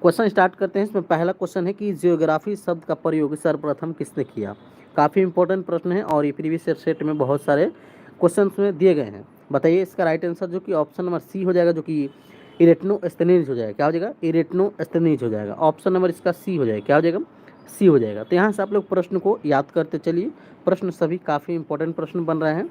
Question start करते हैं। इसमें पहला क्वेश्चन है कि जियोग्राफी शब्द का प्रयोग सर्वप्रथम किसने किया। काफ़ी इंपॉर्टेंट प्रश्न है और ये प्रीवियस ईयर सेट में बहुत सारे क्वेश्चन में दिए गए हैं। बताइए इसका राइट आंसर जो कि ऑप्शन नंबर सी हो जाएगा, जो कि इरेटनोस्थेनीज हो जाएगा। क्या हो जाएगा? इरेटनोस्थेनीज हो जाएगा। ऑप्शन नंबर इसका सी हो जाएगा। क्या हो जाएगा? सी हो जाएगा। तो यहाँ से आप लोग प्रश्न को याद करते चलिए। प्रश्न सभी काफ़ी इंपॉर्टेंट प्रश्न बन रहे हैं।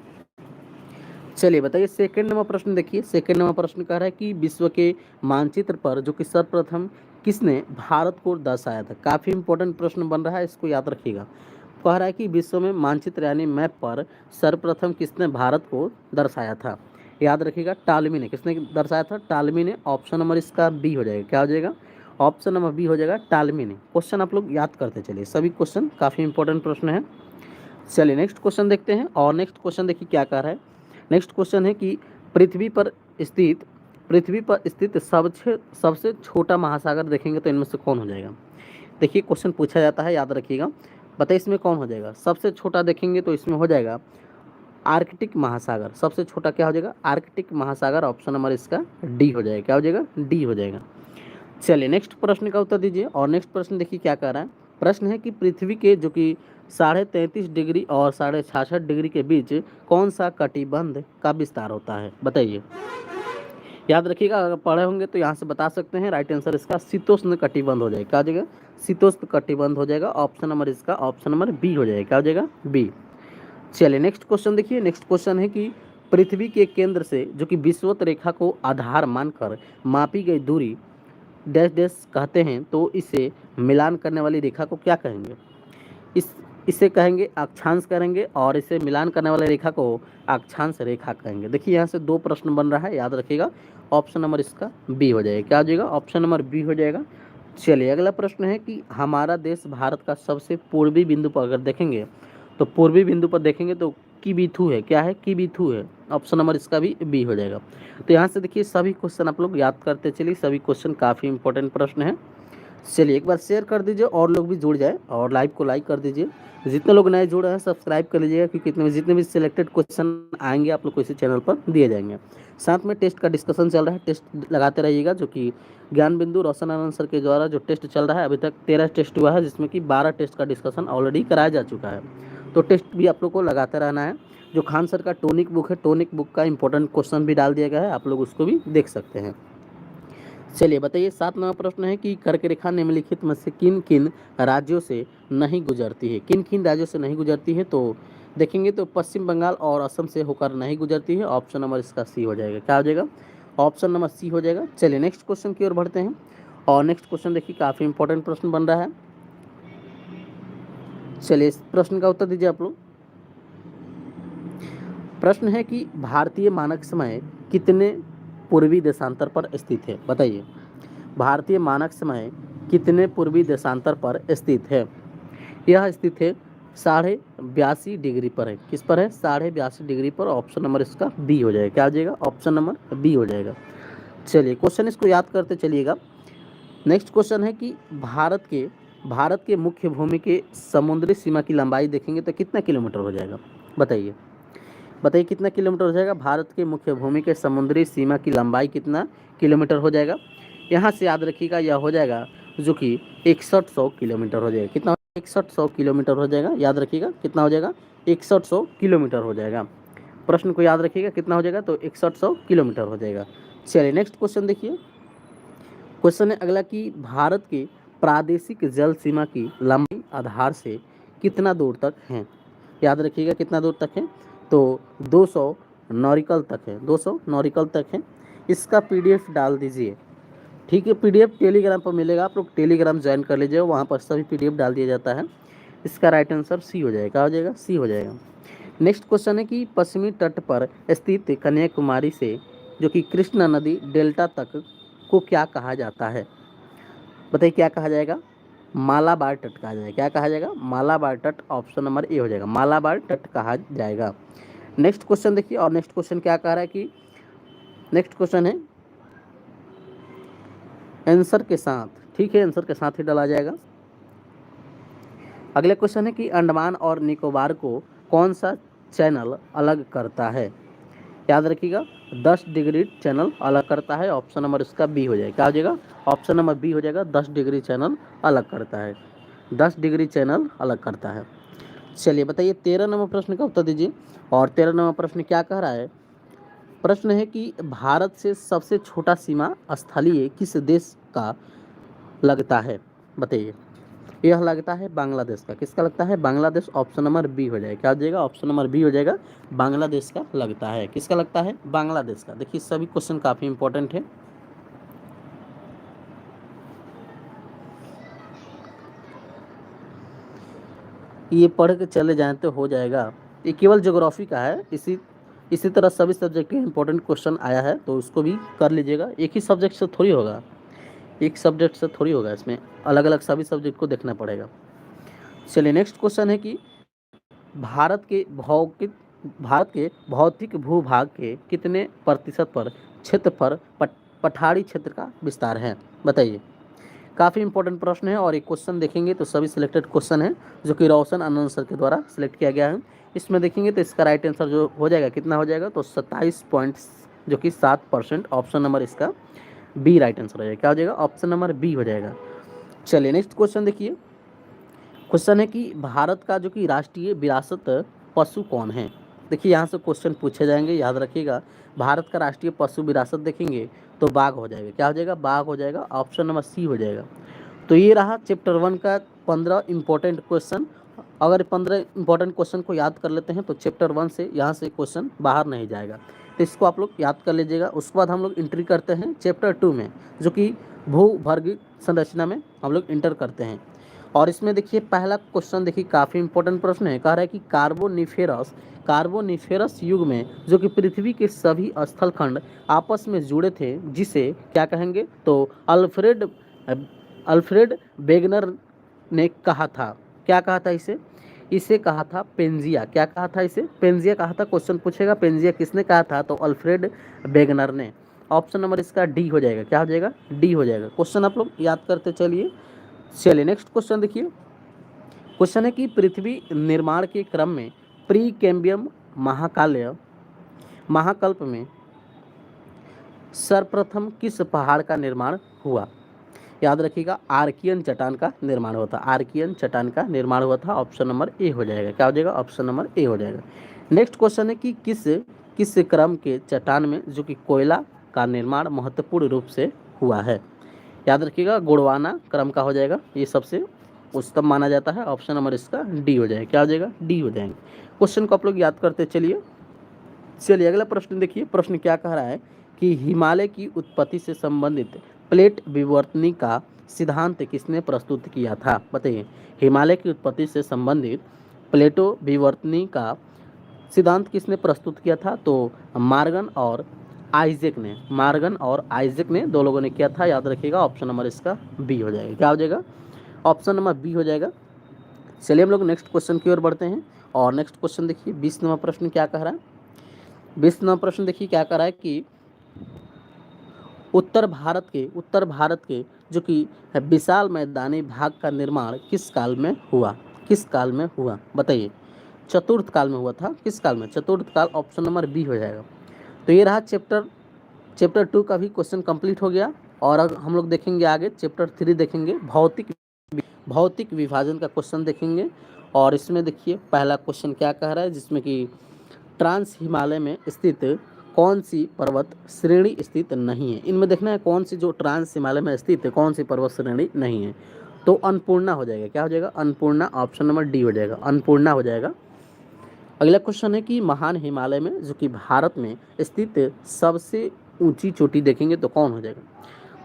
चलिए बताइए सेकंड नंबर प्रश्न देखिए। सेकंड नंबर प्रश्न कह रहा है कि विश्व के मानचित्र पर जो कि सर्वप्रथम किसने भारत को दर्शाया था। काफ़ी इंपॉर्टेंट प्रश्न बन रहा है, इसको याद रखिएगा। कह रहा है कि विश्व में मानचित्र यानी मैप पर सर्वप्रथम किसने भारत को दर्शाया था। याद रखिएगा टालमी ने। किसने दर्शाया था? टालमी ने। ऑप्शन नंबर इसका बी हो जाएगा। क्या हो जाएगा? ऑप्शन नंबर बी हो जाएगा, टालमी ने। क्वेश्चन आप लोग याद करते चलिए, सभी क्वेश्चन काफ़ी इंपॉर्टेंट प्रश्न है। चलिए नेक्स्ट क्वेश्चन देखते हैं। और नेक्स्ट क्वेश्चन देखिए क्या कह रहा है। नेक्स्ट क्वेश्चन है कि पृथ्वी पर स्थित सबसे छोटा महासागर देखेंगे तो इनमें से कौन हो जाएगा। देखिए क्वेश्चन पूछा जाता है, याद रखिएगा। बताइए इसमें कौन हो जाएगा। सबसे छोटा देखेंगे तो इसमें हो जाएगा आर्कटिक महासागर। सबसे छोटा क्या हो जाएगा? आर्कटिक महासागर। ऑप्शन नंबर इसका डी हो जाएगा। क्या हो जाएगा? डी हो जाएगा। चलिए नेक्स्ट प्रश्न का उत्तर दीजिए। और नेक्स्ट प्रश्न देखिए क्या कह रहा है। प्रश्न है कि पृथ्वी के जो कि 33.5 डिग्री और 66.5 डिग्री के बीच कौन सा कटिबंध का विस्तार होता है। बताइए, याद रखिएगा। अगर पढ़े होंगे तो यहाँ से बता सकते हैं। राइट आंसर इसका शीतोष्ण कटिबंध हो जाएगा। क्या हो जाएगा? शीतोष्ण कटिबंध हो जाएगा। ऑप्शन नंबर इसका ऑप्शन नंबर बी हो जाएगा। क्या हो जाएगा? बी। चलिए नेक्स्ट क्वेश्चन देखिए। नेक्स्ट क्वेश्चन है कि पृथ्वी के केंद्र से जो कि विषुवत रेखा को आधार मानकर मापी गई दूरी डैश डैश कहते हैं, तो इसे मिलान करने वाली रेखा को क्या कहेंगे। इसे कहेंगे अक्षांश करेंगे, और इसे मिलान करने वाली रेखा को अक्षांश रेखा कहेंगे। देखिए यहाँ से दो प्रश्न बन रहा है, याद रखिएगा। ऑप्शन नंबर इसका बी हो जाएगा। क्या हो जाएगा? ऑप्शन नंबर बी हो जाएगा। चलिए अगला प्रश्न है कि हमारा देश भारत का सबसे पूर्वी बिंदु पर अगर देखेंगे तो पूर्वी बिंदु पर देखेंगे तो किबिथु है। क्या है? किबिथु है। ऑप्शन नंबर इसका भी बी हो जाएगा। तो यहाँ से देखिए सभी क्वेश्चन आप लोग याद करते चलिए, सभी क्वेश्चन काफ़ी इंपॉर्टेंट प्रश्न है। चलिए एक बार शेयर कर दीजिए और लोग भी जुड़ जाए, और लाइव को लाइक कर दीजिए। जितने लोग नए जुड़े हैं सब्सक्राइब कर लीजिएगा, क्योंकि जितने भी सिलेक्टेड क्वेश्चन आएंगे आप लोग को इसी चैनल पर दिए जाएंगे। साथ में टेस्ट का डिस्कशन चल रहा है, टेस्ट लगाते रहिएगा। जो कि ज्ञान बिंदु रोशन आनंद सर के द्वारा जो टेस्ट चल रहा है, अभी तक 13 टेस्ट हुआ है, जिसमें कि 12 टेस्ट का डिस्कशन ऑलरेडी कराया जा चुका है। तो टेस्ट भी आप लोग को लगाते रहना है। जो खान सर का टोनिक बुक है, टोनिक बुक का इंपॉर्टेंट क्वेश्चन भी डाल दिया गया है, आप लोग उसको भी देख सकते हैं। चलिए बताइए 7 नंबर प्रश्न है कि कर्क रेखा निम्नलिखित में से किन किन राज्यों से नहीं गुजरती है। किन किन राज्यों से नहीं गुजरती है, तो देखेंगे तो पश्चिम बंगाल और असम से होकर नहीं गुजरती है। ऑप्शन नंबर इसका सी हो जाएगा। क्या हो जाएगा? ऑप्शन नंबर सी हो जाएगा। चलिए नेक्स्ट क्वेश्चन की ओर बढ़ते हैं। और नेक्स्ट क्वेश्चन देखिए काफ़ी इंपॉर्टेंट प्रश्न बन रहा है। चलिए इस प्रश्न का उत्तर दीजिए आप लोग। प्रश्न है कि भारतीय मानक समय कितने पूर्वी देशांतर पर स्थित है। बताइए, भारतीय मानक समय कितने पूर्वी देशांतर पर स्थित है। यह स्थित है 82.5 डिग्री पर है। किस पर है? 82.5 डिग्री पर। ऑप्शन नंबर इसका बी हो जाएगा। क्या हो जाएगा? ऑप्शन नंबर बी हो जाएगा। चलिए क्वेश्चन इसको याद करते चलिएगा। नेक्स्ट क्वेश्चन है कि भारत के मुख्य भूमि के समुद्री सीमा की लंबाई देखेंगे तो कितना किलोमीटर हो जाएगा। बताइए, बताइए कितना किलोमीटर हो जाएगा। भारत के मुख्य भूमि के समुद्री सीमा की लंबाई कितना किलोमीटर हो जाएगा। यहाँ से याद रखिएगा यह हो जाएगा जो कि 6100 किलोमीटर हो जाएगा। कितना? 6100 किलोमीटर हो जाएगा। याद रखिएगा कितना हो जाएगा? 6100 किलोमीटर हो जाएगा। प्रश्न को याद रखिएगा कितना हो जाएगा, तो 6100 किलोमीटर हो जाएगा। चलिए नेक्स्ट क्वेश्चन देखिए। क्वेश्चन है अगला कि भारत के प्रादेशिक जल सीमा की लंबाई आधार से कितना दूर तक है। याद रखिएगा कितना दूर तक है, तो 200 नॉरिकल तक है। 200 नॉरिकल तक है। इसका पीडीएफ डाल दीजिए, ठीक है। पीडीएफ टेलीग्राम पर मिलेगा, आप लोग टेलीग्राम ज्वाइन कर लीजिए, वहाँ पर सभी पीडीएफ डाल दिया जाता है। इसका राइट आंसर सी हो जाएगा। क्या हो जाएगा? सी हो जाएगा। नेक्स्ट क्वेश्चन है कि पश्चिमी तट पर स्थित कन्याकुमारी से जो कि कृष्णा नदी डेल्टा तक को क्या कहा जाता है। बताइए क्या कहा जाएगा? मालाबार तट कहा जाएगा। क्या कहा जाएगा? मालाबार तट। ऑप्शन नंबर ए हो जाएगा। मालाबार तट कहा जाएगा। नेक्स्ट क्वेश्चन देखिए। और नेक्स्ट क्वेश्चन क्या कह रहा है कि नेक्स्ट क्वेश्चन है आंसर के साथ, ठीक है, आंसर के साथ ही डाला जाएगा। अगले क्वेश्चन है कि अंडमान और निकोबार को कौन सा चैनल अलग करता है। याद रखिएगा 10 डिग्री चैनल अलग करता है। ऑप्शन नंबर इसका बी हो जाएगा। क्या हो जाएगा? ऑप्शन नंबर बी हो जाएगा, 10 डिग्री चैनल अलग करता है। 10 डिग्री चैनल अलग करता है। चलिए बताइए 13 नंबर प्रश्न का उत्तर दीजिए। और 13 नंबर प्रश्न क्या कह रहा है? प्रश्न है कि भारत से सबसे छोटा सीमा स्थलीय किस देश का लगता है? बताइए। यह लगता है बांग्लादेश का। किसका लगता है? बांग्लादेश। ऑप्शन नंबर बी हो जाएगा। क्या हो जाएगा? ऑप्शन नंबर बी हो जाएगा, बांग्लादेश का लगता है। किसका लगता है? बांग्लादेश का। देखिए सभी क्वेश्चन काफी इंपॉर्टेंट है। ये पढ़ के चले जाएं तो हो जाएगा। ये केवल ज्योग्राफी का है। इसी तरह सभी सब्जेक्ट के इंपॉर्टेंट क्वेश्चन आया है, तो उसको भी कर लीजिएगा। एक ही सब्जेक्ट से थोड़ी होगा, एक सब्जेक्ट से थोड़ी होगा, इसमें अलग अलग सभी सब्जेक्ट को देखना पड़ेगा। चलिए नेक्स्ट क्वेश्चन है कि भारत के भौगोलिक भारत के भौतिक भूभाग के कितने प्रतिशत पर क्षेत्र पर पठारी क्षेत्र का विस्तार है? बताइए। काफ़ी इंपॉर्टेंट प्रश्न है और एक क्वेश्चन देखेंगे तो सभी सिलेक्टेड क्वेश्चन है जो कि रोशन आनंद सर के द्वारा सिलेक्ट किया गया है। इसमें देखेंगे तो इसका राइट आंसर जो हो जाएगा कितना हो जाएगा? तो 27 पॉइंट्स जो कि 7%। ऑप्शन नंबर इसका बी राइट आंसर हो जाएगा। क्या हो जाएगा? ऑप्शन नंबर बी हो जाएगा। चलिए नेक्स्ट क्वेश्चन देखिए। क्वेश्चन है कि भारत का जो कि राष्ट्रीय विरासत पशु कौन है? देखिए यहाँ से क्वेश्चन पूछे जाएंगे, याद रखिएगा। भारत का राष्ट्रीय पशु विरासत देखेंगे तो बाघ हो जाएगा। क्या हो जाएगा? बाघ हो जाएगा। ऑप्शन नंबर सी हो जाएगा। तो ये रहा चैप्टर 1 का 15 इंपॉर्टेंट क्वेश्चन। अगर 15 इंपॉर्टेंट क्वेश्चन को याद कर लेते हैं तो चैप्टर 1 से यहाँ से क्वेश्चन बाहर नहीं जाएगा। तो इसको आप लोग याद कर लीजिएगा। उसके बाद हम लोग एंट्री करते हैं चैप्टर 2 में, जो कि भूभर्ग संरचना में हम लोग इंटर करते हैं। और इसमें देखिए पहला क्वेश्चन देखिए काफ़ी इंपॉर्टेंट प्रश्न है। कह रहा है कि कार्बोनिफेरस युग में जो कि पृथ्वी के सभी स्थलखंड आपस में जुड़े थे, जिसे क्या कहेंगे? तो अल्फ्रेड वेगनर ने कहा था। क्या कहा था इसे? इसे कहा था पेंजिया। क्या कहा था इसे? पेंजिया कहा था। क्वेश्चन पूछेगा पेंजिया किसने कहा था? तो अल्फ्रेड वेगनर ने। ऑप्शन नंबर इसका डी हो जाएगा। क्या हो जाएगा? डी हो जाएगा। क्वेश्चन आप लोग याद करते चलिए। चलिए नेक्स्ट क्वेश्चन देखिए। क्वेश्चन है कि पृथ्वी निर्माण के क्रम में प्री कैम्बियम महाकल्प में सर्वप्रथम किस पहाड़ का निर्माण हुआ? याद रखिएगा, आर्कियन चट्टान का निर्माण हुआ था। आर्कियन चट्टान का निर्माण हुआ था। ऑप्शन नंबर ए हो जाएगा। क्या हो जाएगा? ऑप्शन नंबर ए हो जाएगा। नेक्स्ट क्वेश्चन है कि किस किस क्रम के चट्टान में जो कि कोयला का निर्माण महत्वपूर्ण रूप से हुआ है? याद रखिएगा, गोंडवाना क्रम का हो जाएगा। ये सबसे उच्चतम माना जाता है। ऑप्शन नंबर इसका डी हो जाएगा। क्या हो जाएगा? डी हो जाएंगे। क्वेश्चन को आप लोग याद करते चलिए। चलिए अगला प्रश्न देखिए। प्रश्न क्या कह रहा है कि हिमालय की उत्पत्ति से संबंधित प्लेट विवर्तनी का सिद्धांत किसने प्रस्तुत किया था? बताइए। हिमालय की उत्पत्ति से संबंधित प्लेटो विवर्तनी का सिद्धांत किसने प्रस्तुत किया था? तो मार्गन और आइजैक ने दो लोगों ने किया था। याद रखिएगा, ऑप्शन नंबर इसका बी हो जाएगा। क्या हो जाएगा? ऑप्शन नंबर बी हो जाएगा। चलिए हम लोग नेक्स्ट क्वेश्चन की ओर बढ़ते हैं। और नेक्स्ट क्वेश्चन देखिए 20 नंबर प्रश्न क्या कह रहा है? 20 नंबर प्रश्न देखिए क्या कह रहा है कि उत्तर भारत के जो कि विशाल मैदानी भाग का निर्माण किस काल में हुआ? किस काल में हुआ? बताइए। चतुर्थ काल में हुआ था। किस काल में? चतुर्थ काल। ऑप्शन नंबर बी हो जाएगा। तो ये रहा चैप्टर 2 का भी क्वेश्चन कंप्लीट हो गया। और अब हम लोग देखेंगे आगे चैप्टर 3 देखेंगे, भौतिक विभाजन का क्वेश्चन देखेंगे। और इसमें देखिए पहला क्वेश्चन क्या कह रहा है, जिसमें कि ट्रांस हिमालय में स्थित कौन सी पर्वत श्रेणी स्थित नहीं है? इनमें देखना है कौन सी जो ट्रांस हिमालय में स्थित है, कौन सी पर्वत श्रेणी नहीं है। तो अन्नपूर्णा हो जाएगा। क्या हो जाएगा? अन्नपूर्णा। ऑप्शन नंबर डी हो जाएगा। अन्नपूर्णा हो जाएगा। अगला क्वेश्चन है कि महान हिमालय में जो कि भारत में स्थित सबसे ऊंची चोटी देखेंगे तो कौन हो जाएगा?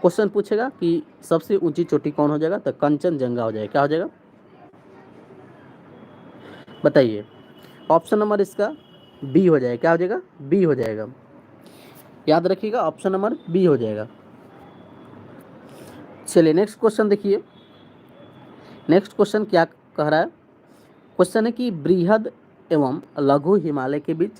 क्वेश्चन पूछेगा कि सबसे ऊंची चोटी कौन हो जाएगा? तो कंचनजंगा हो जाएगा। क्या हो जाएगा? बताइए। ऑप्शन नंबर इसका बी हो जाएगा। क्या हो जाएगा? बी हो जाएगा। याद रखिएगा, ऑप्शन नंबर बी हो जाएगा। चलिए नेक्स्ट क्वेश्चन देखिए। नेक्स्ट क्वेश्चन क्या कह रहा है? क्वेश्चन है कि बृहद एवं लघु हिमालय के बीच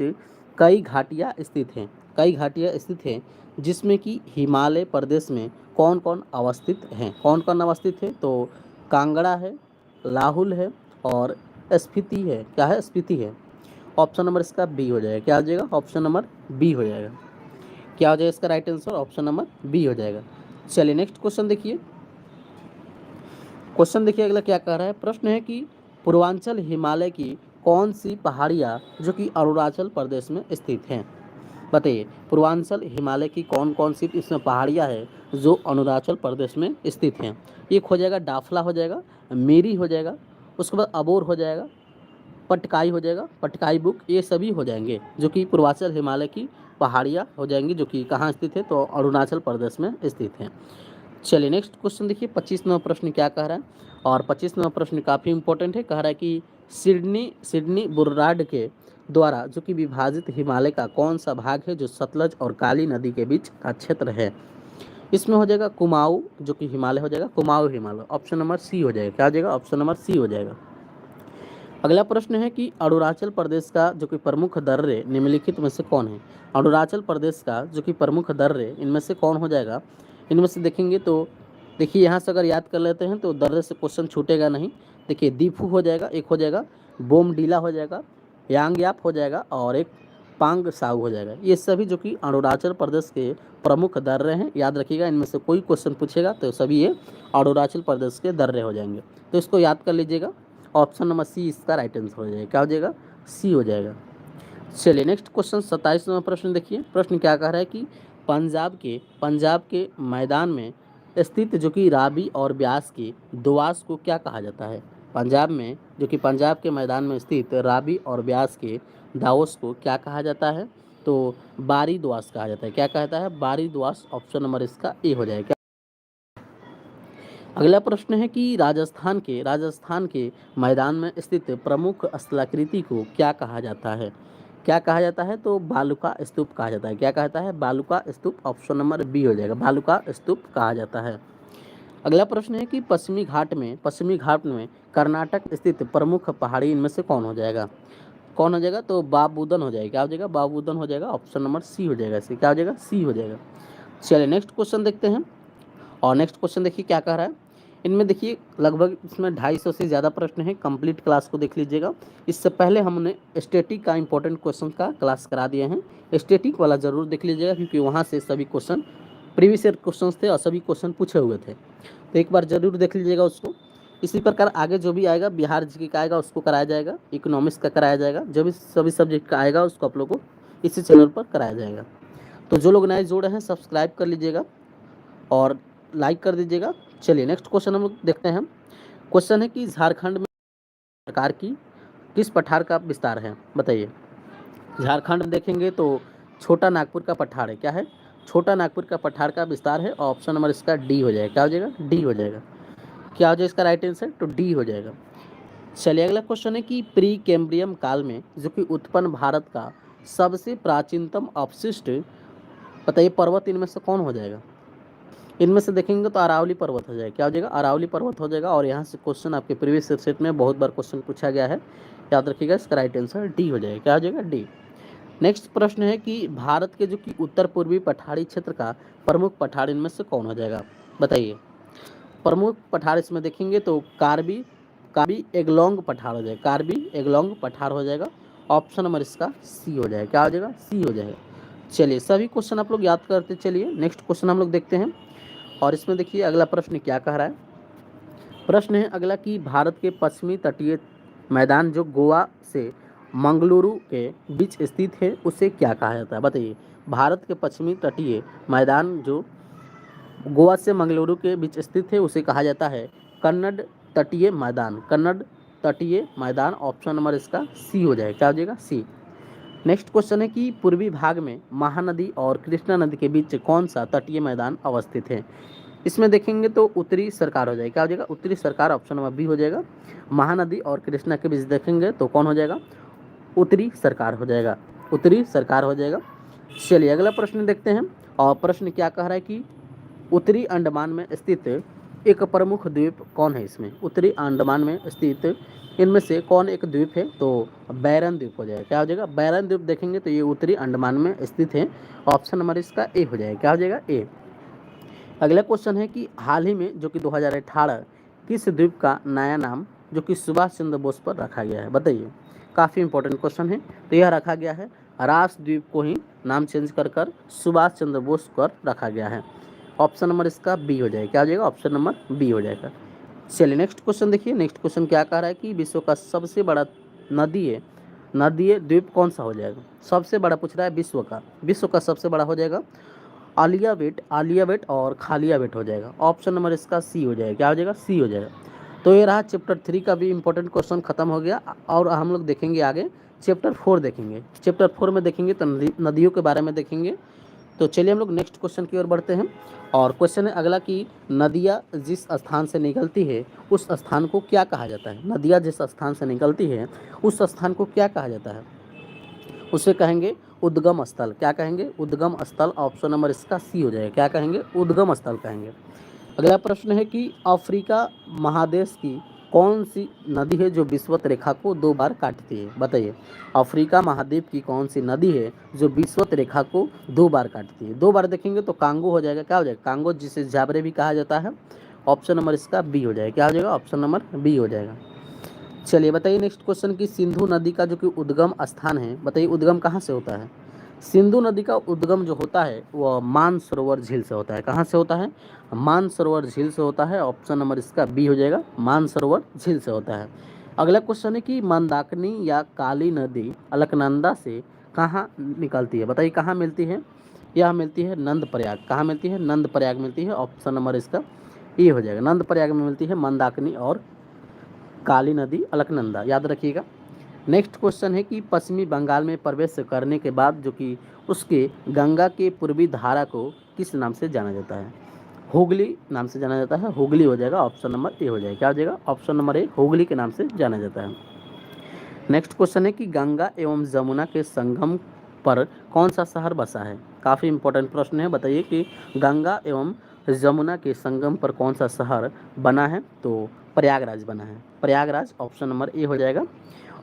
कई घाटियाँ स्थित हैं। कई घाटियाँ स्थित हैं, जिसमें कि हिमालय प्रदेश में कौन कौन अवस्थित हैं? कौन कौन अवस्थित है? तो कांगड़ा है, लाहुल है और स्पीति है। क्या है? स्पीति है। ऑप्शन नंबर इसका बी हो जाएगा। क्या हो जाएगा? ऑप्शन नंबर बी हो जाएगा। क्या हो जाएगा इसका right answer? Option number B हो जाएगा। चलिए नेक्स्ट क्वेश्चन देखिए। क्वेश्चन देखिए अगला क्या कह रहा है। प्रश्न है कि पूर्वांचल हिमालय की कौन सी पहाड़ियाँ जो कि अरुणाचल प्रदेश में स्थित हैं? बताइए, पूर्वांचल हिमालय की कौन कौन सी इसमें पहाड़ियाँ हैं जो अरुणाचल प्रदेश में स्थित हैं? एक हो जाएगा डाफला हो जाएगा, मेरी हो जाएगा, उसके बाद अबोर हो जाएगा, पटकाई हो जाएगा, पटकाई बुक, ये सभी हो जाएंगे जो कि पूर्वांचल हिमालय की पहाड़ियाँ हो जाएंगी जो कि कहाँ स्थित है? तो अरुणाचल प्रदेश में स्थित हैं। चलिए नेक्स्ट क्वेश्चन देखिए 25वां प्रश्न क्या कह रहा है। और 25वां प्रश्न काफ़ी इंपॉर्टेंट है। कह रहा है कि सिडनी सिडनी बुर्राड के द्वारा जो कि विभाजित हिमालय का कौन सा भाग है जो सतलज और काली नदी के बीच का क्षेत्र है? इसमें हो जाएगा कुमाऊं जो कि हिमालय हो जाएगा, Kumaon Himalaya, option number C हो जाएगा। क्या हो जाएगा? ऑप्शन नंबर सी हो जाएगा। अगला प्रश्न है कि अरुणाचल प्रदेश का जो कि प्रमुख दर्रे निम्नलिखित में से कौन है? अरुणाचल प्रदेश का जो कि प्रमुख दर्रे इनमें से कौन हो जाएगा? इनमें से देखेंगे तो देखिए यहाँ से अगर याद कर लेते हैं तो दर्रे से क्वेश्चन छूटेगा नहीं। देखिए दीफू हो जाएगा, एक हो जाएगा बोमडीला हो जाएगा, यांगयाप हो जाएगा और एक पांग साउ हो जाएगा। ये सभी जो कि अरुणाचल प्रदेश के प्रमुख दर्रे हैं। याद रखिएगा इनमें से कोई क्वेश्चन पूछेगा तो सभी ये अरुणाचल प्रदेश के दर्रे हो जाएंगे, तो इसको याद कर लीजिएगा। ऑप्शन नंबर सी इसका राइट आंसर हो जाएगा। क्या हो जाएगा? सी हो जाएगा। चलिए नेक्स्ट क्वेश्चन 27वां प्रश्न देखिए। प्रश्न क्या कह रहा है कि पंजाब के मैदान में स्थित जो कि रावी और ब्यास की दुआस को क्या कहा जाता है? पंजाब में जो कि पंजाब के मैदान में स्थित रावी और ब्यास के दावोस को क्या कहा जाता है? तो बारी दुआस कहा जाता है। क्या कहता है? बारी दुआस, ऑप्शन नंबर इसका ए हो जाएगा। अगला प्रश्न है कि राजस्थान के मैदान में स्थित प्रमुख स्थलाकृति को क्या कहा जाता है? क्या कहा जाता है? तो बालुका स्तूप कहा जाता है। क्या कहता है? बालुका स्तूप, ऑप्शन नंबर बी हो जाएगा। बालुका स्तूप कहा जाता है। अगला प्रश्न है कि पश्चिमी घाट में कर्नाटक स्थित प्रमुख पहाड़ी इनमें से कौन हो जाएगा? कौन हो जाएगा? तो बाबूदन हो जाएगा। क्या हो जाएगा? बाबूदन हो जाएगा, ऑप्शन नंबर सी हो जाएगा। इससे क्या हो जाएगा? सी हो जाएगा। चलिए नेक्स्ट क्वेश्चन देखते हैं। और नेक्स्ट क्वेश्चन देखिए क्या कह रहा है। इनमें देखिए लगभग इसमें 250 से ज़्यादा प्रश्न हैं। कंप्लीट क्लास को देख लीजिएगा। इससे पहले हमने स्टैटिक का इंपॉर्टेंट क्वेश्चन का क्लास करा दिए हैं। स्टैटिक वाला ज़रूर देख लीजिएगा क्योंकि वहाँ से सभी क्वेश्चन प्रीवियस ईयर क्वेश्चन थे और सभी क्वेश्चन पूछे हुए थे, तो एक बार ज़रूर देख लीजिएगा उसको। इसी प्रकार आगे जो भी आएगा, बिहार जीके का आएगा उसको कराया जाएगा, इकोनॉमिक्स का कराया जाएगा, जो भी सभी सब्जेक्ट का आएगा उसको आप लोग को इसी चैनल पर कराया जाएगा। तो जो लोग नए जुड़े हैं सब्सक्राइब कर लीजिएगा और लाइक कर दीजिएगा। चलिए नेक्स्ट क्वेश्चन हम लोग देखते हैं। क्वेश्चन है कि झारखंड में प्रकार की किस पठार का विस्तार है? बताइए। झारखंड में देखेंगे तो छोटा नागपुर का पठार है। क्या है? छोटा नागपुर का पठार का विस्तार है। और ऑप्शन नंबर इसका डी हो जाएगा। क्या हो जाएगा? डी हो जाएगा। क्या हो जाएगा इसका राइट आंसर? तो डी हो जाएगा। चलिए अगला क्वेश्चन है कि प्री कैम्ब्रियम काल में जो कि उत्पन्न भारत का सबसे प्राचीनतम अवशिष्ट बताइए पर्वत इनमें से कौन हो जाएगा? इनमें से देखेंगे तो अरावली पर्वत हो जाएगा। क्या हो जाएगा? अरावली पर्वत हो जाएगा। और यहाँ से क्वेश्चन आपके प्रीवियस सेट में बहुत बार क्वेश्चन पूछा गया है, याद रखिएगा। इसका राइट आंसर डी हो जाएगा। क्या हो जाएगा? डी। नेक्स्ट प्रश्न है कि भारत के जो कि उत्तर पूर्वी पठारी क्षेत्र का प्रमुख पठार इनमें से कौन हो जाएगा? बताइए। प्रमुख पठार इसमें देखेंगे तो कार्बी कार्बी एग्लोंग पठार हो जाएगा। कार्बी एग्लोंग पठार हो जाएगा। ऑप्शन नंबर इसका सी हो जाएगा। क्या हो जाएगा? सी हो जाएगा। चलिए सभी क्वेश्चन आप लोग याद करते चलिए। नेक्स्ट क्वेश्चन हम लोग देखते हैं। और इसमें देखिए अगला प्रश्न क्या कह रहा है। प्रश्न है अगला कि भारत के पश्चिमी तटीय मैदान जो गोवा से मंगलुरु के बीच स्थित है उसे क्या कहा जाता है? बताइए। भारत के पश्चिमी तटीय मैदान जो गोवा से मंगलुरु के बीच स्थित है उसे कहा जाता है कन्नड़ तटीय मैदान। कन्नड़ तटीय मैदान, ऑप्शन नंबर इसका सी हो जाएगा। क्या हो जाएगा? सी। नेक्स्ट क्वेश्चन है कि पूर्वी भाग में महानदी और कृष्णा नदी के बीच कौन सा तटीय मैदान अवस्थित है? इसमें देखेंगे तो उत्तरी सरकार हो जाएगा। क्या हो जाएगा? उत्तरी सरकार, ऑप्शन नंबर बी हो जाएगा। महानदी और कृष्णा के बीच देखेंगे तो कौन हो जाएगा? उत्तरी सरकार हो जाएगा। उत्तरी सरकार हो जाएगा। चलिए अगला प्रश्न देखते हैं। और प्रश्न क्या कह रहा है कि उत्तरी अंडमान में स्थित एक प्रमुख द्वीप कौन है? इसमें उत्तरी अंडमान में स्थित इनमें से कौन एक द्वीप है? तो बैरन द्वीप हो जाएगा। क्या हो जाएगा? बैरन द्वीप देखेंगे तो ये उत्तरी अंडमान में स्थित है। ऑप्शन नंबर इसका ए हो जाएगा। क्या हो जाएगा? ए। अगला क्वेश्चन है कि हाल ही में जो कि 2018 किस द्वीप का नया नाम जो कि सुभाष चंद्र बोस पर रखा गया है? बताइए। काफ़ी इंपॉर्टेंट क्वेश्चन है। तो यह रखा गया है रास द्वीप को ही नाम चेंज कर सुभाष चंद्र बोस कर रखा गया है। ऑप्शन नंबर इसका बी हो जाएगा। क्या हो जाएगा? ऑप्शन नंबर बी हो जाएगा। चलिए नेक्स्ट क्वेश्चन देखिए। नेक्स्ट क्वेश्चन क्या कह रहा है कि विश्व का सबसे बड़ा नदीय द्वीप कौन सा हो जाएगा? सबसे बड़ा पूछ रहा है विश्व का सबसे बड़ा हो जाएगा आलियाबेट और खालियाबेट हो जाएगा। ऑप्शन नंबर इसका सी हो जाएगा। क्या हो जाएगा? सी हो जाएगा। तो ये रहा चैप्टर 3 का भी इंपॉर्टेंट क्वेश्चन खत्म हो गया। और हम लोग देखेंगे आगे चैप्टर 4 देखेंगे। चैप्टर 4 में देखेंगे तो नदियों के बारे में देखेंगे। तो चलिए हम लोग नेक्स्ट क्वेश्चन की ओर बढ़ते हैं। और क्वेश्चन है अगला कि नदियाँ जिस स्थान से निकलती है उस स्थान को क्या कहा जाता है? नदियाँ जिस स्थान से निकलती है उस स्थान को क्या कहा जाता है? उसे कहेंगे उद्गम स्थल। क्या कहेंगे? उद्गम स्थल। ऑप्शन नंबर इसका सी हो जाएगा। क्या कहेंगे? उद्गम स्थल कहेंगे। अगला प्रश्न है कि अफ्रीका महादेश की कौन सी नदी है जो विषुवत रेखा को 2 बार काटती है? बताइए, अफ्रीका महाद्वीप की कौन सी नदी है जो विषुवत रेखा को 2 बार काटती है? 2 बार देखेंगे तो कांगो हो जाएगा। क्या हो जाएगा? कांगो, जिसे जाबरे भी कहा जाता है। ऑप्शन नंबर इसका बी हो जाएगा। क्या हो जाएगा? ऑप्शन नंबर बी हो जाएगा। चलिए बताइए नेक्स्ट क्वेश्चन की सिंधु नदी का जो कि उद्गम स्थान है, बताइए उद्गम कहाँ से होता है? सिंधु नदी का उद्गम जो होता है वह मानसरोवर झील से होता है। कहाँ से होता है? मानसरोवर झील से होता है। ऑप्शन नंबर इसका बी हो जाएगा। मानसरोवर झील से होता है। अगला क्वेश्चन है कि मंदाकिनी या काली नदी अलकनंदा से कहाँ निकलती है? बताइए कहाँ मिलती है? यह मिलती है नंद प्रयाग। कहाँ मिलती है? नंद प्रयाग मिलती है। ऑप्शन नंबर इसका ए हो जाएगा। नंद प्रयाग में मिलती है मंदाकिनी और काली नदी अलकनंदा, याद रखिएगा। नेक्स्ट क्वेश्चन है कि पश्चिमी बंगाल में प्रवेश करने के बाद जो कि उसके गंगा के पूर्वी धारा को किस नाम से जाना जाता है? हुगली नाम से जाना जाता है। हुगली हो जाएगा। ऑप्शन नंबर ए हो जाएगा। क्या हो जाएगा? ऑप्शन नंबर ए, हुगली के नाम से जाना जाता है। नेक्स्ट क्वेश्चन है कि गंगा एवं जमुना के संगम पर कौन सा शहर बसा है? काफ़ी इंपॉर्टेंट प्रश्न है। बताइए कि गंगा एवं जमुना के संगम पर कौन सा शहर बना है? तो प्रयागराज बना है। प्रयागराज, ऑप्शन नंबर ए हो जाएगा।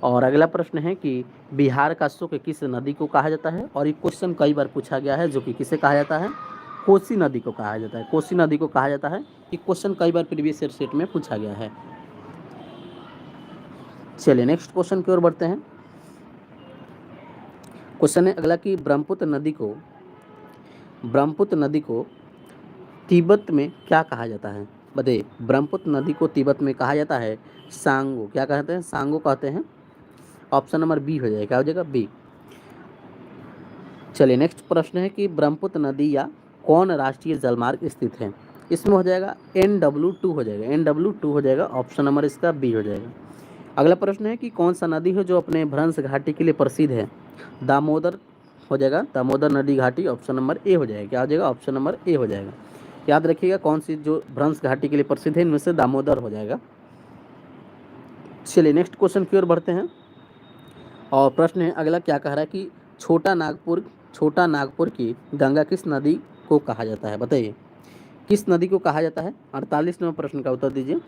और अगला प्रश्न है कि बिहार का शुक्र किस नदी को कहा जाता है? और ये क्वेश्चन कई बार पूछा गया है, जो कि किसे कहा जाता है? कोसी नदी को कहा जाता है। कोसी नदी को कहा जाता है। ये क्वेश्चन कई बार प्रीवियस ईयर सेट में पूछा गया है। चलिए नेक्स्ट क्वेश्चन की ओर बढ़ते हैं। क्वेश्चन है अगला कि ब्रह्मपुत्र नदी को तिब्बत में क्या कहा जाता है? बताइए, ब्रह्मपुत्र नदी को तिब्बत में कहा जाता है सांगो। क्या कहते हैं? सांगो कहते हैं। ऑप्शन नंबर बी हो जाएगा। क्या हो जाएगा? बी। चलिए नेक्स्ट प्रश्न है कि ब्रह्मपुत्र नदी या कौन राष्ट्रीय जलमार्ग स्थित है? इसमें हो जाएगा NW2 हो जाएगा। NW2 हो जाएगा। ऑप्शन नंबर इसका बी हो जाएगा। अगला प्रश्न है कि कौन सा नदी है जो अपने भ्रंश घाटी के लिए प्रसिद्ध है? दामोदर हो जाएगा। दामोदर नदी घाटी। ऑप्शन नंबर ए हो जाएगा। क्या हो जाएगा? ऑप्शन नंबर ए हो जाएगा। याद रखिएगा कौन सी जो भ्रंश घाटी के लिए प्रसिद्ध है, इनमें से दामोदर हो जाएगा। चलिए नेक्स्ट क्वेश्चन की ओर बढ़ते हैं। और प्रश्न है अगला क्या कह रहा है कि छोटा नागपुर की गंगा किस नदी को कहा जाता है? बताइए किस नदी को कहा जाता है? 48वें प्रश्न का उत्तर दीजिए।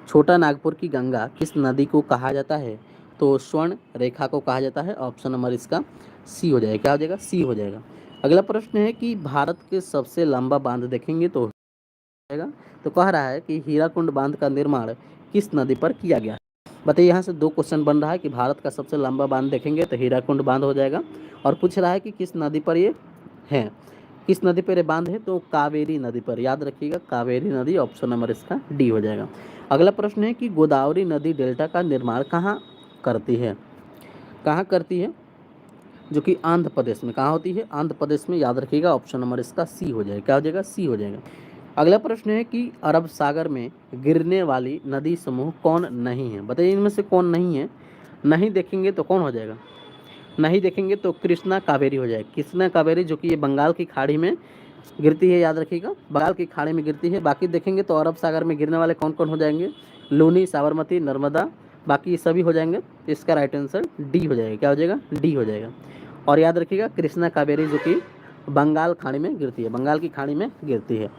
छोटा नागपुर की गंगा किस नदी को कहा जाता है? तो स्वर्ण रेखा को कहा जाता है। ऑप्शन नंबर इसका सी हो जाएगा। क्या हो जाएगा? सी हो जाएगा। अगला प्रश्न है कि भारत के सबसे लंबा बांध देखेंगे तो जाएगा। तो कह रहा है कि हीराकुंड बांध का निर्माण किस नदी पर किया गया है? बताइए, यहाँ से 2 क्वेश्चन बन रहा है कि भारत का सबसे लंबा बांध देखेंगे तो हीराकुंड बांध हो जाएगा। और पूछ रहा है कि किस नदी पर ये है, किस नदी पर ये बांध है? तो कावेरी नदी पर। याद रखिएगा कावेरी नदी। ऑप्शन नंबर इसका डी हो जाएगा। अगला प्रश्न है कि गोदावरी नदी डेल्टा का निर्माण कहाँ करती है? कहाँ करती है? जो कि आंध्र प्रदेश में। कहाँ होती है? आंध्र प्रदेश में। याद रखिएगा ऑप्शन नंबर इसका सी हो जाएगा। क्या हो जाएगा? सी हो जाएगा। अगला प्रश्न है कि अरब सागर में गिरने वाली नदी समूह कौन नहीं है? बताइए इनमें से कौन नहीं है? नहीं देखेंगे तो कौन हो जाएगा? नहीं देखेंगे तो कृष्णा कावेरी हो जाएगी। कृष्णा कावेरी जो कि ये बंगाल की खाड़ी में गिरती है। याद रखिएगा बंगाल की खाड़ी में गिरती है। बाकी देखेंगे तो अरब सागर में गिरने वाले कौन कौन हो जाएंगे? लूनी, साबरमती, नर्मदा, बाकी ये सभी हो जाएंगे। इसका राइट आंसर डी हो जाएगा। क्या हो जाएगा? डी हो जाएगा। और याद रखिएगा कृष्णा कावेरी जो कि बंगाल खाड़ी में गिरती है, बंगाल की खाड़ी में गिरती है।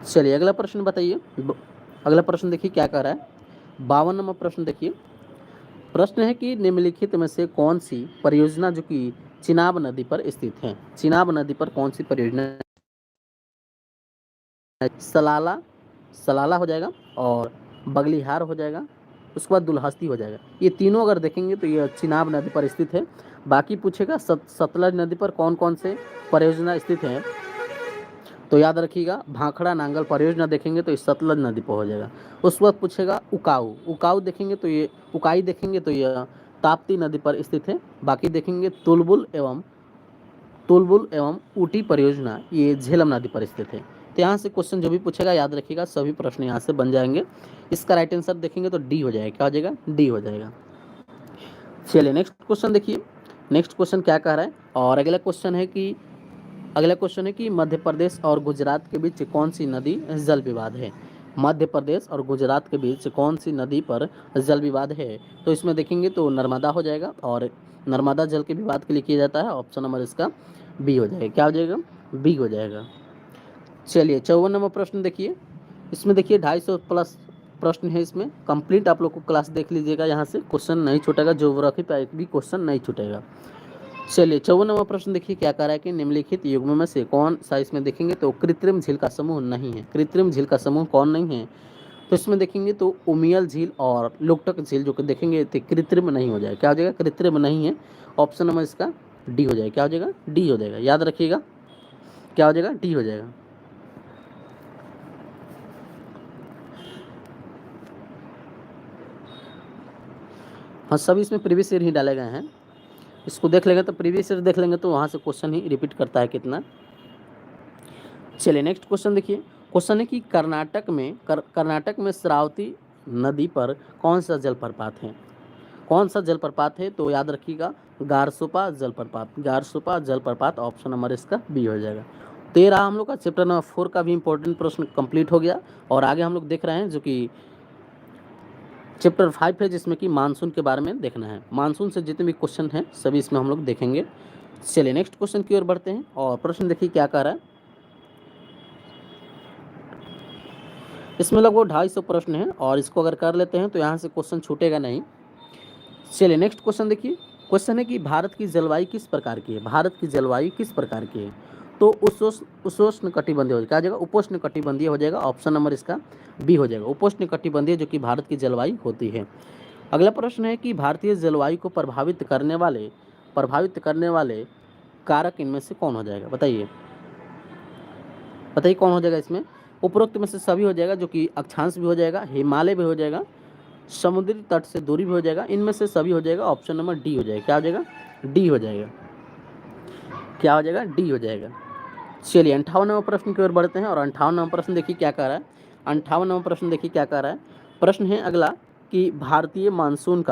चलिए अगला प्रश्न बताइए। अगला प्रश्न देखिए क्या कह रहा है। 52वां प्रश्न देखिए। प्रश्न है कि निम्नलिखित में से कौन सी परियोजना जो कि चिनाब नदी पर स्थित है? चिनाब नदी पर कौन सी परियोजना? सलाला, सलाला हो जाएगा और बगलिहार हो जाएगा उसके बाद दुलहस्ती हो जाएगा। ये तीनों अगर देखेंगे तो ये चिनाब नदी पर स्थित है। बाकी पूछेगा सतलज नदी पर कौन कौन से परियोजना स्थित हैं, तो याद रखिएगा भाखड़ा नांगल परियोजना देखेंगे तो ये सतलज नदी पर हो जाएगा। उस वक्त पूछेगा उकाऊ, उकाऊ देखेंगे तो ये उकाई देखेंगे तो ये ताप्ती नदी पर स्थित है। बाकी देखेंगे तुलबुल एवं ऊटी परियोजना ये झेलम नदी पर स्थित है। तो यहाँ से क्वेश्चन जो भी पूछेगा याद रखिएगा, सभी प्रश्न यहाँ से बन जाएंगे। इसका राइट आंसर देखेंगे तो डी हो जाएगा। क्या हो जाएगा? डी हो जाएगा। चलिए नेक्स्ट क्वेश्चन देखिए, नेक्स्ट क्वेश्चन क्या कह रहा है। और अगला क्वेश्चन है कि मध्य प्रदेश और गुजरात के बीच कौन सी नदी जल विवाद है। मध्य प्रदेश और गुजरात के बीच कौन सी नदी पर जल विवाद है, तो इसमें देखेंगे तो नर्मदा हो जाएगा। और नर्मदा जल के विवाद के लिए किया जाता है। ऑप्शन नंबर इसका बी हो जाएगा। क्या हो जाएगा? बी हो जाएगा। चलिए 54 नंबर प्रश्न देखिए, इसमें देखिए 250 प्लस प्रश्न है। इसमें कंप्लीट आप लोग को क्लास देख लीजिएगा, यहाँ से क्वेश्चन नहीं छूटेगा, ज्योग्राफी पे भी क्वेश्चन नहीं छूटेगा। चलिए 54 नंबर प्रश्न देखिए क्या कह रहा है कि निम्नलिखित युग्म में से कौन सा, इसमें देखेंगे तो कृत्रिम झील का समूह नहीं है। कृत्रिम झील का समूह कौन नहीं है, तो इसमें देखेंगे तो उमियल झील और लोकटक झील जो कि देखेंगे तो कृत्रिम नहीं हो जाएगा। क्या हो जाएगा? कृत्रिम नहीं है। ऑप्शन नंबर इसका डी हो जाएगा। क्या हो जाएगा? डी हो जाएगा। याद रखिएगा क्या हो जाएगा? डी हो जाएगा। हाँ सभी इसमें प्रीवियस ईयर ही डाले गए हैं। इसको देख लेंगे तो प्रीवियस ईयर देख लेंगे तो वहाँ से क्वेश्चन ही रिपीट करता है कितना। चलिए नेक्स्ट क्वेश्चन देखिए, क्वेश्चन है कि कर्नाटक में श्रावती नदी पर कौन सा जलप्रपात है। कौन सा जलप्रपात है, तो याद रखिएगा गारसोपा जलप्रपात। गारसोपा जलप्रपात ऑप्शन नंबर इसका बी हो जाएगा। तो ये रहा हम लोग का चैप्टर नंबर 4 का भी इंपॉर्टेंट प्रश्न कंप्लीट हो गया। और आगे हम लोग देख रहे हैं जो कि चैप्टर 5 है, जिसमें कि मानसून के बारे में देखना है। मानसून से जितने भी क्वेश्चन हैं सभी इसमें हम लोग देखेंगे। चलिए नेक्स्ट क्वेश्चन की ओर बढ़ते हैं। और प्रश्न देखिए क्या कह रहा है। इसमें लगभग 250 प्रश्न है और इसको अगर कर लेते हैं तो यहाँ से क्वेश्चन छूटेगा नहीं। चलिए नेक्स्ट क्वेश्चन देखिए, क्वेश्चन है कि भारत की जलवायु किस प्रकार की है। भारत की जलवायु किस प्रकार की है, तो उपोष्ण कटिबंधीय हो जाएगा। क्या हो जाएगा? उपोष्ण कटिबंधीय हो जाएगा। ऑप्शन नंबर इसका बी हो जाएगा। उपोष्ण कटिबंधीय जो कि भारत की जलवायु होती है। अगला प्रश्न है कि भारतीय जलवायु को प्रभावित करने वाले कारक इनमें से कौन हो जाएगा। बताइए बताइए कौन हो जाएगा इसमें। उपरोक्त में से सभी हो जाएगा, जो कि अक्षांश भी हो जाएगा, हिमालय भी हो जाएगा, समुद्री तट से दूरी भी हो जाएगा। इनमें से सभी हो जाएगा। ऑप्शन नंबर डी हो जाएगा। क्या हो जाएगा? डी हो जाएगा। क्या हो जाएगा? डी हो जाएगा। चलिए 58 नंबर प्रश्न की ओर बढ़ते हैं। और 58 नंबर प्रश्न देखिए क्या कह रहा है। 58 नंबर प्रश्न देखिए क्या कह रहा है। प्रश्न है अगला कि भारतीय मानसून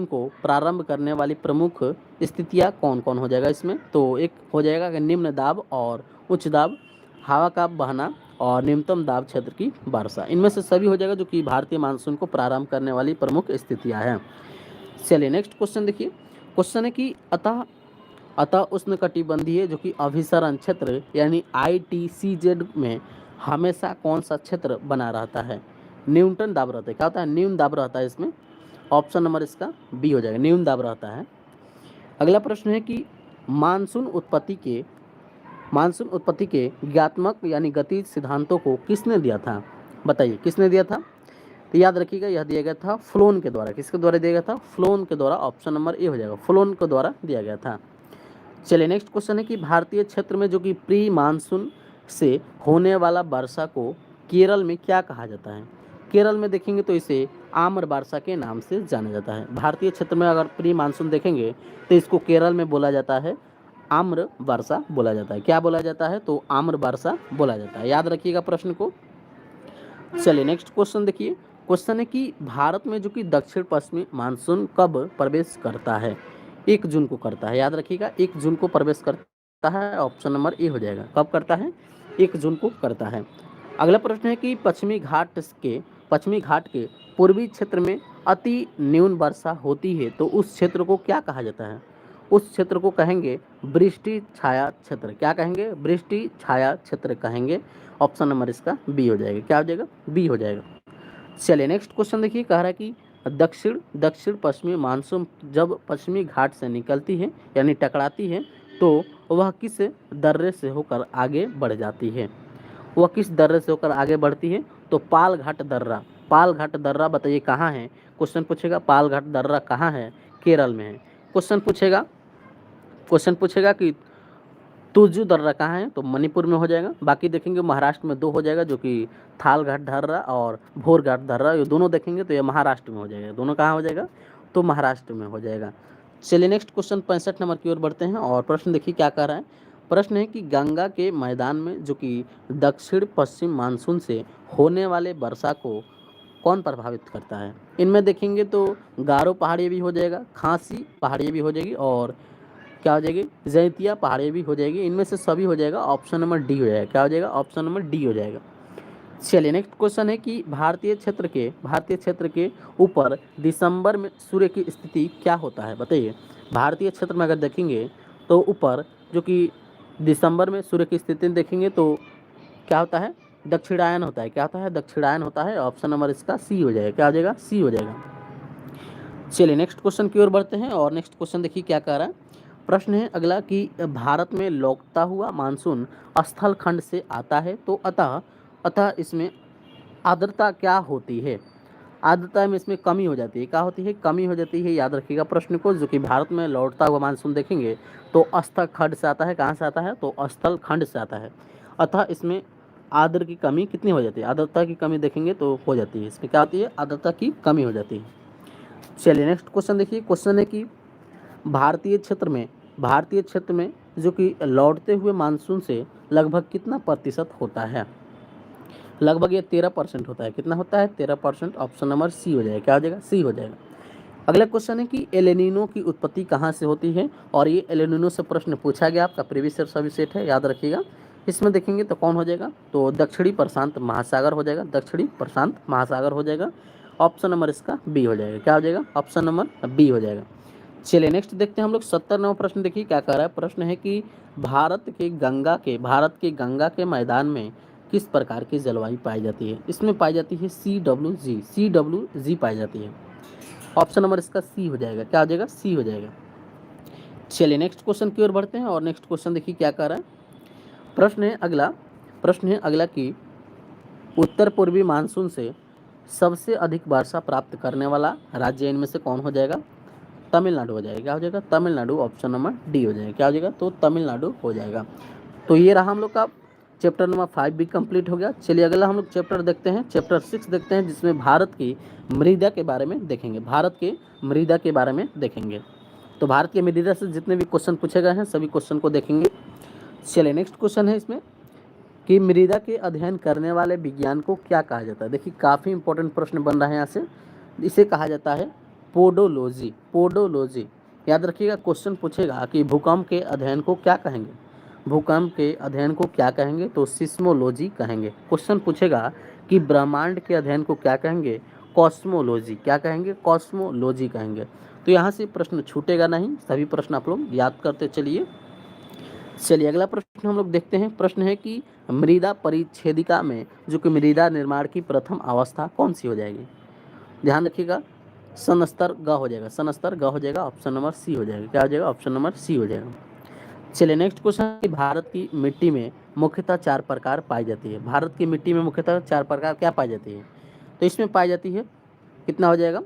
को प्रारंभ करने वाली प्रमुख स्थितियाँ कौन कौन हो जाएगा इसमें। तो एक हो जाएगा कि निम्न दाब और उच्च दाब, हवा का बहना और न्यूनतम दाब क्षेत्र की वर्षा। इनमें से सभी हो जाएगा, जो कि भारतीय मानसून को प्रारंभ करने वाली प्रमुख स्थितियाँ हैं। चलिए नेक्स्ट क्वेश्चन देखिए, क्वेश्चन है कि अतः उष्णकटिबंधीय जो कि अभिसरण क्षेत्र यानी ITCZ में हमेशा कौन सा क्षेत्र बना रहता है। न्यूनतम दाब रहता है। क्या होता है? न्यून दाब रहता है इसमें। ऑप्शन नंबर इसका बी हो जाएगा। न्यून दाब रहता है। अगला प्रश्न है कि मानसून उत्पत्ति के ज्ञात्मक यानी गति सिद्धांतों को किसने दिया था। बताइए किसने दिया था। तो याद रखिएगा यह दिया गया था फ्लोन के द्वारा। किसके द्वारा दिया गया था? फ्लोन के द्वारा। ऑप्शन नंबर ए हो जाएगा। फ्लोन के द्वारा दिया गया था। चलिए नेक्स्ट क्वेश्चन है कि भारतीय क्षेत्र में जो कि प्री मानसून से होने वाला वर्षा को केरल में क्या कहा जाता है। केरल में देखेंगे तो इसे आम्र वर्षा के नाम से जाना जाता है। भारतीय क्षेत्र में अगर प्री मानसून देखेंगे तो इसको केरल में बोला जाता है आम्र वर्षा बोला जाता है। क्या बोला जाता है? तो आम्र वर्षा बोला जाता है। याद रखिएगा प्रश्न को। चलिए नेक्स्ट क्वेश्चन देखिए, क्वेश्चन है कि भारत में जो कि दक्षिण पश्चिमी मानसून कब प्रवेश करता है। 1 जून को करता है। याद रखिएगा 1 जून को प्रवेश करता है। ऑप्शन नंबर ए हो जाएगा। कब करता है? 1 जून को करता है। अगला प्रश्न है कि पश्चिमी घाट के पूर्वी क्षेत्र में अति न्यून वर्षा होती है, तो उस क्षेत्र को क्या कहा जाता है। उस क्षेत्र को कहेंगे वृष्टि छाया क्षेत्र। क्या कहेंगे? वृष्टि छाया क्षेत्र कहेंगे। ऑप्शन नंबर इसका बी हो जाएगा। क्या हो जाएगा? बी हो जाएगा। चलिए नेक्स्ट क्वेश्चन देखिए, कह रहा है कि दक्षिण पश्चिमी मानसून जब पश्चिमी घाट से निकलती है यानी टकराती है, तो वह किस दर्रे से होकर आगे बढ़ जाती है। वह किस दर्रे से होकर आगे बढ़ती है? तो पाल घाट दर्रा। पालघाट दर्रा बताइए कहाँ है, क्वेश्चन पूछेगा पालघाट दर्रा कहाँ है, केरल में है। क्वेश्चन पूछेगा कि तुजू दर्रा कहाँ है, तो मणिपुर में हो जाएगा। बाकी देखेंगे महाराष्ट्र में 2 हो जाएगा, जो कि थालघाट दर्रा और भोरघाट दर्रा, ये दोनों देखेंगे तो ये महाराष्ट्र में हो जाएगा। दोनों कहाँ हो जाएगा, तो महाराष्ट्र में हो जाएगा। चलिए नेक्स्ट क्वेश्चन 65 नंबर की ओर बढ़ते हैं और प्रश्न देखिए क्या कह रहा है। प्रश्न है कि गंगा के मैदान में जो कि दक्षिण पश्चिम मानसून से होने वाले वर्षा को कौन प्रभावित करता है। इनमें देखेंगे तो गारो पहाड़ी भी हो जाएगा, खांसी पहाड़ी भी हो जाएगी और क्या हो जाएगी, जैंतिया पहाड़ी भी हो जाएगी। इनमें से सभी हो जाएगा, ऑप्शन नंबर डी हो जाएगा। क्या हो जाएगा, ऑप्शन नंबर डी हो जाएगा। चलिए नेक्स्ट क्वेश्चन है कि भारतीय क्षेत्र के ऊपर दिसंबर में सूर्य की स्थिति क्या होता है, बताइए। भारतीय क्षेत्र में अगर देखेंगे तो ऊपर जो कि दिसंबर में सूर्य की स्थिति देखेंगे तो क्या होता है, दक्षिणायन होता है। क्या होता है, दक्षिणायन होता है। ऑप्शन नंबर इसका सी हो जाएगा। क्या हो जाएगा, सी हो जाएगा। चलिए नेक्स्ट क्वेश्चन की ओर बढ़ते हैं और नेक्स्ट क्वेश्चन देखिए क्या कह रहा है। प्रश्न है अगला कि भारत में लौटता हुआ मानसून स्थल खंड से आता है तो अतः अतः इसमें आर्द्रता क्या होती है। आर्द्रता में इसमें कमी हो जाती है। क्या होती है, कमी हो जाती है। याद रखिएगा प्रश्न को, जो कि भारत में लौटता हुआ मानसून देखेंगे तो स्थल खंड से आता है। कहाँ से आता है, तो स्थल खंड से आता है। अतः इसमें आर्द्र की कमी कितनी हो जाती है, आर्द्रता की कमी देखेंगे तो हो जाती है। इसमें क्या होती है, आर्द्रता की कमी हो जाती है। चलिए नेक्स्ट क्वेश्चन देखिए। क्वेश्चन है कि भारतीय क्षेत्र में जो कि लौटते हुए मानसून से लगभग कितना प्रतिशत होता है। लगभग ये 13% होता है। कितना होता है, 13%। ऑप्शन नंबर सी हो जाएगा। क्या हो जाएगा, सी हो जाएगा। अगला क्वेश्चन है कि एलेनिनो की उत्पत्ति कहाँ से होती है, और ये एलेनिनो से प्रश्न पूछा गया, आपका प्रीवियस ईयर सभी सेट है, याद रखिएगा। इसमें देखेंगे तो कौन हो जाएगा, तो दक्षिणी प्रशांत महासागर हो जाएगा। दक्षिणी प्रशांत महासागर हो जाएगा। ऑप्शन नंबर इसका बी हो जाएगा। क्या हो जाएगा, ऑप्शन नंबर बी हो जाएगा। चलिए नेक्स्ट देखते हैं हम लोग 70 नंबर प्रश्न। देखिए क्या कह रहा है। प्रश्न है कि भारत के गंगा के मैदान में किस प्रकार की जलवायु पाई जाती है। इसमें पाई जाती है CWG पाई जाती है। ऑप्शन नंबर इसका सी हो जाएगा। क्या हो जाएगा, सी हो जाएगा। चलिए नेक्स्ट क्वेश्चन की ओर बढ़ते हैं और नेक्स्ट क्वेश्चन देखिए क्या कह रहा है। प्रश्न है अगला कि उत्तर पूर्वी मानसून से सबसे अधिक वर्षा प्राप्त करने वाला राज्य इनमें से कौन हो जाएगा, तमिलनाडु हो जाएगा। क्या हो जाएगा, तमिलनाडु। ऑप्शन नंबर डी हो जाएगा। क्या हो जाएगा, तो तमिलनाडु हो जाएगा। तो ये रहा हम लोग का चैप्टर नंबर 5 भी कंप्लीट हो गया। चलिए अगला हम लोग चैप्टर देखते हैं, चैप्टर 6 देखते हैं, जिसमें भारत की मृदा के बारे में देखेंगे। भारत के मृदा के बारे में देखेंगे। तो भारत के मृदा से जितने भी क्वेश्चन पूछे गए हैं सभी क्वेश्चन को देखेंगे। चलिए नेक्स्ट क्वेश्चन है इसमें कि मृदा के अध्ययन करने वाले विज्ञान को क्या कहा जाता है। देखिए काफ़ी इंपॉर्टेंट प्रश्न बन रहा है यहाँ से। इसे कहा जाता है पोडोलॉजी। पोडोलॉजी याद रखिएगा। क्वेश्चन पूछेगा कि भूकंप के अध्ययन को क्या कहेंगे। भूकंप के अध्ययन को क्या कहेंगे, तो सिस्मोलॉजी कहेंगे। क्वेश्चन पूछेगा कि ब्रह्मांड के अध्ययन को क्या कहेंगे, कॉस्मोलॉजी। क्या कहेंगे, कॉस्मोलॉजी कहेंगे। तो यहाँ से प्रश्न छूटेगा नहीं, सभी प्रश्न आप लोग याद करते चलिए। चलिए अगला प्रश्न हम लोग देखते हैं। प्रश्न है कि मृदा परिच्छेदिका में जो कि मृदा निर्माण की प्रथम अवस्था कौन सी हो जाएगी। ध्यान रखिएगा, सनस्तर ग हो जाएगा। सनस्तर ग हो जाएगा। ऑप्शन नंबर सी हो जाएगा। क्या हो जाएगा, ऑप्शन नंबर सी हो जाएगा। चलिए नेक्स्ट क्वेश्चन कि भारत की मिट्टी में मुख्यतः 4 प्रकार पाई जाती है। भारत की मिट्टी में मुख्यतः 4 प्रकार क्या पाई जाती है, तो इसमें पाई जाती है कितना हो जाएगा,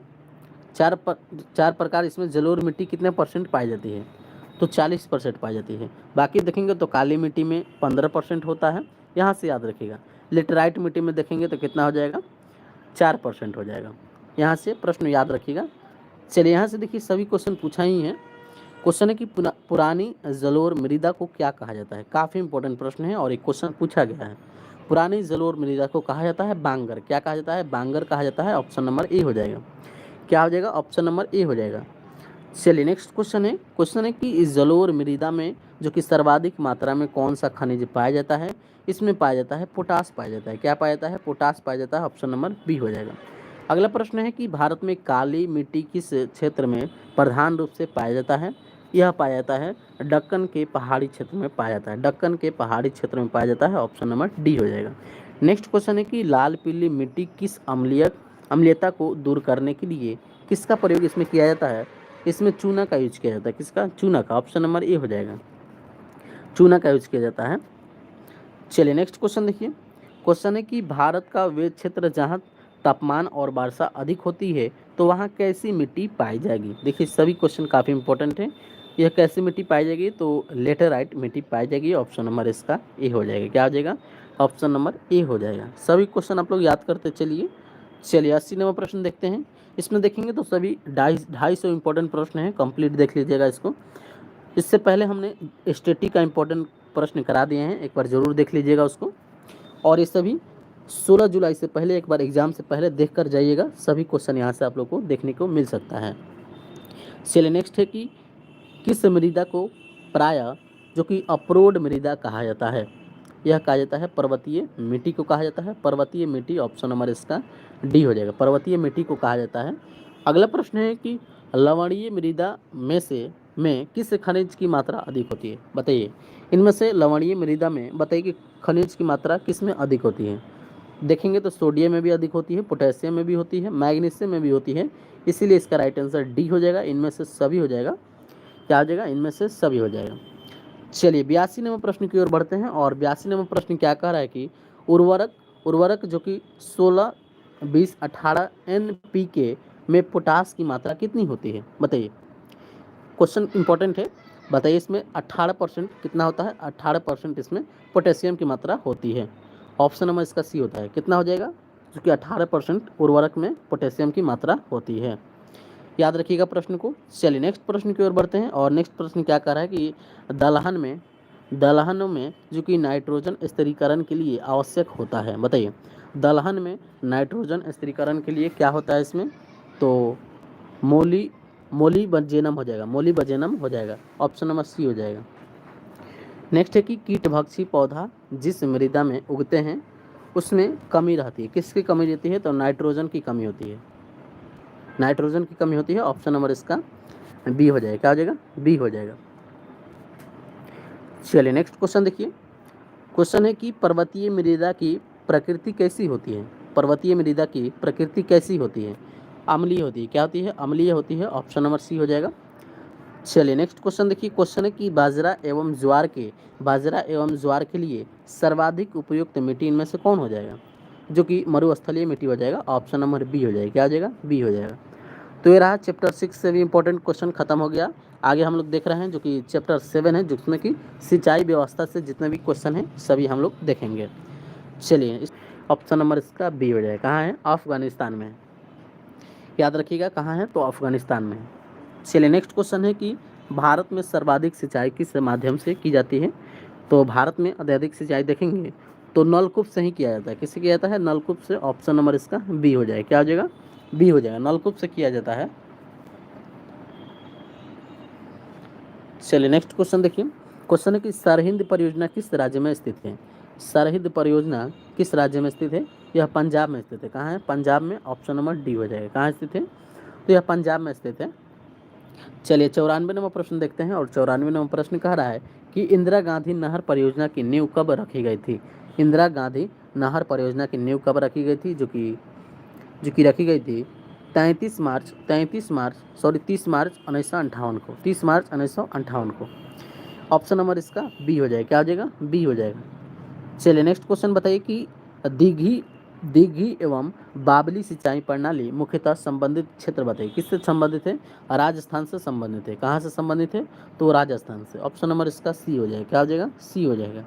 4 प्रकार। इसमें जलोढ़ मिट्टी कितने परसेंट पाई जाती है, तो 40% पाई जाती है। बाकी देखेंगे तो काली मिट्टी में 15% होता है, यहाँ से याद रखिएगा। लेटराइट मिट्टी में देखेंगे तो कितना हो जाएगा, 4% हो जाएगा। यहाँ से प्रश्न याद रखिएगा। चलिए यहाँ से देखिए सभी क्वेश्चन पूछा ही है। क्वेश्चन है कि पुरानी जलोढ़ मृदा को क्या कहा जाता है। काफ़ी इंपॉर्टेंट प्रश्न है और एक क्वेश्चन पूछा गया है। पुरानी जलोढ़ मृदा को कहा जाता है बांगर। क्या कहा जाता है, बांगर कहा जाता है। ऑप्शन नंबर ए हो जाएगा। क्या हो जाएगा, ऑप्शन नंबर ए हो जाएगा। चलिए नेक्स्ट क्वेश्चन है कि इस जलोढ़ मृदा में जो कि सर्वाधिक मात्रा में कौन सा खनिज पाया जाता है। इसमें पाया जाता है पोटास पाया जाता है। क्या पाया जाता है, पोटास पाया जाता है। ऑप्शन नंबर बी हो जाएगा। अगला प्रश्न है कि भारत में काली मिट्टी किस क्षेत्र में प्रधान रूप से पाया जाता है। यह पाया जाता है दक्कन के पहाड़ी क्षेत्र में पाया जाता है। दक्कन के पहाड़ी क्षेत्र में पाया जाता है। ऑप्शन नंबर डी हो जाएगा। नेक्स्ट क्वेश्चन है कि लाल पीली मिट्टी किस अम्लीयता को दूर करने के लिए किसका प्रयोग इसमें किया जाता है। इसमें चूना का यूज किया जाता है। किसका, चूना का। ऑप्शन नंबर ए हो जाएगा। चूना का यूज किया जाता है। चलिए नेक्स्ट क्वेश्चन देखिए। क्वेश्चन है कि भारत का वे क्षेत्र जहाँ तापमान और वर्षा अधिक होती है तो वहाँ कैसी मिट्टी पाई जाएगी। देखिए सभी क्वेश्चन काफ़ी इंपॉर्टेंट हैं। यह कैसी मिट्टी पाई जाएगी, तो लेटेराइट मिट्टी पाई जाएगी। ऑप्शन नंबर इसका ए हो जाएगा। क्या हो जाएगा? ऑप्शन नंबर ए हो जाएगा। सभी क्वेश्चन आप लोग याद करते चलिए। चलिए 80 नंबर प्रश्न देखते हैं। इसमें देखेंगे तो सभी 250 इंपॉर्टेंट प्रश्न हैं, कंप्लीट देख लीजिएगा इसको। इससे पहले हमने स्टैटिक का इंपॉर्टेंट प्रश्न करा दिए हैं, एक बार ज़रूर देख लीजिएगा उसको। और ये सभी 16 जुलाई से पहले, एक बार एग्जाम से पहले देख कर जाइएगा। सभी क्वेश्चन यहाँ से आप लोग को देखने को मिल सकता है। चलिए नेक्स्ट है कि किस मृदा को प्रायः जो कि अप्रोड मृदा कहा जाता है। यह कहा जाता है पर्वतीय मिट्टी को कहा जाता है। पर्वतीय मिट्टी, ऑप्शन नंबर इसका डी हो जाएगा। पर्वतीय मिट्टी को कहा जाता है। अगला प्रश्न है कि लवणीय मृदा में किस खनिज की मात्रा अधिक होती है, बताइए। इनमें से लवणीय मृदा में बताइए कि खनिज की मात्रा किस में अधिक होती है। देखेंगे तो सोडियम में भी अधिक होती है, पोटेशियम में भी होती है, मैग्नीशियम में भी होती है। इसीलिए इसका राइट आंसर डी हो जाएगा। इनमें से सभी हो जाएगा। क्या हो जाएगा? इनमें से सभी हो जाएगा। चलिए 82 नंबर प्रश्न की ओर बढ़ते हैं। और 82 नंबर प्रश्न क्या कह रहा है कि उर्वरक जो कि 16, 20, 18 NPK में पोटास की मात्रा कितनी होती है, बताइए। क्वेश्चन इंपॉर्टेंट है। बताइए इसमें 18% कितना होता है? 18% इसमें पोटेशियम की मात्रा होती है। ऑप्शन नंबर इसका सी होता है। कितना हो जाएगा? जो कि 18% उर्वरक में पोटेशियम की मात्रा होती है। याद रखिएगा प्रश्न को। चलिए नेक्स्ट प्रश्न की ओर बढ़ते हैं। और नेक्स्ट प्रश्न क्या कह रहा है कि दलहनों में जो कि नाइट्रोजन स्थिरीकरण के लिए आवश्यक होता है, बताइए। दलहन में नाइट्रोजन स्थिरीकरण के लिए क्या होता है इसमें? तो मोलिबडेनम हो जाएगा। मोलिबडेनम हो जाएगा। ऑप्शन नंबर सी हो जाएगा। नेक्स्ट है कि कीटभक्षी पौधा जिस मृदा में उगते हैं उसमें कमी रहती है। किसकी कमी रहती है? तो नाइट्रोजन की कमी होती है। नाइट्रोजन की कमी होती है। ऑप्शन नंबर इसका बी हो जाएगा। क्या हो जाएगा? बी हो जाएगा। चलिए नेक्स्ट क्वेश्चन देखिए। क्वेश्चन है कि पर्वतीय मृदा की प्रकृति कैसी होती है। पर्वतीय मृदा की प्रकृति कैसी होती है? अम्लीय होती है। क्या होती है? अम्लीय होती है। ऑप्शन नंबर सी हो जाएगा। चलिए नेक्स्ट क्वेश्चन देखिए। क्वेश्चन है कि बाजरा एवं ज्वार के लिए सर्वाधिक उपयुक्त मिट्टी इनमें से कौन हो जाएगा? जो कि मरुस्थलीय मिट्टी हो जाएगा। ऑप्शन नंबर बी हो जाएगा। क्या हो जाएगा? बी हो जाएगा। तो ये रहा चैप्टर 6 से भी इंपॉर्टेंट क्वेश्चन खत्म हो गया। आगे हम लोग देख रहे हैं जो कि चैप्टर 7 है, जिसमें कि सिंचाई व्यवस्था से जितने भी क्वेश्चन हैं सभी हम लोग देखेंगे। चलिए ऑप्शन नंबर इसका बी हो जाएगा। कहाँ है? अफगानिस्तान में। याद रखिएगा कहाँ है? तो अफगानिस्तान में। चलिए नेक्स्ट क्वेश्चन है कि भारत में सर्वाधिक सिंचाई किस माध्यम से की जाती है। तो भारत में अत्यधिक सिंचाई देखेंगे तो नलकूप से ही किया जाता है। किससे किया जाता है? नलकूप से। ऑप्शन नंबर इसका बी हो जाएगा। क्या हो जाएगा? बी हो जाएगा। नलकूप से किया जाता है। चलिए नेक्स्ट क्वेश्चन देखिए। क्वेश्चन है कि सरहिंद परियोजना किस राज्य में स्थित है। सरहिंद परियोजना किस राज्य में स्थित है? यह पंजाब में स्थित है। कहाँ है? पंजाब में। ऑप्शन नंबर डी हो जाएगा। कहाँ स्थित है? तो यह पंजाब में स्थित है। चलिए 94 नंबर प्रश्न देखते हैं। और 94 नंबर प्रश्न कह रहा है कि इंदिरा गांधी नहर परियोजना की नींव कब रखी गई थी। इंदिरा गांधी नहर परियोजना की नींव कब रखी गई थी? जो कि रखी गई थी 30 मार्च 1958 को। 30 मार्च 1958 को। ऑप्शन नंबर इसका बी हो जाएगा। क्या हो जाएगा? बी हो जाएगा। चलिए नेक्स्ट क्वेश्चन बताइए कि दीघी एवं बावली सिंचाई प्रणाली मुख्यतः संबंधित क्षेत्र बताइए। किससे संबंधित है? राजस्थान से संबंधित है। कहाँ से संबंधित है? तो राजस्थान से। ऑप्शन नंबर इसका सी हो जाएगा। क्या हो जाएगा? सी हो जाएगा।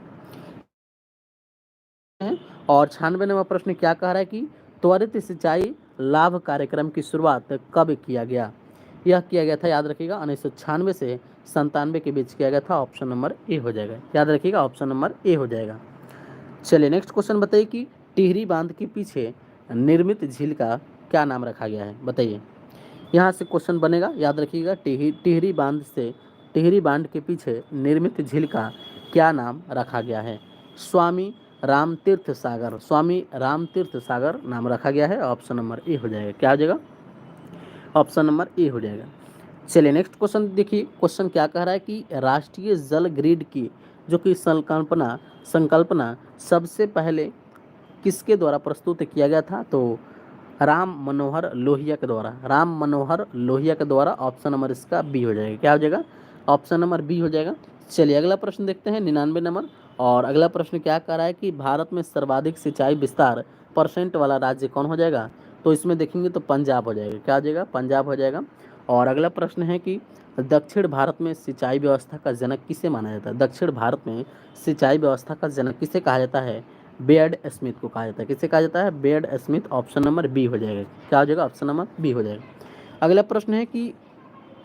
और 96 नंबर प्रश्न क्या कह रहा है कि त्वरित सिंचाई लाभ कार्यक्रम की शुरुआत कब किया गया। यह किया गया था, याद रखिएगा, 1996 से 97 के बीच किया गया था। ऑप्शन नंबर ए हो जाएगा। याद रखिएगा ऑप्शन नंबर ए हो जाएगा। चलिए नेक्स्ट क्वेश्चन बताइए कि टिहरी बांध के पीछे निर्मित झील का क्या नाम रखा गया है, बताइए। यहाँ से क्वेश्चन बनेगा। याद रखिएगा टिहरी बांध के पीछे निर्मित झील का क्या नाम रखा गया है। स्वामी रामतीर्थ सागर नाम रखा गया है। ऑप्शन नंबर ए हो जाएगा। क्या हो जाएगा? ऑप्शन नंबर ए हो जाएगा। चलिए नेक्स्ट क्वेश्चन देखिए। क्वेश्चन क्या कह रहा है कि राष्ट्रीय जल ग्रिड की जो कि संकल्पना सबसे पहले किसके द्वारा प्रस्तुत किया गया था। तो राम मनोहर लोहिया के द्वारा। ऑप्शन नंबर इसका बी हो जाएगा। क्या हो जाएगा? ऑप्शन नंबर बी हो जाएगा। चलिए अगला प्रश्न देखते हैं 99 नंबर। और अगला प्रश्न क्या कह रहा है कि भारत में सर्वाधिक सिंचाई विस्तार परसेंट वाला राज्य कौन हो जाएगा? तो इसमें देखेंगे तो पंजाब हो जाएगा। क्या हो जाएगा? पंजाब हो जाएगा। और अगला प्रश्न है कि दक्षिण भारत में सिंचाई व्यवस्था का जनक किसे माना जाता है? दक्षिण भारत में सिंचाई व्यवस्था का जनक किसे कहा जाता है? बेयड स्मिथ को कहा जाता है। किसे कहा जाता है? बेयड स्मिथ। ऑप्शन नंबर बी हो जाएगा। क्या हो जाएगा? ऑप्शन नंबर बी हो जाएगा। अगला प्रश्न है कि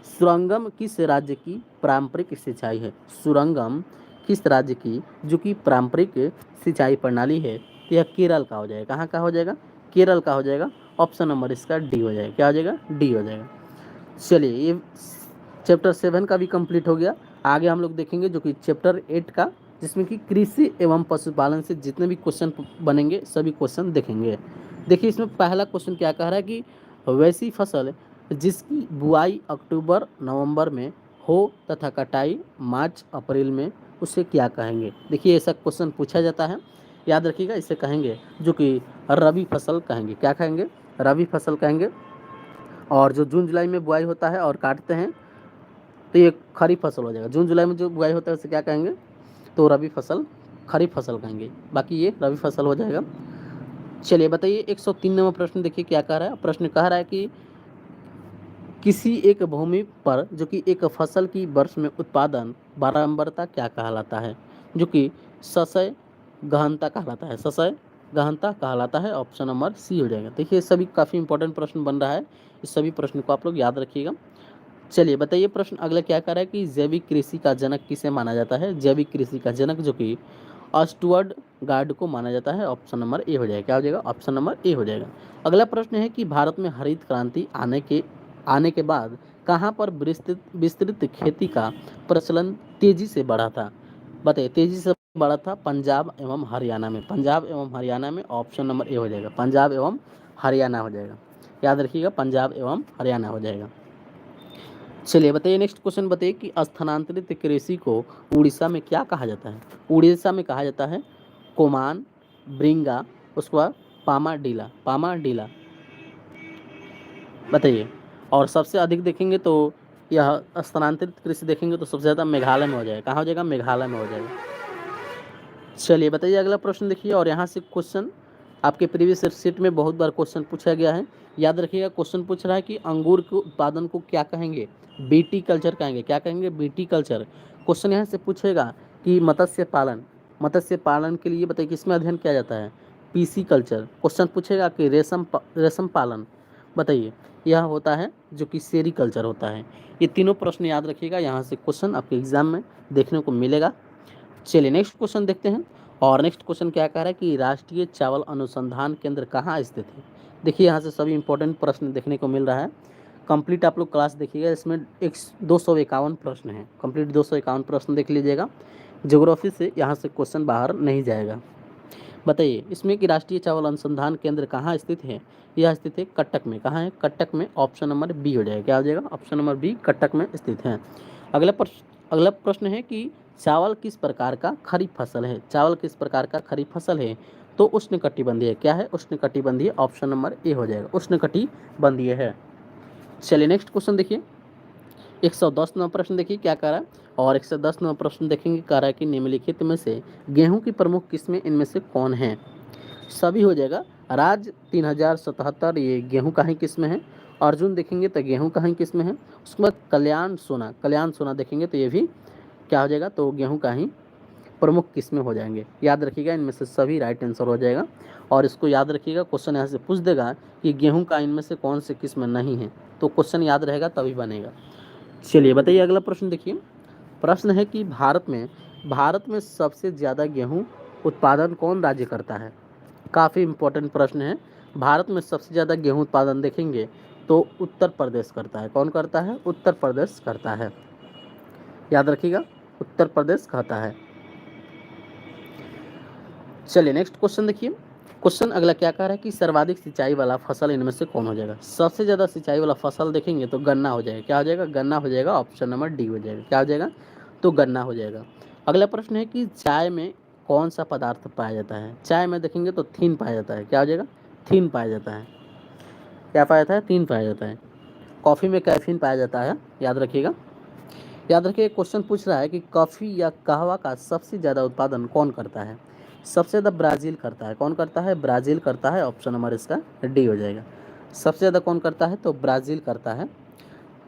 सुरंगम किस राज्य की पारंपरिक सिंचाई है? सुरंगम किस राज्य की जो कि पारंपरिक सिंचाई प्रणाली है? यह केरल का हो जाएगा। कहाँ का हो जाएगा? केरल का हो जाएगा। ऑप्शन नंबर इसका डी हो जाएगा। क्या हो जाएगा? डी हो जाएगा। चलिए, ये चैप्टर 7 का भी कंप्लीट हो गया। आगे हम लोग देखेंगे जो कि चैप्टर 8 का, जिसमें कि कृषि एवं पशुपालन से जितने भी क्वेश्चन बनेंगे सभी क्वेश्चन देखेंगे। देखिए, इसमें पहला क्वेश्चन क्या कह रहा है कि वैसी फसल जिसकी बुआई अक्टूबर नवंबर में हो तथा कटाई मार्च अप्रैल में, उसे क्या कहेंगे? देखिए, ऐसा क्वेश्चन पूछा जाता है, याद रखिएगा। इसे कहेंगे जो कि रबी फसल कहेंगे। क्या कहेंगे? रबी फसल कहेंगे। और जो जून जुलाई में बुआई होता है और काटते हैं तो ये खरीफ फसल हो जाएगा। जून जुलाई में जो बुआई होता है उसे क्या कहेंगे? तो रबी फसल, खरीफ फसल कहेंगे। बाकी ये रबी फसल हो जाएगा। चलिए बताइए, 103वां प्रश्न देखिए क्या कह रहा है। प्रश्न कह रहा है कि किसी एक भूमि पर जो कि एक फसल की वर्ष में उत्पादन बारंबारता क्या कहलाता है? जो कि ससय गहनता कहलाता है। ससय गहनता कहलाता है। ऑप्शन नंबर सी हो जाएगा। देखिए, सभी काफ़ी इंपॉर्टेंट प्रश्न बन रहा है। इस सभी प्रश्न को आप लोग याद रखिएगा। चलिए बताइए, प्रश्न अगला क्या कर रहा है कि जैविक कृषि का जनक किसे माना जाता है? जैविक कृषि का जनक जो कि अस्टुअर्ड गार्ड को माना जाता है। ऑप्शन नंबर ए हो जाएगा। क्या हो जाएगा? ऑप्शन नंबर ए हो जाएगा। अगला प्रश्न है कि भारत में हरित क्रांति आने के बाद कहाँ पर विस्तृत विस्तृत खेती का प्रचलन तेजी से बढ़ा था? बताइए, तेजी से बढ़ा था पंजाब एवं हरियाणा में। पंजाब एवं हरियाणा में। ऑप्शन नंबर ए हो जाएगा। पंजाब एवं हरियाणा हो जाएगा। याद रखिएगा, पंजाब एवं हरियाणा हो जाएगा। चलिए बताइए, नेक्स्ट क्वेश्चन बताइए कि स्थानांतरित कृषि को उड़ीसा में क्या कहा जाता है? उड़ीसा में कहा जाता है कोमान, ब्रिंगा, उसके बाद पामाडीला। पामाडीला बताइए। और सबसे अधिक देखेंगे तो यह स्थानांतरित कृषि देखेंगे तो सबसे ज़्यादा मेघालय में हो जाएगा। कहाँ हो जाएगा? मेघालय में हो जाएगा। चलिए बताइए, अगला प्रश्न देखिए। और यहाँ से क्वेश्चन आपके प्रीवियस शीट में बहुत बार क्वेश्चन पूछा गया है। याद रखिएगा, क्वेश्चन पूछ रहा है कि अंगूर के उत्पादन को क्या कहेंगे? बीटी कल्चर कहेंगे। क्या कहेंगे? BT culture. क्वेश्चन यहाँ से पूछेगा कि मत्स्य पालन के लिए बताइए किसमें अध्ययन किया जाता है? PC culture. क्वेश्चन पूछेगा कि रेशम पालन बताइए, यह होता है जो कि सेरी कल्चर होता है। ये तीनों प्रश्न याद रखिएगा, यहाँ से क्वेश्चन आपके एग्जाम में देखने को मिलेगा। चलिए नेक्स्ट क्वेश्चन देखते हैं। और नेक्स्ट क्वेश्चन क्या कह रहा है कि राष्ट्रीय चावल अनुसंधान केंद्र कहाँ स्थित है? देखिए, यहाँ से सभी इंपॉर्टेंट प्रश्न देखने को मिल रहा है। कंप्लीट आप लोग क्लास देखिएगा, इसमें 251 प्रश्न हैं। कंप्लीट 251 प्रश्न देख लीजिएगा। ज्योग्राफी से यहाँ से क्वेश्चन बाहर नहीं जाएगा। बताइए, इसमें कि राष्ट्रीय चावल अनुसंधान केंद्र कहाँ स्थित है? यह स्थित है कटक में। कहाँ है? कटक में। ऑप्शन नंबर बी हो जाएगा। क्या हो जाएगा? ऑप्शन नंबर बी, कटक में स्थित है। अगला प्रश्न है कि चावल किस प्रकार का खरीफ फसल है? चावल किस प्रकार का खरीफ फसल है? तो उष्णकटिबंधीय। क्या है? उष्णकटिबंधीय। ऑप्शन नंबर ए हो जाएगा। उष्णकटिबंधीय है। चलिए नेक्स्ट क्वेश्चन देखिए। 110वां प्रश्न देखिए क्या कह रहा है। और 110वां प्रश्न देखेंगे, कह रहा है कि निम्नलिखित में से गेहूं की प्रमुख किस्में इनमें से कौन है? सभी हो जाएगा। राज 3077 ये गेहूं का ही किस्म है। अर्जुन देखेंगे तो गेहूं का ही किस्म है। उसके बाद कल्याण सोना देखेंगे तो ये भी क्या हो जाएगा? तो गेहूं का ही प्रमुख किस्में हो जाएंगे। याद रखिएगा, इनमें से सभी राइट आंसर हो जाएगा। और इसको याद रखिएगा, क्वेश्चन यहाँ से पूछ देगा कि गेहूं का इनमें से कौन से किस्म नहीं है, तो क्वेश्चन याद रहेगा तभी बनेगा। चलिए बताइए, अगला प्रश्न देखिए। प्रश्न है कि भारत में सबसे ज़्यादा गेहूं उत्पादन कौन राज्य करता है? काफ़ी इंपॉर्टेंट प्रश्न है। भारत में सबसे ज़्यादा गेहूं उत्पादन देखेंगे तो उत्तर प्रदेश करता है। कौन करता है? उत्तर प्रदेश करता है। याद रखिएगा, उत्तर प्रदेश कहता है। चलिए नेक्स्ट क्वेश्चन देखिए। क्वेश्चन अगला क्या कह रहा है कि सर्वाधिक सिंचाई वाला फसल इनमें से कौन हो जाएगा? सबसे ज़्यादा सिंचाई वाला फसल देखेंगे तो गन्ना हो जाएगा। क्या हो जाएगा? गन्ना हो जाएगा। ऑप्शन नंबर डी हो जाएगा। क्या हो जाएगा? तो गन्ना हो जाएगा। अगला प्रश्न है कि चाय में कौन सा पदार्थ पाया जाता है? चाय में देखेंगे तो थीन पाया जाता है। क्या हो जाएगा? थीन पाया जाता है। क्या पाया जाता है? थीन पाया जाता है। कॉफ़ी में कैफीन पाया जाता है। याद रखिएगा। क्वेश्चन पूछ रहा है कि कॉफ़ी या कहवा का सबसे ज़्यादा उत्पादन कौन करता है? सबसे ज़्यादा ब्राज़ील करता है, कौन करता है? ब्राज़ील करता है, ऑप्शन नंबर इसका डी हो जाएगा। सबसे ज़्यादा कौन करता है? तो ब्राज़ील करता है।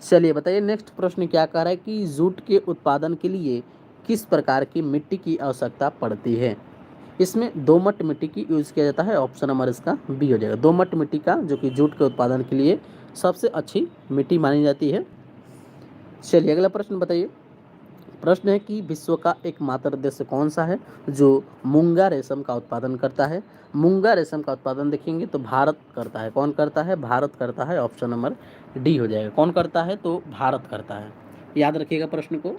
चलिए बताइए नेक्स्ट प्रश्न क्या कह रहा है कि जूट के उत्पादन के लिए किस प्रकार की मिट्टी की आवश्यकता पड़ती है? इसमें दोमट मिट्टी की यूज़ किया जाता है, ऑप्शन नंबर इसका बी हो जाएगा। दोमट मिट्टी का जो कि जूट के उत्पादन के लिए सबसे अच्छी मिट्टी मानी जाती है। चलिए अगला प्रश्न बताइए। प्रश्न है कि विश्व का एकमात्र देश कौन सा है जो मूंगा रेशम का उत्पादन करता है? मूंगा रेशम का उत्पादन देखेंगे तो भारत करता है। कौन करता है? भारत करता है, ऑप्शन नंबर डी हो जाएगा। कौन करता है? तो भारत करता है। याद रखिएगा प्रश्न को।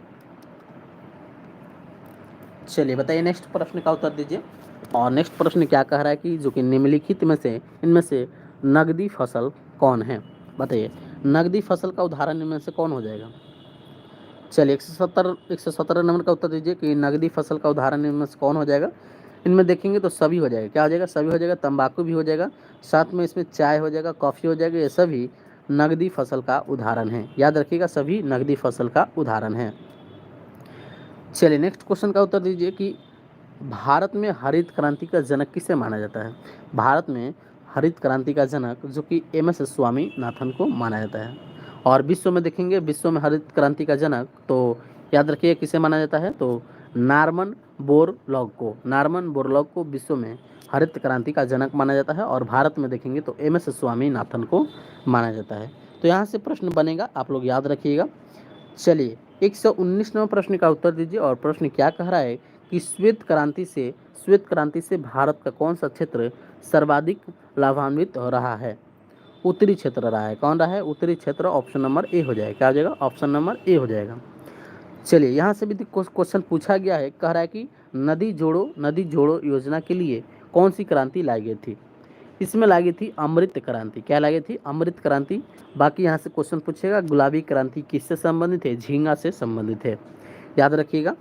चलिए बताइए नेक्स्ट प्रश्न का उत्तर दीजिए। और नेक्स्ट प्रश्न क्या कह रहा है कि जो कि निम्नलिखित में से इनमें से नगदी फसल कौन है? बताइए नगदी फसल का उदाहरण इनमें से कौन हो जाएगा? चलिए 117 नंबर का उत्तर दीजिए कि नगदी फसल का उदाहरण इनमें से कौन हो जाएगा? इनमें देखेंगे तो सभी हो जाएगा। क्या हो जाएगा? सभी हो जाएगा। तंबाकू भी हो जाएगा, साथ में इसमें चाय हो जाएगा, कॉफ़ी हो जाएगा। ये सभी नगदी फसल का उदाहरण है। याद रखिएगा सभी नगदी फसल का उदाहरण है। चलिए नेक्स्ट क्वेश्चन का उत्तर दीजिए कि भारत में हरित क्रांति का जनक किसे माना जाता है? भारत में हरित क्रांति का जनक जो कि एम.एस. स्वामीनाथन को माना जाता है। और विश्व में देखेंगे, विश्व में हरित क्रांति का जनक तो याद रखिए किसे माना जाता है? तो नॉर्मन बोरलॉग को। नॉर्मन बोरलॉग को विश्व में हरित क्रांति का जनक माना जाता है। और भारत में देखेंगे तो एम.एस. स्वामीनाथन को माना जाता है। तो यहाँ से प्रश्न बनेगा, आप लोग याद रखिएगा। चलिए 119वां प्रश्न का उत्तर दीजिए। और प्रश्न क्या कह रहा है कि श्वेत क्रांति से भारत का कौन सा क्षेत्र सर्वाधिक लाभान्वित हो रहा है? उत्तरी क्षेत्र रहा है। कौन रहा है? उत्तरी क्षेत्र, ऑप्शन नंबर ए हो जाएगा। क्या हो जाएगा? ऑप्शन नंबर ए हो जाएगा। चलिए यहाँ से भी क्वेश्चन पूछा गया है, कह रहा है कि नदी जोड़ो योजना के लिए कौन सी क्रांति लाई गई थी? इसमें लाई थी अमृत क्रांति। क्या लाई थी? अमृत क्रांति। बाकी यहाँ से क्वेश्चन पूछेगा गुलाबी क्रांति किससे संबंधित है? झींगा से संबंधित है। याद रखिएगा।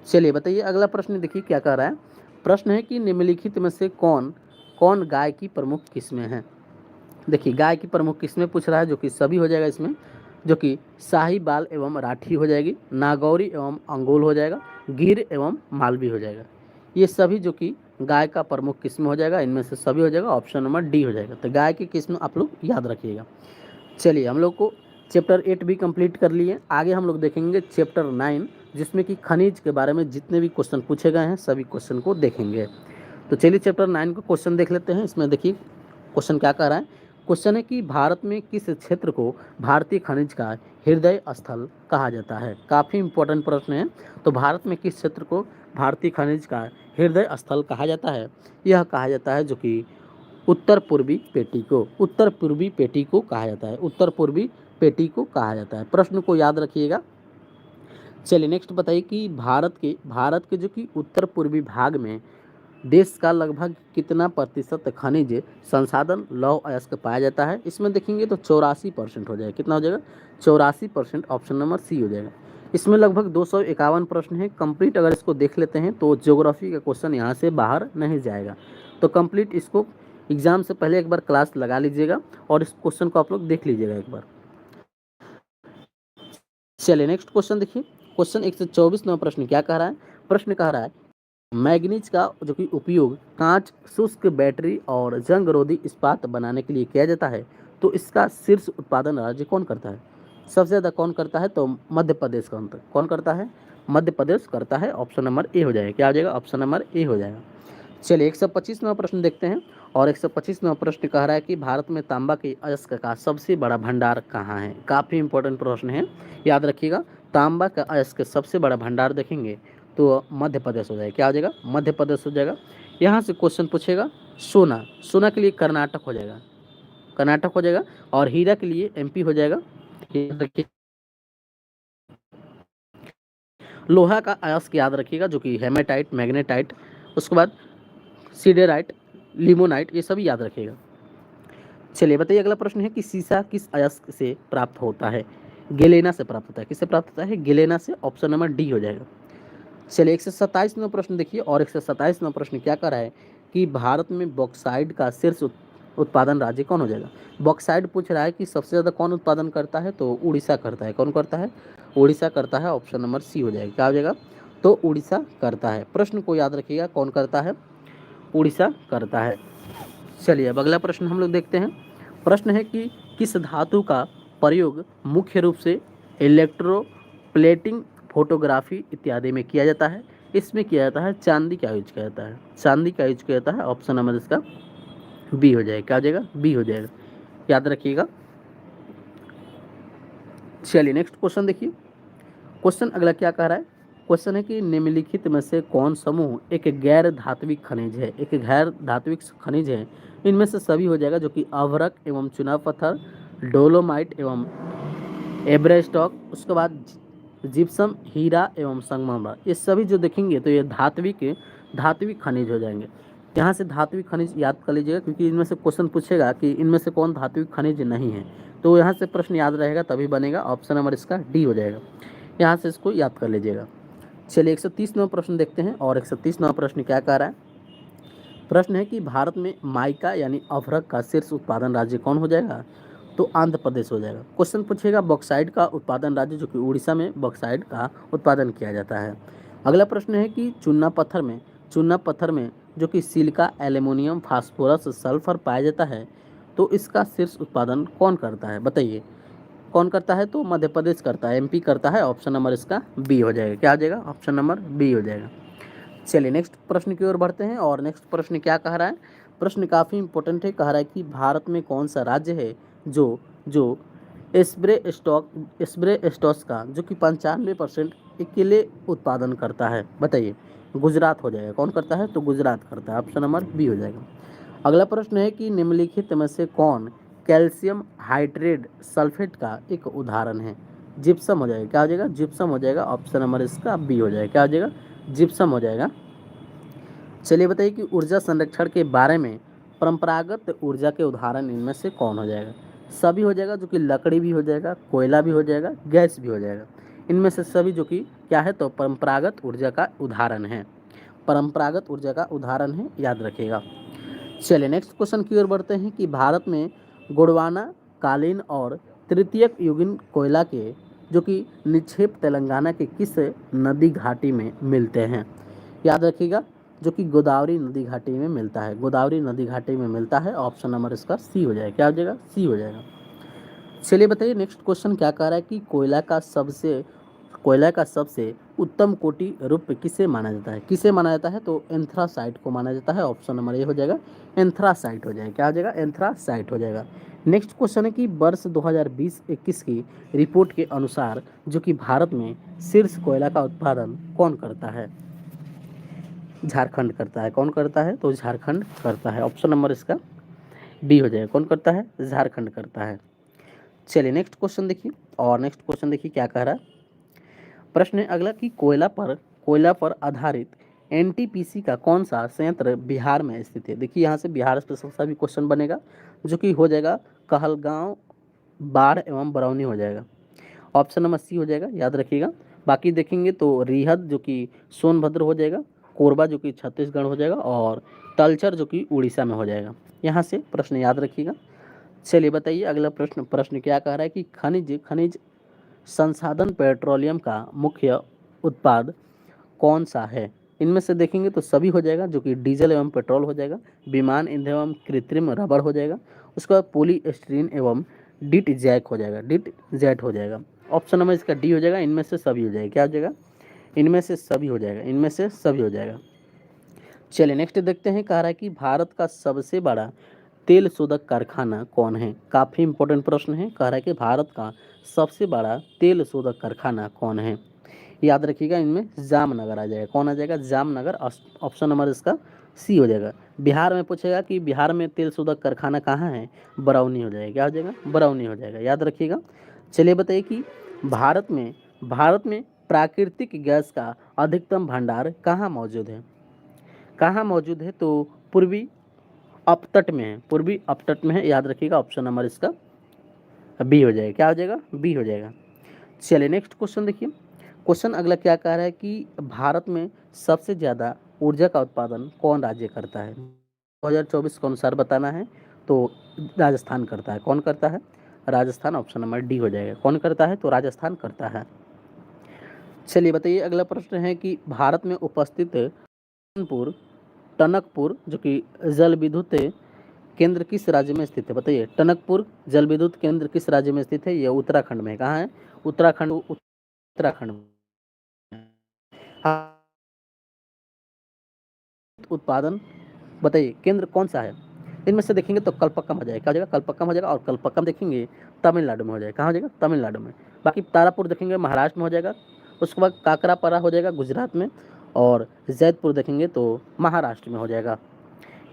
चलिए बताइए अगला प्रश्न देखिए क्या कह रहा है। प्रश्न है कि निम्नलिखित में से कौन कौन गाय की प्रमुख किस्में हैं? देखिए गाय की प्रमुख किस्में पूछ रहा है, जो कि सभी हो जाएगा इसमें, जो कि साहिवाल एवं राठी हो जाएगी, नागौरी एवं अंगोल हो जाएगा, गिर एवं मालवी हो जाएगा। ये सभी जो कि गाय का प्रमुख किस्म हो जाएगा, इनमें से सभी हो जाएगा, ऑप्शन नंबर डी हो जाएगा। तो गाय की किस्म आप लोग याद रखिएगा। चलिए हम लोग को चैप्टर 8 भी कंप्लीट कर लिए। आगे हम लोग देखेंगे चैप्टर 9, जिसमें कि खनिज के बारे में जितने भी क्वेश्चन पूछे गए हैं सभी क्वेश्चन को देखेंगे। तो चलिए चैप्टर 9 का क्वेश्चन देख लेते हैं। इसमें देखिए क्वेश्चन क्या कह रहा है। क्वेश्चन है कि भारत में किस क्षेत्र को भारतीय खनिज का हृदय स्थल कहा जाता है? काफ़ी इंपॉर्टेंट प्रश्न है। तो भारत में किस क्षेत्र को भारतीय खनिज का हृदय स्थल कहा जाता है? यह कहा जाता है जो कि उत्तर पूर्वी पेटी को, उत्तर पूर्वी पेटी को कहा जाता है। उत्तर पूर्वी पेटी को कहा जाता है। प्रश्न को याद रखिएगा। चलिए नेक्स्ट बताइए कि भारत के जो कि उत्तर पूर्वी भाग में देश का लगभग कितना प्रतिशत खनिज संसाधन लौह अयस्क पाया जाता है? इसमें देखेंगे तो 84% हो जाएगा। कितना हो जाएगा? 84%, ऑप्शन नंबर सी हो जाएगा। इसमें लगभग 251 प्रश्न है। कंप्लीट अगर इसको देख लेते हैं तो ज्योग्राफी का क्वेश्चन यहाँ से बाहर नहीं जाएगा। तो कंप्लीट इसको एग्जाम से पहले एक बार क्लास लगा लीजिएगा और इस क्वेश्चन को आप लोग देख लीजिएगा एक बार। चलिए नेक्स्ट क्वेश्चन देखिए। क्वेश्चन 124वां प्रश्न क्या कह रहा है। प्रश्न कह रहा है मैग्नीज का जो कि उपयोग कांच, शुष्क बैटरी और जंग रोधी इस्पात बनाने के लिए किया जाता है, तो इसका शीर्ष उत्पादन राज्य कौन करता है? सबसे ज़्यादा कौन करता है? तो मध्य प्रदेश कौन करता है? मध्य प्रदेश करता है, ऑप्शन नंबर ए हो जाएगा। क्या हो जाएगा? ऑप्शन नंबर ए हो जाएगा। चलिए 125वां प्रश्न देखते हैं। और 125वां प्रश्न कह रहा है कि भारत में तांबा के अयस्क का सबसे बड़ा भंडार कहाँ है? काफ़ी इंपॉर्टेंट प्रश्न है, याद रखिएगा। तांबा का अयस्क सबसे बड़ा भंडार देखेंगे तो मध्य प्रदेश हो जाएगा। क्या हो जाएगा? मध्य प्रदेश हो जाएगा। यहाँ से क्वेश्चन पूछेगा सोना के लिए कर्नाटक हो जाएगा, कर्नाटक हो जाएगा। और हीरा के लिए एमपी हो जाएगा। लोहा का अयस्क याद रखिएगा जो कि हेमेटाइट, मैग्नेटाइट, उसके बाद सीडेराइट, लिमोनाइट, ये सभी याद रखिएगा। चलिए बताइए अगला प्रश्न है कि सीसा किस अयस्क से प्राप्त होता है? गेलेना से प्राप्त होता है। किससे प्राप्त होता है? गेलेना से, ऑप्शन नंबर डी हो जाएगा। चलिए 127वां प्रश्न देखिए। और 127वां प्रश्न क्या कर रहा है कि भारत में बॉक्साइड का शीर्ष उत्पादन राज्य कौन हो जाएगा? बॉक्साइड पूछ रहा है कि सबसे ज़्यादा कौन उत्पादन करता है? तो उड़ीसा करता है। कौन करता है? उड़ीसा करता है, ऑप्शन नंबर सी हो जाएगा। क्या हो जाएगा? तो उड़ीसा करता है। प्रश्न को याद रखिएगा कौन करता है? उड़ीसा करता है। चलिए अब अगला प्रश्न हम लोग देखते हैं। प्रश्न है कि किस धातु का प्रयोग मुख्य रूप से इलेक्ट्रोप्लेटिंग, फोटोग्राफी इत्यादि में किया जाता है? इसमें किया जाता है चांदी का यूज किया जाता है। चांदी का यूज किया जाता है। ऑप्शन नंबर इसका बी हो जाएगा। क्या हो जाएगा? बी हो जाएगा, याद रखिएगा। चलिए नेक्स्ट क्वेश्चन देखिए। क्वेश्चन अगला क्या कह रहा है? क्वेश्चन है कि निम्नलिखित में से कौन समूह एक गैर धात्विक खनिज है? एक गैर धात्विक खनिज है। इनमें से सभी हो जाएगा, जो कि अभ्रक एवं चुना पत्थर, डोलोमाइट एवं एब्रेस्टॉक, उसके बाद जिप्सम, हीरा एवं संगमरमर। ये सभी जो देखेंगे तो ये धात्विक धात्विक खनिज हो जाएंगे। यहाँ से धात्विक खनिज याद कर लीजिएगा, क्योंकि इनमें से क्वेश्चन पूछेगा कि इनमें से कौन धात्विक खनिज नहीं है, तो यहाँ से प्रश्न याद रहेगा तभी बनेगा। ऑप्शन नंबर इसका डी हो जाएगा। यहाँ से इसको याद कर लीजिएगा। चलिए 130वां प्रश्न देखते हैं। और 130वां प्रश्न क्या कह रहा है? प्रश्न है कि भारत में माइका यानी अभ्रक का शीर्ष उत्पादन राज्य कौन हो जाएगा? तो आंध्र प्रदेश हो जाएगा। क्वेश्चन पूछेगा बॉक्साइट का उत्पादन राज्य, जो कि उड़ीसा में बॉक्साइट का उत्पादन किया जाता है। अगला प्रश्न है कि चूना पत्थर में जो कि सिलिका, एल्युमिनियम, फास्फोरस, सल्फर पाया जाता है, तो इसका शीर्ष उत्पादन कौन करता है? बताइए कौन करता है? तो मध्य प्रदेश करता है, एमपी करता है। ऑप्शन नंबर इसका बी हो जाएगा। क्या हो जाएगा? ऑप्शन नंबर बी हो जाएगा। चलिए नेक्स्ट प्रश्न की ओर बढ़ते हैं। और नेक्स्ट प्रश्न क्या कह रहा है? प्रश्न काफ़ी इंपॉर्टेंट है। कह रहा है कि भारत में कौन सा राज्य है जो जो एस्ब्रेस्टॉस का जो कि 95% अकेले उत्पादन करता है? बताइए। गुजरात हो जाएगा। कौन करता है? तो गुजरात करता है। ऑप्शन नंबर बी हो जाएगा। अगला प्रश्न है कि निम्नलिखित में से कौन कैल्शियम हाइड्रेट सल्फेट का एक उदाहरण है? जिप्सम हो जाएगा। क्या हो जाएगा? जिप्सम हो जाएगा। ऑप्शन नंबर इसका बी हो जाएगा। क्या हो जाएगा? जिप्सम हो जाएगा। चलिए बताइए कि ऊर्जा संरक्षण के बारे में परंपरागत ऊर्जा के उदाहरण इनमें से कौन हो जाएगा? सभी हो जाएगा, जो कि लकड़ी भी हो जाएगा, कोयला भी हो जाएगा, गैस भी हो जाएगा। इनमें से सभी जो कि क्या है? तो परंपरागत ऊर्जा का उदाहरण है। परंपरागत ऊर्जा का उदाहरण है, याद रखिएगा। चलिए नेक्स्ट क्वेश्चन की ओर बढ़ते हैं कि भारत में गोंडवाना, कालीन और तृतीयक युगीन कोयला के जो कि निक्षेप तेलंगाना के किस नदी घाटी में मिलते हैं? याद रखिएगा, जो कि गोदावरी नदी घाटी में मिलता है। गोदावरी नदी घाटी में मिलता है। ऑप्शन नंबर इसका सी हो जाएगा। क्या हो जाएगा? सी हो जाएगा। चलिए बताइए नेक्स्ट क्वेश्चन क्या कह रहा है कि कोयला का सबसे उत्तम कोटि रूप किसे माना जाता है? किसे माना जाता है? तो एंथ्रासाइट को माना जाता है। ऑप्शन नंबर ये हो जाएगा, एंथ्रासाइट हो जाएगा। क्या हो जाएगा? एंथ्रासाइट हो जाएगा। नेक्स्ट क्वेश्चन है कि वर्ष 2020-21 की रिपोर्ट के अनुसार जो कि भारत में शीर्ष कोयला का उत्पादन कौन करता है? झारखंड करता है। कौन करता है? तो झारखंड करता है। ऑप्शन नंबर इसका बी हो जाएगा। कौन करता है? झारखंड करता है। चलिए नेक्स्ट क्वेश्चन देखिए। और नेक्स्ट क्वेश्चन देखिए क्या कह रहा है? प्रश्न है अगला कि कोयला पर आधारित एनटीपीसी का कौन सा संयंत्र बिहार में स्थित है? देखिए यहाँ से बिहार स्पेशल सा भी क्वेश्चन बनेगा, जो कि हो जाएगा कहलगांव, बाढ़ एवं बरौनी हो जाएगा। ऑप्शन नंबर सी हो जाएगा, याद रखिएगा। बाकी देखेंगे तो रिहद जो कि सोनभद्र हो जाएगा, कोरबा जो कि छत्तीसगढ़ हो जाएगा, और तलचर जो कि उड़ीसा में हो जाएगा। यहाँ से प्रश्न याद रखिएगा। चलिए बताइए अगला प्रश्न क्या कह रहा है कि खनिज संसाधन पेट्रोलियम का मुख्य उत्पाद कौन सा है? इनमें से देखेंगे तो सभी हो जाएगा, जो कि डीजल एवं पेट्रोल हो जाएगा, विमान ईंधन एवं कृत्रिम रबड़ हो जाएगा, उसके बाद पॉलीस्टीरीन एवं डिट जैक हो जाएगा, डिट जेट हो जाएगा। ऑप्शन नंबर इसका डी हो जाएगा। इनमें से सभी हो जाएगा। क्या हो जाएगा? इनमें से सभी हो जाएगा। इनमें से सभी हो जाएगा। चलिए नेक्स्ट देखते हैं। कह रहा है कि भारत का सबसे बड़ा तेल शोधक कारखाना कौन है? काफ़ी इंपॉर्टेंट प्रश्न है। कह रहा है कि भारत का सबसे बड़ा तेल शोधक कारखाना कौन है? याद रखिएगा, इनमें जामनगर आ जाएगा। कौन आ जाएगा? जामनगर। ऑप्शन नंबर इसका सी हो जाएगा। बिहार में पूछेगा कि बिहार में तेल शोधक कारखाना कहाँ है? बरौनी हो जाएगा। क्या हो जाएगा? बरौनी हो जाएगा, याद रखिएगा। चलिए बताइए कि भारत में प्राकृतिक गैस का अधिकतम भंडार कहाँ मौजूद है? कहाँ मौजूद है? तो पूर्वी अपतट में है। पूर्वी अपतट में है, याद रखिएगा। ऑप्शन नंबर इसका बी हो जाएगा। क्या हो जाएगा? बी हो जाएगा। चलिए नेक्स्ट क्वेश्चन देखिए। क्वेश्चन अगला क्या कह रहा है कि भारत में सबसे ज़्यादा ऊर्जा का उत्पादन कौन राज्य करता है? 2024 के अनुसार बताना है। तो राजस्थान करता है। कौन करता है? राजस्थान। ऑप्शन नंबर डी हो जाएगा। कौन करता है? तो राजस्थान करता है। चलिए बताइए अगला प्रश्न है कि भारत में उपस्थित टनकपुर जो कि जल विद्युत केंद्र किस राज्य में स्थित है? बताइए, टनकपुर जल विद्युत केंद्र किस राज्य में स्थित है? ये उत्तराखंड में। कहाँ है? उत्तराखंड। उत्तराखंड में। हाँ, उत्पादन बताइए केंद्र कौन सा है? इनमें से देखेंगे तो कलपक्कम हो जाएगा। क्या हो जाएगा? कलपक्कम हो जाएगा। और कलपक्कम देखेंगे तमिलनाडु में हो जाएगा। कहाँ हो जाएगा? तमिलनाडु में। बाकी तारापुर देखेंगे महाराष्ट्र में हो जाएगा। उसके बाद काकरापारा हो जाएगा गुजरात में। और जैतपुर देखेंगे तो महाराष्ट्र में हो जाएगा।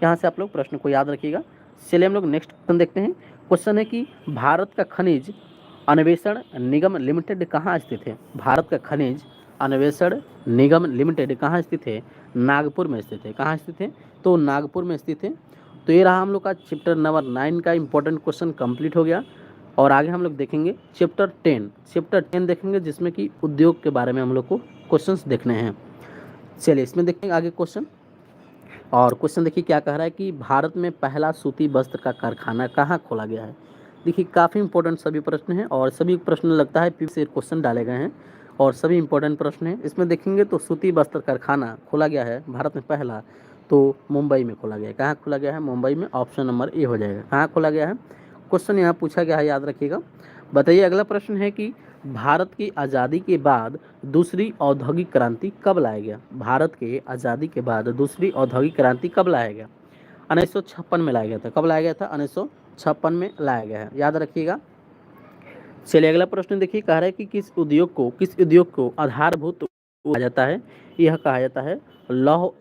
यहाँ से आप लोग प्रश्न को याद रखिएगा। चलिए हम लोग नेक्स्ट क्वेश्चन देखते हैं। क्वेश्चन है कि भारत का खनिज अन्वेषण निगम लिमिटेड कहाँ स्थित है? भारत का खनिज अन्वेषण निगम लिमिटेड कहाँ स्थित है? नागपुर में स्थित है। कहाँ स्थित है? तो नागपुर में स्थित है। तो ये रहा हम लोग का चैप्टर नंबर 9 का इंपॉर्टेंट क्वेश्चन कंप्लीट हो गया। और आगे हम लोग देखेंगे चैप्टर 10। चैप्टर 10 देखेंगे जिसमें कि उद्योग के बारे में हम लोग को क्वेश्चंस देखने हैं। चलिए इसमें देखेंगे आगे क्वेश्चन। और क्वेश्चन देखिए क्या कह रहा है कि भारत में पहला सूती वस्त्र का कारखाना कहाँ खोला गया है? देखिए काफ़ी इंपॉर्टेंट सभी प्रश्न हैं और सभी प्रश्न लगता है पी से क्वेश्चन डाले गए हैं और सभी इंपॉर्टेंट प्रश्न हैं। इसमें देखेंगे तो सूती वस्त्र कारखाना खोला गया है भारत में पहला, तो मुंबई में खोला गया है। कहाँ खोला गया है? मुंबई में। ऑप्शन नंबर ए हो जाएगा। कहाँ खोला गया है? क्वेश्चन यहाँ पूछा गया है, याद रखिएगा। बताइए अगला प्रश्न है कि भारत की आज़ादी के बाद दूसरी औद्योगिक क्रांति कब लाया गया? भारत के आज़ादी के बाद दूसरी औद्योगिक क्रांति कब लाया गया? 1956 में लाया गया था। कब लाया गया था? 1956 में लाया गया है, याद रखिएगा। चलिए अगला प्रश्न देखिए, कह रहा है कि किस उद्योग को आधारभूत कहा जाता है? यह कहा जाता है लौह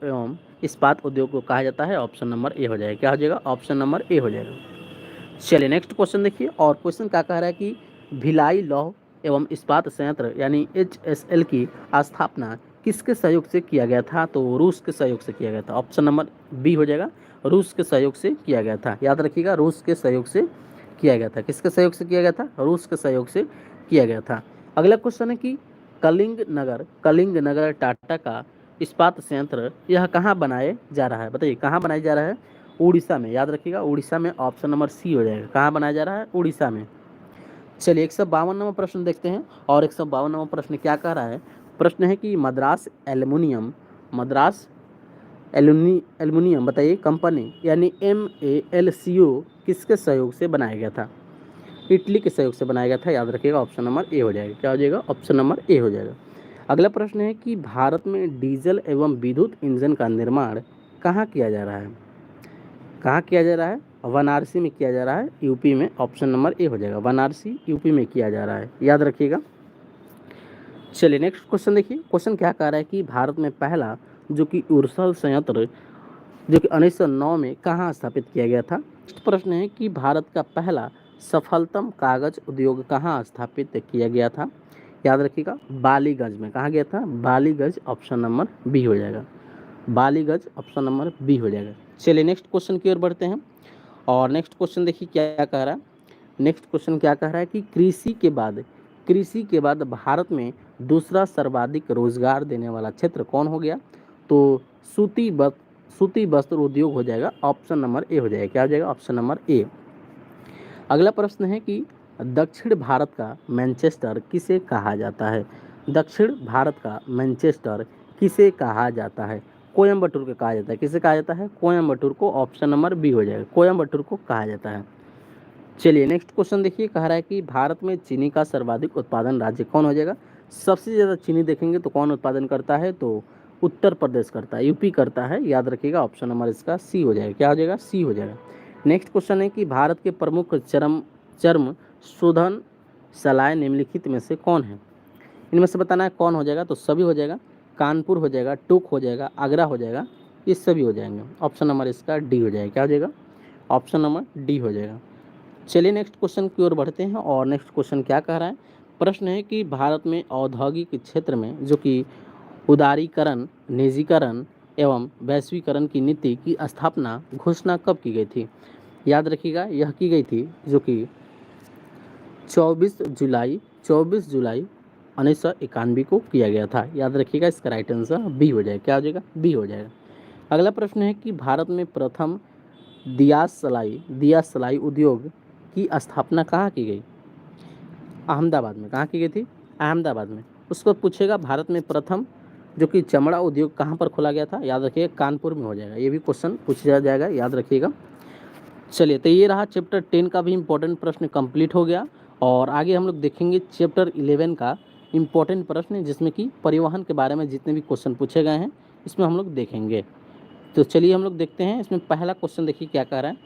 एवं इस्पात उद्योग को कहा जाता है। ऑप्शन नंबर ए हो जाएगा। क्या हो जाएगा? ऑप्शन नंबर ए हो जाएगा। चलिए नेक्स्ट क्वेश्चन देखिए। और क्वेश्चन क्या कह रहा है कि भिलाई लौह एवं इस्पात संयंत्र यानी HSL की स्थापना किसके सहयोग से किया गया था? तो रूस के सहयोग से किया गया था। ऑप्शन नंबर बी हो जाएगा। रूस के सहयोग से किया गया था, याद रखिएगा। रूस के सहयोग से किया गया था। किसके सहयोग से किया गया था? रूस के सहयोग से किया गया था। अगला क्वेश्चन है कि कलिंग नगर टाटा का इस्पात संयंत्र यह कहाँ बनाया जा रहा है? बताइए कहाँ बनाया जा रहा है? उड़ीसा में, याद रखिएगा। उड़ीसा में। ऑप्शन नंबर सी हो जाएगा। कहाँ बनाया जा रहा है? उड़ीसा में। चलिए 152वां प्रश्न देखते हैं। और 152वां प्रश्न क्या कह रहा है? प्रश्न है कि मद्रास एल्युमिनियम बताइए कंपनी यानी MALCO किसके सहयोग से बनाया गया था? इटली के सहयोग से बनाया गया था, याद रखिएगा। ऑप्शन नंबर ए हो जाएगा। क्या हो जाएगा? ऑप्शन नंबर ए हो जाएगा। अगला प्रश्न है कि भारत में डीजल एवं विद्युत इंजन का निर्माण कहाँ किया जा रहा है? कहाँ किया जा रहा है? वाराणसी में किया जा रहा है, यूपी में। ऑप्शन नंबर ए हो जाएगा। वाराणसी यूपी में किया जा रहा है, याद रखिएगा। चलिए नेक्स्ट क्वेश्चन देखिए। क्वेश्चन क्या कह रहा है कि भारत में पहला जो कि उर्सल संयंत्र जो कि 1909 में कहाँ स्थापित किया गया था? प्रश्न है कि भारत का पहला सफलतम कागज उद्योग कहाँ स्थापित किया गया था? याद रखिएगा बालीगंज में। कहाँ गया था? बालीगंज। ऑप्शन नंबर बी हो जाएगा। बालीगंज। ऑप्शन नंबर बी हो जाएगा। चलिए नेक्स्ट क्वेश्चन की ओर बढ़ते हैं। और नेक्स्ट क्वेश्चन देखिए क्या कह रहा है। नेक्स्ट क्वेश्चन क्या कह रहा है कि कृषि के बाद भारत में दूसरा सर्वाधिक रोजगार देने वाला क्षेत्र कौन हो गया? तो सूती वस्त्र उद्योग हो जाएगा। ऑप्शन नंबर ए हो जाएगा। क्या हो जाएगा? Option number A. अगला प्रश्न है कि दक्षिण भारत का मैनचेस्टर किसे कहा जाता है? दक्षिण भारत का मैनचेस्टर किसे कहा जाता है? कोयम्बटूर को कहा जाता है। किसे कहा जाता है? कोयम्बटूर को। ऑप्शन नंबर बी हो जाएगा। कोयम्बटूर को कहा जाता है। चलिए नेक्स्ट क्वेश्चन देखिए, कह रहा है कि भारत में चीनी का सर्वाधिक उत्पादन राज्य कौन हो जाएगा? सबसे ज़्यादा चीनी देखेंगे तो कौन उत्पादन करता है? तो उत्तर प्रदेश करता है, यूपी करता है, याद रखिएगा। ऑप्शन नंबर इसका सी हो जाएगा। क्या हो जाएगा? सी हो जाएगा। नेक्स्ट क्वेश्चन है कि भारत के प्रमुख चर्म शोधन सलाय निम्नलिखित में से कौन है? इनमें से बताना है कौन हो जाएगा। तो सभी हो जाएगा। कानपुर हो जाएगा, टूक हो जाएगा, आगरा हो जाएगा, ये सभी हो जाएंगे। ऑप्शन नंबर इसका डी हो जाएगा। क्या हो जाएगा? ऑप्शन नंबर डी हो जाएगा। चलिए नेक्स्ट क्वेश्चन की ओर बढ़ते हैं। और नेक्स्ट क्वेश्चन क्या कह रहा है? प्रश्न है कि भारत में औद्योगिक क्षेत्र में जो कि उदारीकरण, निजीकरण एवं वैश्वीकरण की नीति की स्थापना घोषणा कब की गई थी? याद रखिएगा यह की गई थी जो कि 24 जुलाई 1991 को किया गया था, याद रखिएगा। इसका राइट आंसर बी हो जाएगा। क्या हो जाएगा? बी हो जाएगा। अगला प्रश्न है कि भारत में प्रथम दिया सलाई उद्योग की स्थापना कहाँ की गई? अहमदाबाद में। कहाँ की गई थी? अहमदाबाद में। उसको पूछेगा भारत में प्रथम जो कि चमड़ा उद्योग कहाँ पर खोला गया था, याद रखिएगा कानपुर में हो जाएगा। ये भी क्वेश्चन पूछा जाएगा, याद रखिएगा। चलिए, तो ये रहा चैप्टर 10 का भी इंपॉर्टेंट प्रश्न कंप्लीट हो गया। और आगे हम लोग देखेंगे चैप्टर 11 का इंपॉर्टेंट प्रश्न, जिसमें कि परिवहन के बारे में जितने भी क्वेश्चन पूछे गए हैं इसमें हम लोग देखेंगे। तो चलिए हम लोग देखते हैं। इसमें पहला क्वेश्चन देखिए क्या कह रहा है,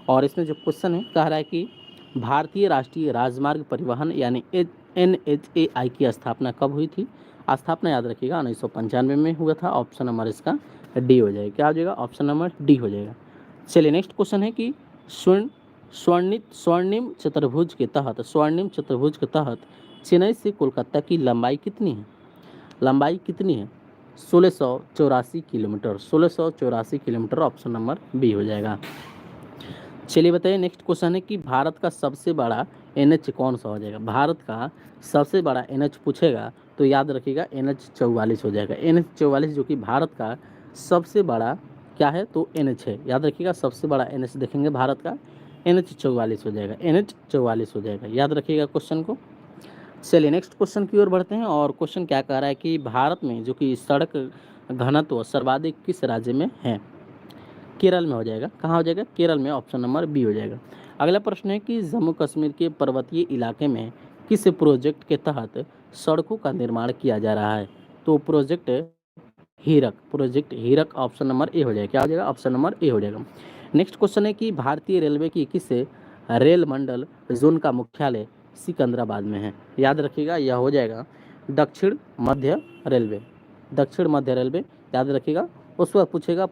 और इसमें जो क्वेश्चन है कह रहा है कि भारतीय राष्ट्रीय राजमार्ग परिवहन यानी NHAI की स्थापना कब हुई थी। स्थापना याद रखिएगा 1995 में हुआ था। ऑप्शन नंबर इसका डी हो जाएगा। क्या हो जाएगा, ऑप्शन नंबर डी हो जाएगा। चलिए नेक्स्ट क्वेश्चन है कि स्वर्णिम चतुर्भुज के तहत चेन्नई से कोलकाता की लंबाई कितनी है। लंबाई कितनी है, 1684 kilometre. 1684 kilometre, option number B हो जाएगा। चलिए बताइए नेक्स्ट क्वेश्चन है कि भारत का सबसे बड़ा NH कौन सा हो जाएगा। भारत का सबसे बड़ा NH पूछेगा तो याद रखिएगा NH44 हो जाएगा। NH44 जो कि भारत का सबसे बड़ा क्या है तो NH है, याद रखिएगा। सबसे बड़ा NH देखेंगे भारत का NH44 हो जाएगा। NH44 हो जाएगा, याद रखिएगा क्वेश्चन को। चलिए नेक्स्ट क्वेश्चन की ओर बढ़ते हैं। और क्वेश्चन क्या कह रहा है कि भारत में जो कि सड़क घनत्व सर्वाधिक किस राज्य में है। केरल में हो जाएगा। कहाँ हो जाएगा, केरल में, ऑप्शन नंबर बी हो जाएगा। अगला प्रश्न है कि जम्मू कश्मीर के पर्वतीय इलाके में किस प्रोजेक्ट के तहत सड़कों का निर्माण किया जा रहा है। तो प्रोजेक्ट हीरक, ऑप्शन नंबर ए हो जाएगा। क्या हो जाएगा, ऑप्शन नंबर ए हो जाएगा। नेक्स्ट क्वेश्चन है कि भारतीय रेलवे की किस रेल मंडल जोन का मुख्यालय सिकंदराबाद में है। याद रखिएगा यह हो जाएगा दक्षिण मध्य रेलवे। याद रखिएगा। उस पर पूछेगा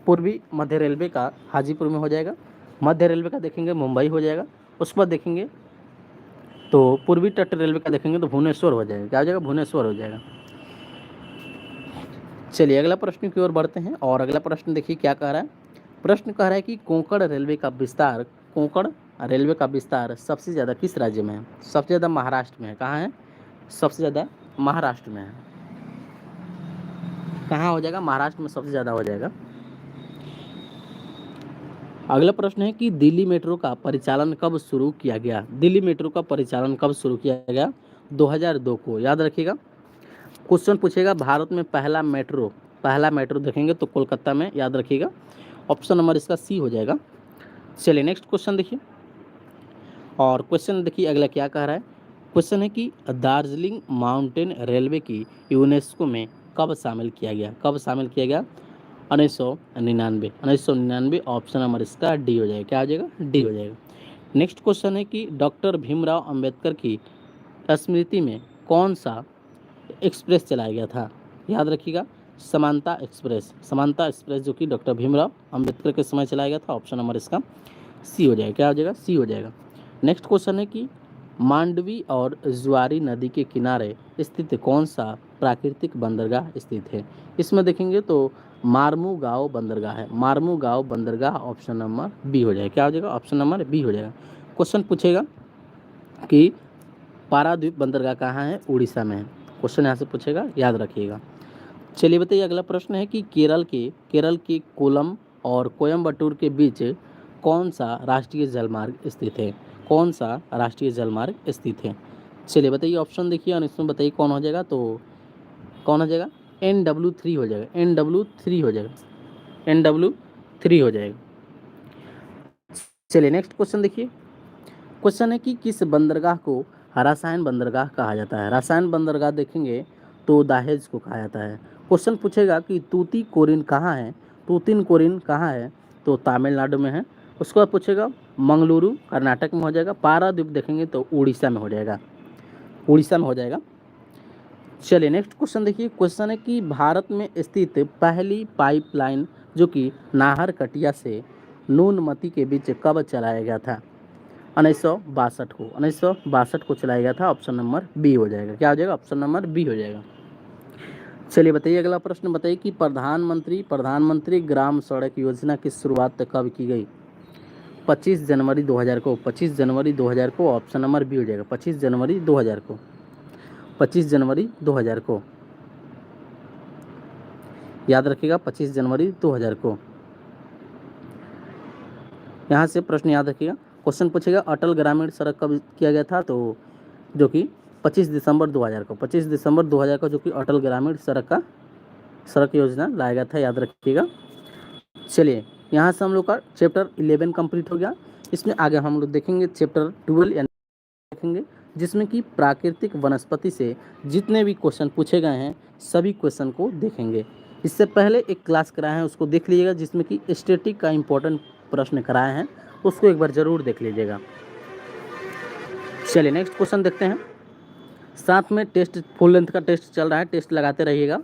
पूर्वी मध्य रेलवे का हाजीपुर में हो जाएगा। मध्य रेलवे का देखेंगे मुंबई हो जाएगा। उस पर देखेंगे तो पूर्वी तट रेलवे का देखेंगे तो भुवनेश्वर हो जाएगा। क्या हो जाएगा, भुवनेश्वर हो जाएगा। चलिए अगला प्रश्न की ओर बढ़ते हैं। और अगला प्रश्न देखिए क्या कह रहा है। प्रश्न कह रहा है कि कोंकण रेलवे का विस्तार सबसे ज़्यादा किस राज्य में है। सबसे ज़्यादा महाराष्ट्र में है। कहाँ है, सबसे ज़्यादा महाराष्ट्र में है। कहाँ हो जाएगा, महाराष्ट्र में सबसे ज़्यादा हो जाएगा। अगला प्रश्न है कि दिल्ली मेट्रो का परिचालन कब शुरू किया गया। दिल्ली मेट्रो का परिचालन कब शुरू किया गया, 2002 को। याद रखिएगा क्वेश्चन पूछेगा भारत में पहला मेट्रो देखेंगे तो कोलकाता में, याद रखिएगा। ऑप्शन नंबर इसका सी हो जाएगा। चलिए नेक्स्ट क्वेश्चन देखिए। और क्वेश्चन देखिए अगला क्या कह रहा है। क्वेश्चन है कि दार्जिलिंग माउंटेन रेलवे की यूनेस्को में कब शामिल किया गया। 1999। ऑप्शन नंबर इसका डी हो जाएगा। क्या हो जाएगा, डी हो जाएगा। नेक्स्ट क्वेश्चन है कि डॉक्टर भीमराव अंबेडकर की स्मृति में कौन सा एक्सप्रेस चलाया गया था। याद रखिएगा समानता एक्सप्रेस जो कि डॉक्टर भीमराव अंबेडकर के समय चलाया गया था। ऑप्शन नंबर इसका सी हो जाएगा। क्या हो जाएगा, सी हो जाएगा। नेक्स्ट क्वेश्चन है कि मांडवी और जुआरी नदी के किनारे स्थित कौन सा प्राकृतिक बंदरगाह स्थित है। इसमें देखेंगे तो मार्मुगांव बंदरगाह, ऑप्शन नंबर बी हो जाएगा। क्या हो जाएगा, ऑप्शन नंबर बी हो जाएगा। क्वेश्चन पूछेगा कि पारादीप बंदरगाह कहाँ है, उड़ीसा में है। क्वेश्चन यहाँ से पूछेगा, याद रखिएगा। चलिए बताइए अगला प्रश्न है कि केरल के कोलम और कोयम्बटूर के बीच कौन सा राष्ट्रीय जलमार्ग स्थित है। चलिए बताइए ऑप्शन देखिए और इसमें बताइए कौन हो जाएगा। तो कौन हो जाएगा, NW3 हो जाएगा। NW3 हो जाएगा। चलिए नेक्स्ट क्वेश्चन देखिए। क्वेश्चन है कि किस बंदरगाह को रसायन बंदरगाह कहा जाता है। रसायन बंदरगाह देखेंगे तो दाहेज को कहा जाता है। क्वेश्चन पूछेगा कि तूतीकोरिन कहाँ है, तो तमिलनाडु में है। उसके बाद पूछेगा मंगलुरु कर्नाटक में हो जाएगा। पारादीप देखेंगे तो उड़ीसा में हो जाएगा। चलिए नेक्स्ट क्वेश्चन देखिए। क्वेश्चन है कि भारत में स्थित पहली पाइपलाइन जो कि नाहरकटिया से नूनमती के बीच कब चलाया गया था। 1962 को चलाया गया था। ऑप्शन नंबर बी हो जाएगा। क्या हो जाएगा, ऑप्शन नंबर बी हो जाएगा। चलिए बताइए अगला प्रश्न बताइए कि प्रधानमंत्री ग्राम सड़क योजना की शुरुआत कब की गई। 25 जनवरी 2000 को। ऑप्शन नंबर बी हो जाएगा। 25 जनवरी 2000 को। याद रखिएगा 25 जनवरी 2000 को। यहाँ से प्रश्न याद रखिएगा। क्वेश्चन पूछेगा अटल ग्रामीण सड़क कब किया गया था, तो जो कि 25 दिसंबर 2000 को जो कि अटल ग्रामीण सड़क का सड़क योजना लाया गया था, याद रखिएगा। चलिए यहाँ से हम लोग का चैप्टर 11 कंप्लीट हो गया। इसमें आगे हम लोग देखेंगे चैप्टर 12 देखेंगे, जिसमें कि प्राकृतिक वनस्पति से जितने भी क्वेश्चन पूछे गए हैं सभी क्वेश्चन को देखेंगे। इससे पहले एक क्लास कराए हैं, उसको देख लीजिएगा, जिसमें कि स्टैटिक का इम्पोर्टेंट प्रश्न कराए हैं, उसको एक बार ज़रूर देख लीजिएगा। चलिए नेक्स्ट क्वेश्चन देखते हैं। साथ में टेस्ट, फुल लेंथ का टेस्ट चल रहा है, टेस्ट लगाते रहिएगा।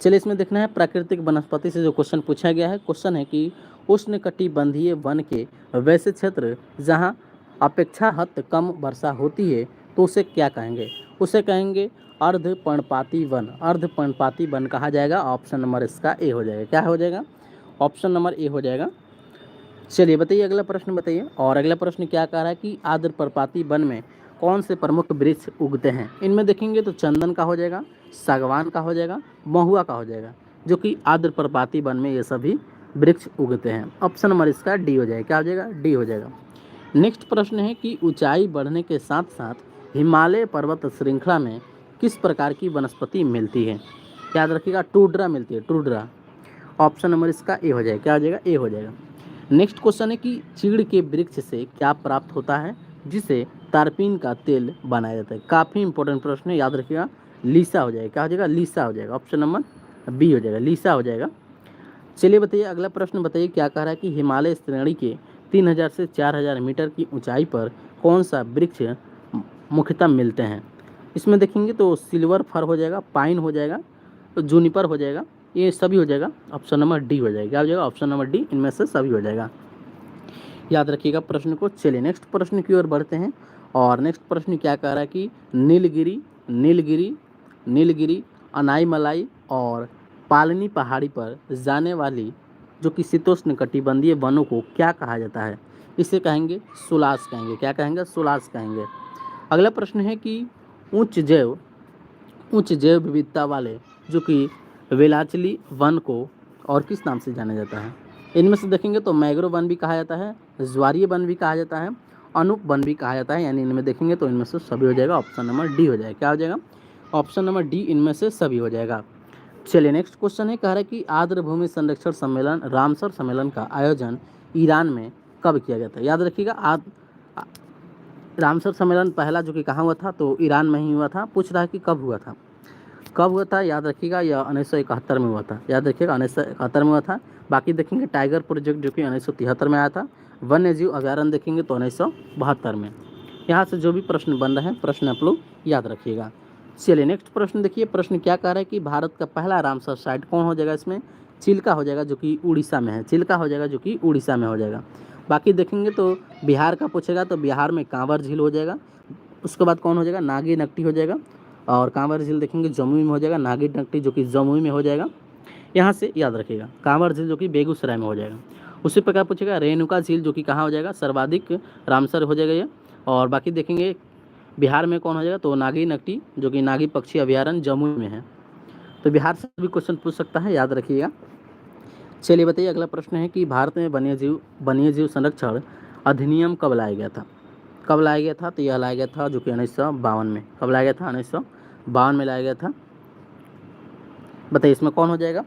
चलिए इसमें देखना है प्राकृतिक वनस्पति से जो क्वेश्चन पूछा गया है। क्वेश्चन है कि उष्णकटिबंधीय वन के वैसे क्षेत्र जहां अपेक्षाकृत कम वर्षा होती है तो उसे क्या कहेंगे? उसे कहेंगे अर्धपर्णपाती वन। अर्धपर्णपाती वन कहा जाएगा। ऑप्शन नंबर इसका ए हो जाएगा। क्या हो जाएगा? ऑप्शन नंबर ए हो जाएगा। चलिए बताइए, अगला प्रश्न बताइए। और अगला प्रश्न क्या कह रहा है कि अर्धपर्णपाती वन में कौन से प्रमुख वृक्ष उगते हैं? इनमें देखेंगे तो चंदन का हो जाएगा, सागवान का हो जाएगा, महुआ का हो जाएगा, जो कि अर्धपर्णपाती वन में ये सभी वृक्ष उगते हैं। ऑप्शन नंबर इसका डी हो जाएगा। क्या हो जाएगा? डी हो जाएगा। नेक्स्ट प्रश्न है कि ऊंचाई बढ़ने के साथ साथ हिमालय पर्वत श्रृंखला में किस प्रकार की वनस्पति मिलती है? याद रखिएगा, टुंड्रा मिलती है, टुंड्रा। ऑप्शन नंबर इसका ए हो जाएगा। क्या हो जाएगा? ए हो जाएगा। नेक्स्ट क्वेश्चन है कि चीड़ के वृक्ष से क्या प्राप्त होता है जिसे तारपीन का तेल बनाया जाता है? काफ़ी इंपॉर्टेंट प्रश्न है, याद रखिएगा। लीसा हो जाएगा। क्या हो जाएगा? लीसा हो जाएगा। ऑप्शन नंबर बी हो जाएगा, लीसा हो जाएगा। चलिए बताइए, अगला प्रश्न बताइए क्या कह रहा है कि हिमालय श्रेणी के 3000 से 4000 मीटर की ऊंचाई पर कौन सा वृक्ष मुख्यतः मिलते हैं? इसमें देखेंगे तो सिल्वर फर हो जाएगा, पाइन हो जाएगा, तो जूनिपर हो जाएगा, ये सभी हो जाएगा। ऑप्शन नंबर डी हो जाएगा। क्या हो जाएगा? ऑप्शन नंबर डी, इनमें से सभी हो जाएगा। याद रखिएगा प्रश्न को। चलिए नेक्स्ट प्रश्न की ओर बढ़ते हैं। और नेक्स्ट प्रश्न क्या कह रहा है कि नीलगिरी नीलगिरी नीलगिरी अनाईमलाई और पालनी पहाड़ी पर जाने वाली जो कि शीतोष्ण कटिबंधीय वनों को क्या कहा जाता है? इसे कहेंगे सुलास कहेंगे। क्या कहेंगे? सुलास कहेंगे। अगला प्रश्न है कि उच्च जैव विविधता वाले जो कि वेलाचली वन को और किस नाम से जाना जाता है? इनमें से देखेंगे तो मैग्रोव वन भी कहा जाता है, ज्वारीय वन भी कहा जाता है, अनूप वन भी कहा जाता है। यानी इनमें देखेंगे तो इनमें से सभी हो जाएगा। ऑप्शन नंबर डी हो जाएगा। क्या हो जाएगा? ऑप्शन नंबर डी, इनमें से सभी हो जाएगा। चलिए नेक्स्ट क्वेश्चन है, कह रहा है कि आर्द्र भूमि संरक्षण सम्मेलन रामसर सम्मेलन का आयोजन ईरान में कब किया गया था? याद रखिएगा, रामसर सम्मेलन पहला जो कि कहाँ हुआ था? तो ईरान में ही हुआ था। पूछ रहा है कि कब हुआ था? कब हुआ था? याद रखिएगा, यह 1971 में हुआ था। याद रखिएगा, 1971 में हुआ था। बाकी देखेंगे टाइगर प्रोजेक्ट जो कि 1973 में आया था। वन्य जीव अभ्यारण्य देखेंगे तो 1972 में। यहाँ से जो भी प्रश्न बन रहे हैं, प्रश्न आप लोग याद रखिएगा। चलिए नेक्स्ट प्रश्न देखिए। प्रश्न क्या कह रहा है कि भारत का पहला रामसर साइट कौन हो जाएगा? इसमें चिल्का हो जाएगा, जो कि उड़ीसा में है। चिल्का हो जाएगा, जो कि उड़ीसा में हो जाएगा। बाकी देखेंगे तो बिहार का पूछेगा तो बिहार में कांवर झील हो जाएगा। उसके बाद कौन हो जाएगा? नागी नकटी हो जाएगा। और कांवर झील देखेंगे जमुई में हो जाएगा। नागी नकटी जो कि जमुई में हो जाएगा। यहाँ से याद रखिएगा, कांवर झील जो कि बेगूसराय में हो जाएगा। उसी प्रकार पूछेगा रेणुका झील जो कि कहाँ हो जाएगा? सर्वाधिक रामसर हो जाएगा ये। और बाकी देखेंगे बिहार में कौन हो जाएगा? तो नागी नकटी जो कि नागी पक्षी अभ्यारण्य जमुई में है। तो बिहार से भी क्वेश्चन पूछ सकता है, याद रखिएगा। चलिए बताइए, अगला प्रश्न है कि भारत में वन्यजीव संरक्षण अधिनियम कब लाया गया था? कब लाया गया था? तो यह लाया गया था जो कि 1952 में। कब लाया गया था? 1952 में लाया गया था। बताइए इसमें कौन हो जाएगा?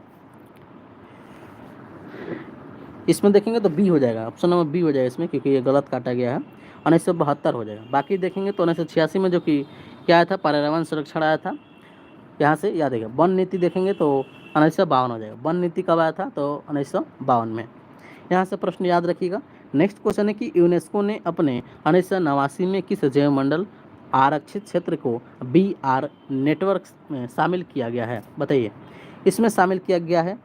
इसमें देखेंगे तो बी हो जाएगा। ऑप्शन नंबर बी हो जाएगा इसमें, क्योंकि ये गलत काटा गया है। 1972 हो जाएगा। बाकी देखेंगे तो 1986 में जो कि क्या आया था? पर्यावरण संरक्षण आया था। यहाँ से याद है। वन नीति देखेंगे तो 1952 हो जाएगा। वन नीति कब आया था? तो 1952 में। यहाँ से प्रश्न याद रखिएगा। नेक्स्ट क्वेश्चन है कि यूनेस्को ने अपने 1989 में किस जैव मंडल आरक्षित क्षेत्र को BR नेटवर्क में शामिल किया गया है? बताइए। इसमें शामिल किया गया है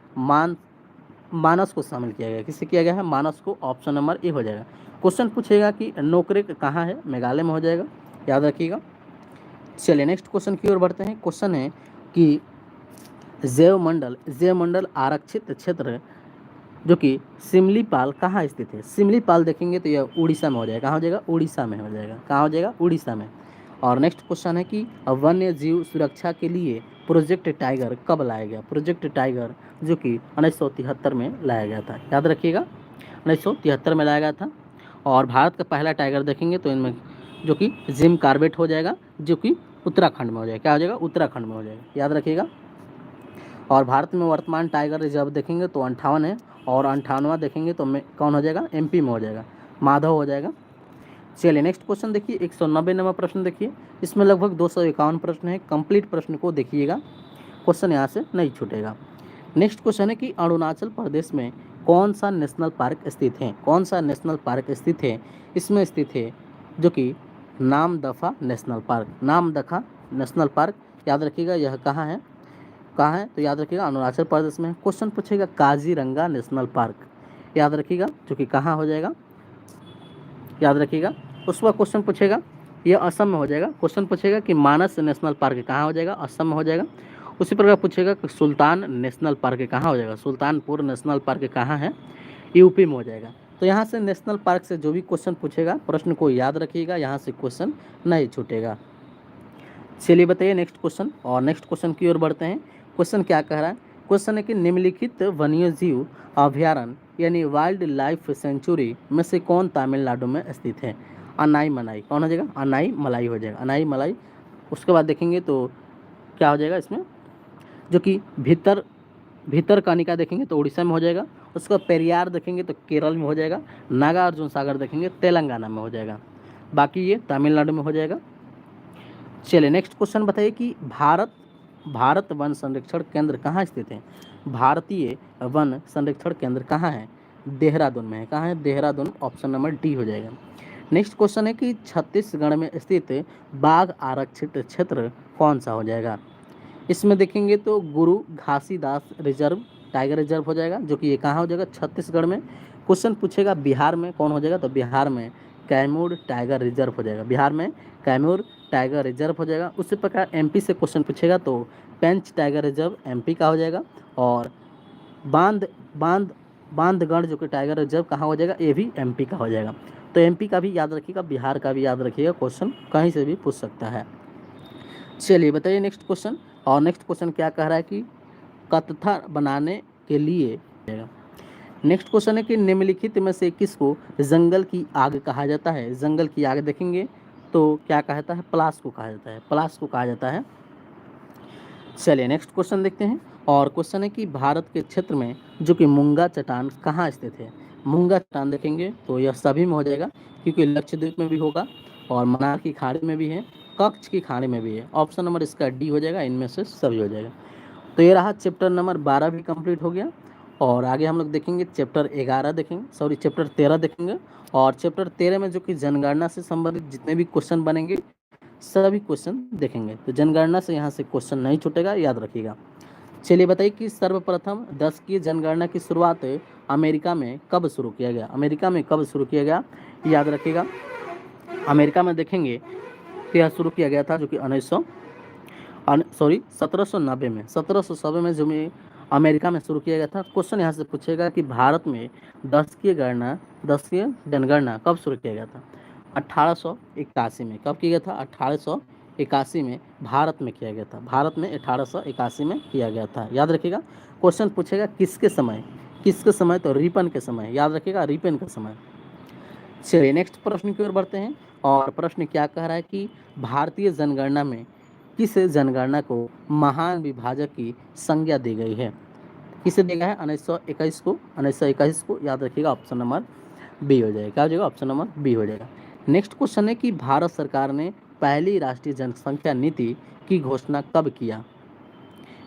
मानस को शामिल किया गया है। किससे किया गया है? मानस को। ऑप्शन नंबर ए हो जाएगा। क्वेश्चन पूछेगा कि नोकरेक कहाँ है? मेघालय में हो जाएगा। याद रखिएगा। चलिए नेक्स्ट क्वेश्चन की ओर बढ़ते हैं। क्वेश्चन है कि जैव मंडल आरक्षित क्षेत्र जो कि सिमलीपाल कहाँ स्थित है? सिमलीपाल देखेंगे तो यह उड़ीसा में हो जाएगा। कहाँ हो जाएगा? उड़ीसा में हो जाएगा। कहाँ हो जाएगा? उड़ीसा में। और नेक्स्ट क्वेश्चन है कि वन्य जीव सुरक्षा के लिए प्रोजेक्ट टाइगर कब लाया गया? प्रोजेक्ट टाइगर जो कि 1973 में लाया गया था। याद रखिएगा, 1973 में लाया गया था। और भारत का पहला टाइगर देखेंगे तो इनमें जो कि जिम कार्बेट हो जाएगा, जो कि उत्तराखंड में हो जाएगा। क्या हो जाएगा? उत्तराखंड में हो जाएगा। याद रखिएगा। और भारत में वर्तमान टाइगर रिजर्व देखेंगे तो 58 है, और 58वां देखेंगे तो कौन हो जाएगा, एमपी में हो जाएगा, माधव हो जाएगा। चलिए नेक्स्ट क्वेश्चन देखिए, 190 नंबर प्रश्न देखिए, इसमें लगभग 251 प्रश्न है, कंप्लीट प्रश्न को देखिएगा, क्वेश्चन यहाँ से नहीं छूटेगा। नेक्स्ट क्वेश्चन है कि अरुणाचल प्रदेश में कौन सा नेशनल पार्क स्थित है, कौन सा नेशनल पार्क स्थित है, इसमें स्थित है जो कि Namdapha national park, Namdapha national park, याद रखिएगा यह कहाँ है, कहाँ है, तो याद रखिएगा अरुणाचल प्रदेश में। क्वेश्चन पूछेगा काजीरंगा नेशनल पार्क, याद रखिएगा जो कि कहाँ हो जाएगा, याद रखिएगा। उस पर क्वेश्चन पूछेगा, यह असम में हो जाएगा। क्वेश्चन पूछेगा कि मानस नेशनल पार्क कहाँ हो जाएगा, असम में हो जाएगा। उसी प्रकार पूछेगा कि सुल्तान नेशनल पार्क कहाँ हो जाएगा, सुल्तानपुर नेशनल पार्क कहाँ है, यूपी में हो जाएगा। तो यहाँ से नेशनल पार्क से जो भी क्वेश्चन पूछेगा प्रश्न को याद रखिएगा, यहाँ से क्वेश्चन नहीं छूटेगा। चलिए बताइए नेक्स्ट क्वेश्चन, और नेक्स्ट क्वेश्चन की ओर बढ़ते हैं। क्वेश्चन क्या कह रहा है, क्वेश्चन है कि निम्नलिखित वन्यजीव अभ्यारण्य यानी वाइल्ड लाइफ सेंचुरी में से कौन तमिलनाडु में स्थित है। अनाई मनाई कौन हो जाएगा, अनाई मलाई हो जाएगा, अनाई मलाई। उसके बाद देखेंगे तो क्या हो जाएगा इसमें, जो कि भीतरकनिका देखेंगे तो उड़ीसा में हो जाएगा। उसका पेरियार देखेंगे तो केरल में हो जाएगा। नागार्जुन सागर देखेंगे तेलंगाना में हो जाएगा, बाकी ये तमिलनाडु में हो जाएगा। चलिए नेक्स्ट क्वेश्चन बताइए कि भारत वन संरक्षण केंद्र कहाँ स्थित है, भारतीय वन संरक्षण केंद्र कहाँ है, देहरादून में है, कहाँ है, देहरादून, ऑप्शन नंबर डी हो जाएगा। नेक्स्ट क्वेश्चन है कि छत्तीसगढ़ में स्थित बाघ आरक्षित क्षेत्र कौन सा हो जाएगा। इसमें देखेंगे तो गुरु घासीदास रिजर्व, टाइगर रिजर्व हो जाएगा, जो कि ये कहाँ हो जाएगा, छत्तीसगढ़ में। क्वेश्चन पूछेगा बिहार में कौन हो जाएगा, तो बिहार में कैमूर टाइगर रिजर्व हो जाएगा, बिहार में कैमूर टाइगर रिजर्व हो जाएगा। उसी प्रकार एमपी से क्वेश्चन पूछेगा तो पेंच टाइगर रिजर्व एमपी का हो जाएगा, और बांधगढ़ जो कि टाइगर रिजर्व कहाँ हो जाएगा, ये भी एमपी का हो जाएगा। तो एमपी का भी याद रखिएगा, बिहार का भी याद रखिएगा, क्वेश्चन कहीं से भी पूछ सकता है। चलिए बताइए नेक्स्ट क्वेश्चन, और नेक्स्ट क्वेश्चन क्या कह रहा है कि कत्था बनाने के लिए। नेक्स्ट क्वेश्चन है कि निम्नलिखित में से किसको जंगल की आग कहा जाता है। जंगल की आग देखेंगे तो क्या कहा जाता है, पलाश को कहा जाता है, पलाश को कहा जाता है। चलिए नेक्स्ट क्वेश्चन देखते हैं, और क्वेश्चन है कि भारत के क्षेत्र में जो कि मूंगा चट्टान कहाँ स्थित है। मूंगा चट्टान देखेंगे तो यह सभी में हो जाएगा, क्योंकि लक्षद्वीप में भी होगा, और मन्नार की खाड़ी में भी है, कच्छ की खाड़ी में भी है। ऑप्शन नंबर इसका डी हो जाएगा, इनमें से सभी हो जाएगा। तो ये रहा चैप्टर नंबर 12 भी कंप्लीट हो गया, और आगे हम लोग देखेंगे चैप्टर 11 देखेंगे, सॉरी चैप्टर 13 देखेंगे। और चैप्टर 13 में जो कि जनगणना से संबंधित जितने भी क्वेश्चन बनेंगे सभी क्वेश्चन देखेंगे। तो जनगणना से यहाँ से क्वेश्चन नहीं छूटेगा, याद रखिएगा। चलिए बताइए कि सर्वप्रथम 10 की जनगणना की शुरुआत अमेरिका में कब शुरू किया गया, अमेरिका में कब शुरू किया गया, याद रखिएगा। अमेरिका में देखेंगे तो यह शुरू किया गया था जो कि 1790 में, 1790 में जो अमेरिका में शुरू किया गया था। क्वेश्चन यहाँ से पूछेगा कि भारत में 10 की जनगणना कब शुरू किया गया था। 1881 में, कब किया गया था, 1881 में भारत में किया गया था, भारत में 1881 में किया गया था, याद रखिएगा। क्वेश्चन पूछेगा किसके समय, किसके समय, तो रिपन के समय, याद रखिएगा, रिपन के समय। चलिए नेक्स्ट प्रश्न की ओर बढ़ते हैं, और प्रश्न क्या कह रहा है कि भारतीय जनगणना में किस जनगणना को महान विभाजक की संज्ञा दी गई है। किसे दी गया है, 1921 को, 1921 को, याद रखिएगा, ऑप्शन नंबर बी हो जाएगा, क्या हो जाएगा, ऑप्शन नंबर बी हो जाएगा। नेक्स्ट क्वेश्चन है कि भारत सरकार ने पहली राष्ट्रीय जनसंख्या नीति की घोषणा कब किया,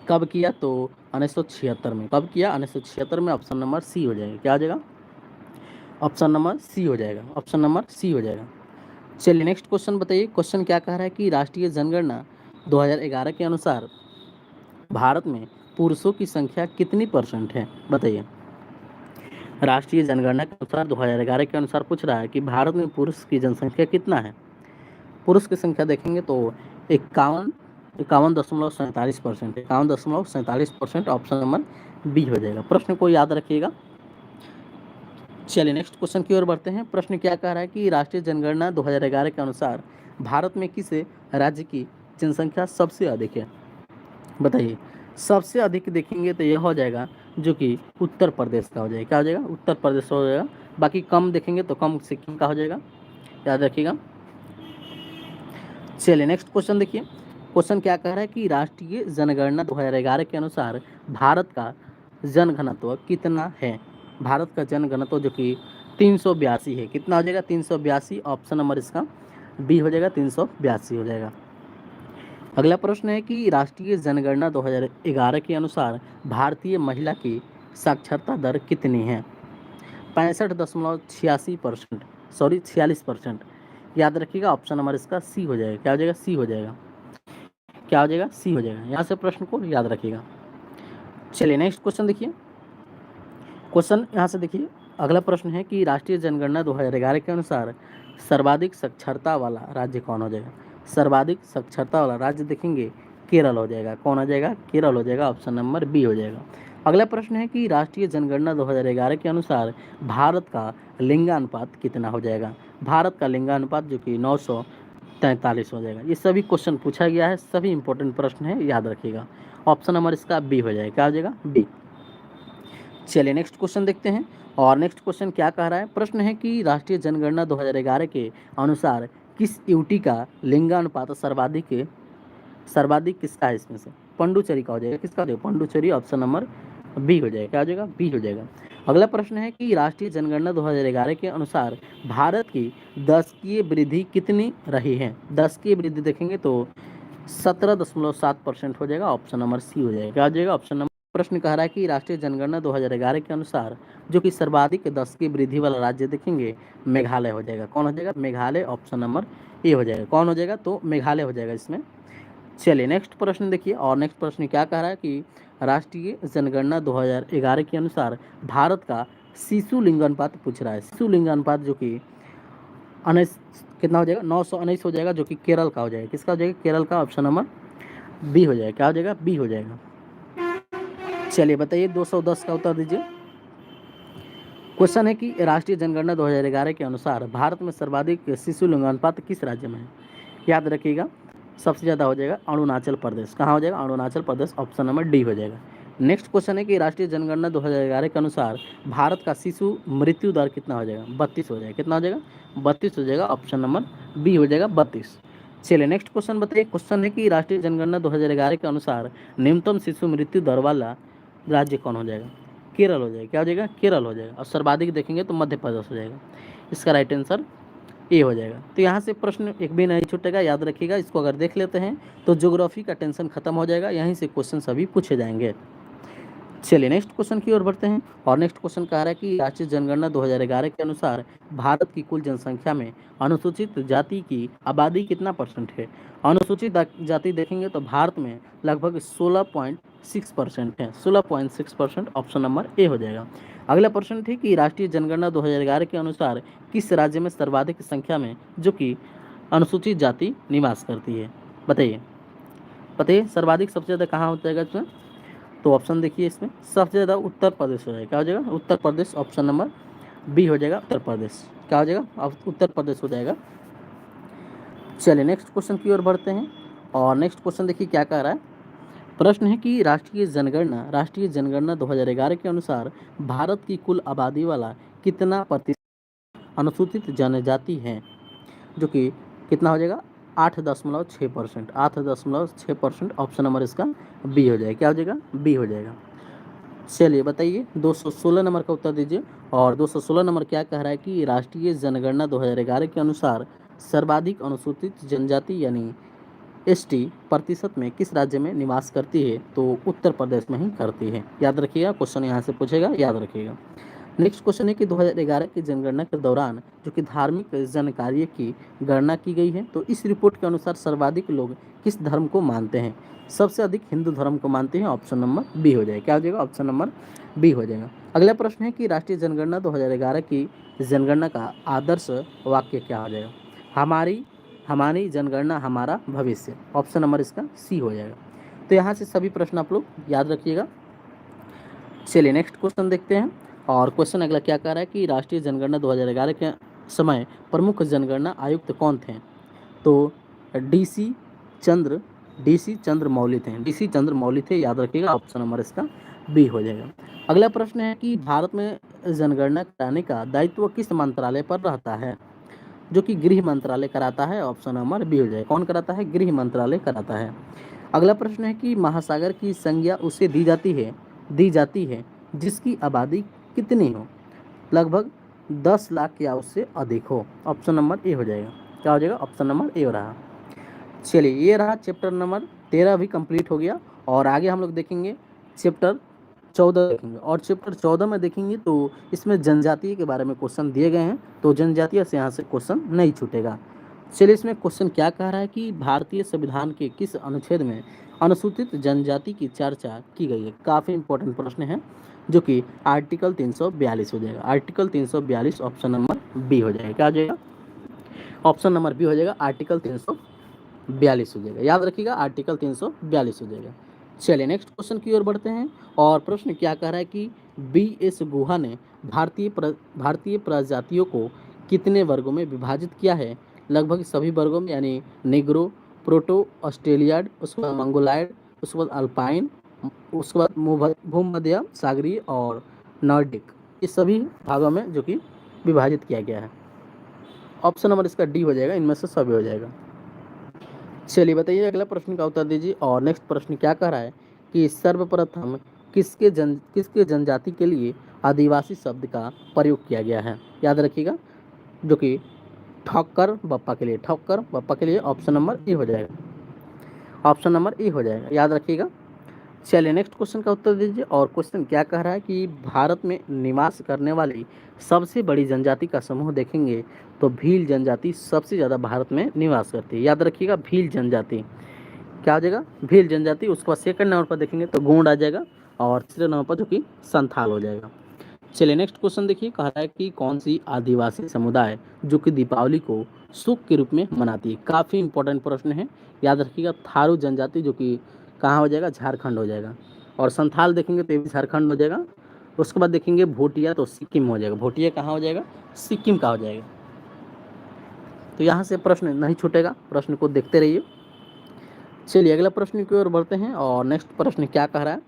कब किया, तो 1976 में, कब किया, 1976 में, ऑप्शन नंबर सी हो जाएगा, क्या हो जाएगा, ऑप्शन नंबर सी हो जाएगा, ऑप्शन नंबर सी हो जाएगा। चलिए नेक्स्ट क्वेश्चन बताइए, क्वेश्चन क्या कह रहा है कि राष्ट्रीय जनगणना 2011 के अनुसार भारत में पुरुषों की संख्या कितनी % है, बताइए। राष्ट्रीय जनगणना के अनुसार 2011 के अनुसार पूछ रहा है कि भारत में पुरुष की जनसंख्या कितना है। पुरुष की संख्या देखेंगे तो 51.47%, 51.47%, ऑप्शन नंबर बी हो जाएगा। प्रश्न को याद रखिएगा। चलिए नेक्स्ट क्वेश्चन की ओर बढ़ते हैं। प्रश्न क्या कह रहा है कि राष्ट्रीय जनगणना 2011 के अनुसार भारत में किस राज्य की जनसंख्या सबसे अधिक है, बताइए। सबसे अधिक देखेंगे तो यह हो जाएगा जो कि उत्तर प्रदेश का हो जाएगा, क्या हो जाएगा, उत्तर प्रदेश हो जाएगा। बाकी कम देखेंगे तो कम सिक्किम का हो जाएगा, याद रखिएगा। चलिए नेक्स्ट क्वेश्चन देखिए, क्वेश्चन क्या कह रहा है कि राष्ट्रीय जनगणना 2011 के अनुसार भारत का जनघनत्व कितना है। भारत का जनघनत्व जो कि 382 है, कितना हो जाएगा 382, ऑप्शन नंबर इसका बी हो जाएगा, 382 हो जाएगा। अगला प्रश्न है कि राष्ट्रीय जनगणना 2011 के अनुसार भारतीय महिला की साक्षरता दर कितनी है। 65.86%, सॉरी 46%। याद रखिएगा, ऑप्शन नंबर इसका सी हो जाएगा। क्या हो जाएगा, सी हो जाएगा। क्या हो जाएगा, सी हो जाएगा। यहाँ से प्रश्न को याद रखिएगा। चलिए नेक्स्ट क्वेश्चन देखिए। क्वेश्चन यहाँ से देखिए, अगला प्रश्न है कि राष्ट्रीय जनगणना 2011 के अनुसार सर्वाधिक साक्षरता वाला राज्य कौन हो जाएगा। सर्वाधिक साक्षरता वाला राज्य देखेंगे केरल हो जाएगा। कौन हो जाएगा, केरल हो जाएगा, ऑप्शन नंबर बी हो जाएगा। अगला प्रश्न है कि राष्ट्रीय जनगणना 2011 के अनुसार भारत का लिंगानुपात कितना हो जाएगा। भारत का लिंगानुपात जो कि 943 हो जाएगा। ये सभी क्वेश्चन पूछा गया है, सभी इंपॉर्टेंट प्रश्न है, याद रखिएगा। ऑप्शन नंबर इसका बी हो जाएगा। क्या हो जाएगा, बी। चलिए नेक्स्ट क्वेश्चन देखते हैं। और नेक्स्ट क्वेश्चन क्या कह रहा है, प्रश्न है कि राष्ट्रीय जनगणना 2011 के अनुसार किस यूटी का लिंगानुपात सर्वाधिक किसका है। इसमें से पंडुचेरी का हो जाएगा। किसका हो जाएगा, पंडुचेरी, ऑप्शन नंबर बी हो जाएगा। क्या हो जाएगा, बी हो जाएगा। अगला प्रश्न है कि राष्ट्रीय जनगणना 2011 के अनुसार भारत की दशकीय वृद्धि कितनी रही है। दशकीय वृद्धि देखेंगे तो 17.7% हो जाएगा, ऑप्शन नंबर सी हो जाएगा। क्या हो जाएगा, ऑप्शन नंबर। प्रश्न कह रहा है कि राष्ट्रीय जनगणना 2011 के अनुसार जो कि सर्वाधिक 10 की वृद्धि वाला राज्य देखेंगे मेघालय हो जाएगा। कौन हो जाएगा, मेघालय, ऑप्शन नंबर ए हो जाएगा। कौन हो जाएगा, तो मेघालय हो जाएगा इसमें। चलिए नेक्स्ट प्रश्न देखिए। और नेक्स्ट प्रश्न क्या कह रहा है कि राष्ट्रीय जनगणना 2011 के अनुसार भारत का शिशु लिंगानुपात पूछ रहा है। शिशु लिंगानुपात जो कि 19 कितना हो जाएगा, 919 हो जाएगा, जो कि केरल का हो जाएगा। किसका हो जाएगा, केरल का, ऑप्शन नंबर बी हो जाएगा। क्या हो जाएगा, बी हो जाएगा। चलिए बताइए, 210 का उत्तर दीजिए। क्वेश्चन है कि राष्ट्रीय जनगणना 2011 के अनुसार भारत में सर्वाधिक शिशु लिंगानुपात किस राज्य में है। याद रखिएगा, सबसे ज़्यादा हो जाएगा अरुणाचल प्रदेश। कहाँ हो जाएगा, Arunachal Pradesh, option number D हो जाएगा। नेक्स्ट क्वेश्चन है कि राष्ट्रीय जनगणना 2011 के अनुसार भारत का शिशु मृत्यु दर कितना हो जाएगा। 32 हो जाएगा। कितना हो जाएगा, 32 हो जाएगा, ऑप्शन नंबर बी हो जाएगा, 32। चलिए नेक्स्ट क्वेश्चन बताइए। क्वेश्चन है कि राष्ट्रीय जनगणना 2011 के अनुसार न्यूनतम शिशु मृत्यु दर वाला राज्य कौन हो जाएगा। केरल हो जाएगा। क्या हो जाएगा, केरल हो जाएगा। और सर्वाधिक देखेंगे तो मध्य प्रदेश हो जाएगा। इसका राइट आंसर ए हो जाएगा। तो यहाँ से प्रश्न एक भी नहीं छूटेगा, याद रखिएगा। इसको अगर देख लेते हैं तो ज्योग्राफी का टेंशन खत्म हो जाएगा, यहीं से क्वेश्चन सभी पूछे जाएंगे। चलिए नेक्स्ट क्वेश्चन की ओर बढ़ते हैं। और नेक्स्ट क्वेश्चन कह रहा है कि राष्ट्रीय जनगणना 2011 के अनुसार भारत की कुल जनसंख्या में अनुसूचित जाति की आबादी कितना परसेंट है। अनुसूचित जाति देखेंगे तो भारत में लगभग 16.6% है। 16.6%, ऑप्शन नंबर ए हो जाएगा। अगला प्रश्न है कि राष्ट्रीय जनगणना 2011 के अनुसार किस राज्य में सर्वाधिक संख्या में जो कि अनुसूचित जाति निवास करती है। बताइए बताइए, सर्वाधिक सबसे ज़्यादा कहाँ हो जाएगा इसमें। तो ऑप्शन देखिए, इसमें सबसे ज़्यादा उत्तर प्रदेश हो जाएगा। क्या हो जाएगा, Uttar Pradesh, option number B हो जाएगा, उत्तर प्रदेश। क्या हो जाएगा, अब उत्तर प्रदेश हो जाएगा। चलिए नेक्स्ट क्वेश्चन की ओर बढ़ते हैं। और नेक्स्ट क्वेश्चन देखिए क्या कह रहा है। प्रश्न है कि राष्ट्रीय जनगणना 2011 के अनुसार भारत की कुल आबादी वाला कितना प्रतिशत अनुसूचित जनजाति है। जो कि कितना हो जाएगा, 8.6%। 8.6%, ऑप्शन नंबर इसका बी हो जाएगा। क्या हो जाएगा, बी हो जाएगा। चलिए बताइए, 216 नंबर का उत्तर दीजिए। और 216 नंबर क्या कह रहा है कि राष्ट्रीय जनगणना 2011 के अनुसार सर्वाधिक अनुसूचित जनजाति यानी एसटी प्रतिशत में किस राज्य में निवास करती है। तो उत्तर प्रदेश में ही करती है। याद रखिएगा, क्वेश्चन यहाँ से पूछेगा, याद रखिएगा। नेक्स्ट क्वेश्चन है कि 2011 की जनगणना के दौरान जो कि धार्मिक जानकारी की गणना की गई है, तो इस रिपोर्ट के अनुसार सर्वाधिक लोग किस धर्म को मानते हैं। सबसे अधिक हिंदू धर्म को मानते हैं, ऑप्शन नंबर बी हो जाएगा। क्या हो जाएगा, ऑप्शन नंबर बी हो जाएगा। अगला प्रश्न है कि राष्ट्रीय जनगणना 2011 की जनगणना का आदर्श वाक्य क्या हो जाएगा। हमारी हमारी जनगणना हमारा भविष्य, ऑप्शन नंबर इसका सी हो जाएगा। तो यहाँ से सभी प्रश्न आप लोग याद रखिएगा। चलिए नेक्स्ट क्वेश्चन देखते हैं। और क्वेश्चन अगला क्या कह रहा है कि राष्ट्रीय जनगणना 2011 के समय प्रमुख जनगणना आयुक्त कौन थे। तो डीसी चंद्र मौली थे। डीसी चंद्र मौली थे, याद रखिएगा, ऑप्शन नंबर इसका बी हो जाएगा। अगला प्रश्न है कि भारत में जनगणना कराने का दायित्व किस मंत्रालय पर रहता है। जो कि गृह मंत्रालय कराता है। ऑप्शन नंबर बी हो जाएगा। कौन कराता है? गृह मंत्रालय कराता है। अगला प्रश्न है कि महासागर की संज्ञा उसे दी जाती है जिसकी आबादी कितनी हो? लगभग 10 लाख या उससे अधिक हो। ऑप्शन नंबर ए हो जाएगा। क्या हो जाएगा? ऑप्शन नंबर ए हो रहा। चलिए, ये रहा चैप्टर नंबर 13 भी कंप्लीट हो गया। और आगे हम लोग देखेंगे चैप्टर 14 देखेंगे। और चैप्टर 14 में देखेंगे तो इसमें जनजातीय के बारे में क्वेश्चन दिए गए हैं, तो जनजातीय से यहाँ से क्वेश्चन नहीं छूटेगा। चलिए, इसमें क्वेश्चन क्या कह रहा है कि भारतीय संविधान के किस अनुच्छेद में अनुसूचित जनजाति की चर्चा की गई है? काफ़ी इंपॉर्टेंट प्रश्न है, जो कि आर्टिकल 342 हो जाएगा। आर्टिकल 342 ऑप्शन नंबर बी हो जाएगा। क्या हो जाएगा? ऑप्शन नंबर बी हो जाएगा। आर्टिकल 342 हो जाएगा। याद रखिएगा, आर्टिकल 342 हो जाएगा। चलिए, नेक्स्ट क्वेश्चन की ओर बढ़ते हैं। और प्रश्न क्या कह रहा है कि बी.एस. गुहा ने भारतीय प्रजातियों को कितने वर्गों में विभाजित किया है? लगभग सभी वर्गों में, यानी निग्रो, प्रोटो ऑस्ट्रेलियाड, उसके बाद मंगोलाइड, उसके बाद अल्पाइन, उसके बाद भूमध्य सागरीय और नॉर्डिक, ये सभी भागों में जो कि विभाजित किया गया है। ऑप्शन नंबर इसका डी हो जाएगा। इनमें से सभी हो जाएगा। चलिए, बताइए अगला प्रश्न का उत्तर दीजिए। और नेक्स्ट प्रश्न क्या कह रहा है कि सर्वप्रथम किसके जनजाति के लिए आदिवासी शब्द का प्रयोग किया गया है? याद रखिएगा, जो कि ठक्कर बप्पा के लिए ऑप्शन नंबर ए हो जाएगा। ऑप्शन नंबर ए हो जाएगा। याद रखिएगा। चलिए, नेक्स्ट क्वेश्चन का उत्तर दीजिए। और क्वेश्चन क्या कह रहा है कि भारत में निवास करने वाली सबसे बड़ी जनजाति का समूह देखेंगे तो भील जनजाति सबसे ज़्यादा भारत में निवास करती है। याद रखिएगा, भील जनजाति। क्या हो जाएगा? भील जनजाति। उसके बाद सेकंड नंबर पर देखेंगे तो गोंड आ जाएगा। और तीसरे नंबर पर जो कि संथाल हो जाएगा। चलिए, नेक्स्ट क्वेश्चन देखिए, कह रहा है कि कौन सी आदिवासी समुदाय जो कि दीपावली को सुख के रूप में मनाती है? काफ़ी इंपॉर्टेंट प्रश्न है। याद रखिएगा, थारू जनजाति, जो कि कहाँ हो जाएगा? झारखंड हो जाएगा। और संथाल देखेंगे तो ये भी झारखंड हो जाएगा। उसके बाद देखेंगे भोटिया, तो सिक्किम हो जाएगा। भोटिया कहाँ हो जाएगा? सिक्किम का हो जाएगा। तो यहाँ से प्रश्न नहीं छूटेगा, प्रश्न को देखते रहिए। चलिए, अगला प्रश्न की ओर बढ़ते हैं। और नेक्स्ट प्रश्न क्या कह रहा है?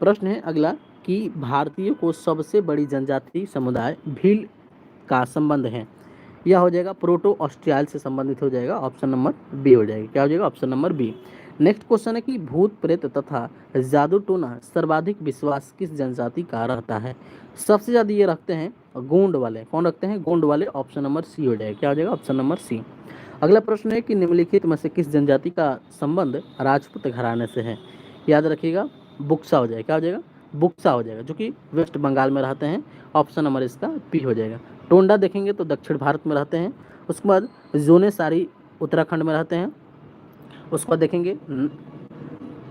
प्रश्न है अगला कि भारतीयों को सबसे बड़ी जनजाति समुदाय भील का संबंध है। यह हो जाएगा प्रोटो ऑस्ट्रियाल से संबंधित हो जाएगा। ऑप्शन नंबर बी हो जाएगा। क्या हो जाएगा? Option number B. Next question है कि भूत प्रेत तथा जादू टोना सर्वाधिक विश्वास किस जनजाति का रहता है? सबसे ज़्यादा ये रखते हैं गोंड वाले। कौन रखते हैं? गोंड वाले। ऑप्शन नंबर सी हो जाएगा। क्या हो जाएगा? Option number C. अगला प्रश्न है कि निम्नलिखित में से किस जनजाति का संबंध राजपूत घराने से है? याद रखिएगा, बुक्सा हो जाएगा। क्या हो जाएगा? बुक्सा हो जाएगा, जो कि वेस्ट बंगाल में रहते हैं। ऑप्शन नंबर इसका पी हो जाएगा। टोंडा देखेंगे तो दक्षिण भारत में रहते हैं। उसके बाद जोने सारी उत्तराखंड में रहते हैं। उसके बाद देखेंगे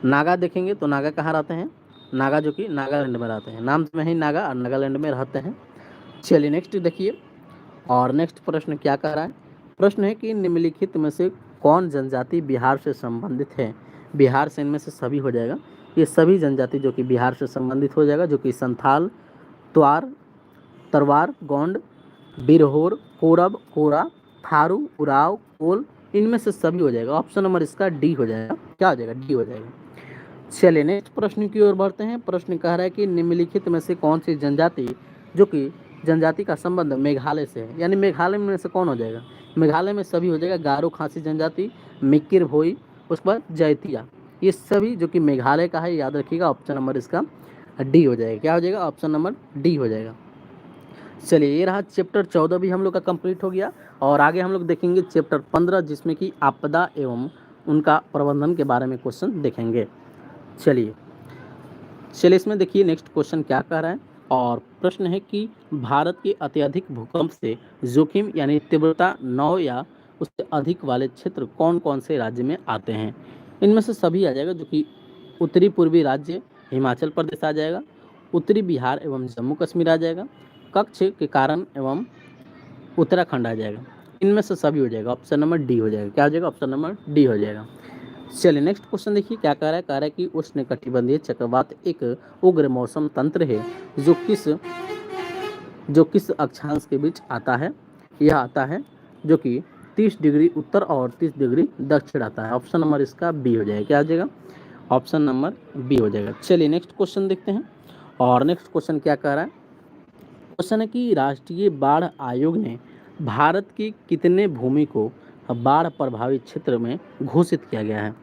नागा देखेंगे तो नागा कहाँ रहते हैं? नागा जो कि नागालैंड में रहते हैं। नाम में ही नागा और नागालैंड में रहते हैं। चलिए, नेक्स्ट देखिए। और नेक्स्ट प्रश्न क्या कह रहा है? प्रश्न है कि निम्नलिखित में से कौन जनजाति बिहार से संबंधित है? बिहार से इनमें से सभी हो जाएगा। ये सभी जनजाति जो कि बिहार से संबंधित हो जाएगा, जो कि संथाल, त्वार, तरवार, गोंड, बिरहोर, कोरब, कोरा, थारू, उराव, कोल, इनमें से सभी हो जाएगा। ऑप्शन नंबर इसका डी हो जाएगा। क्या हो जाएगा? डी हो जाएगा। चलिए, नेक्स्ट प्रश्न की ओर बढ़ते हैं। प्रश्न कह रहा है कि निम्नलिखित में से कौन सी जनजाति जो कि जनजाति का संबंध मेघालय से है? यानी मेघालय में से कौन हो जाएगा? मेघालय में सभी हो जाएगा। गारो खासी जनजाति, मिक्किर भोई, उसके बाद जैतिया, ये सभी जो कि मेघालय का है। याद रखिएगा, ऑप्शन नंबर इसका डी हो जाएगा। क्या हो जाएगा? ऑप्शन नंबर डी हो जाएगा। चलिए, ये रहा चैप्टर 14 भी हम लोग का कंप्लीट हो गया। और आगे हम लोग देखेंगे चैप्टर 15, जिसमें कि आपदा एवं उनका प्रबंधन के बारे में क्वेश्चन देखेंगे। चलिए, इसमें देखिए नेक्स्ट क्वेश्चन क्या कह रहा है। और प्रश्न है कि भारत के अत्यधिक भूकंप से जोखिम यानी तीव्रता 9 या उससे अधिक वाले क्षेत्र कौन कौन से राज्य में आते हैं? इनमें से सभी आ जाएगा, जो कि उत्तरी पूर्वी राज्य हिमाचल प्रदेश आ जाएगा, उत्तरी बिहार एवं जम्मू कश्मीर आ जाएगा, कच्छ के कारण एवं उत्तराखंड आ जाएगा। इनमें से सभी हो जाएगा। ऑप्शन नंबर डी हो जाएगा। क्या हो जाएगा? ऑप्शन नंबर डी हो जाएगा। चलिए, नेक्स्ट क्वेश्चन देखिए क्या कह रहा है कि उष्णकटिबंधीय चक्रवात एक उग्र मौसम तंत्र है जो किस अक्षांश के बीच आता है? यह आता है जो कि 30 डिग्री उत्तर और 30 डिग्री दक्षिण आता है। ऑप्शन नंबर इसका बी हो जाएगा। क्या हो जाएगा? ऑप्शन नंबर बी हो जाएगा। चलिए, नेक्स्ट क्वेश्चन देखते हैं। और नेक्स्ट क्वेश्चन क्या कह रहा है? क्वेश्चन है कि राष्ट्रीय बाढ़ आयोग ने भारत की कितने भूमि को बाढ़ प्रभावित क्षेत्र में घोषित किया गया है?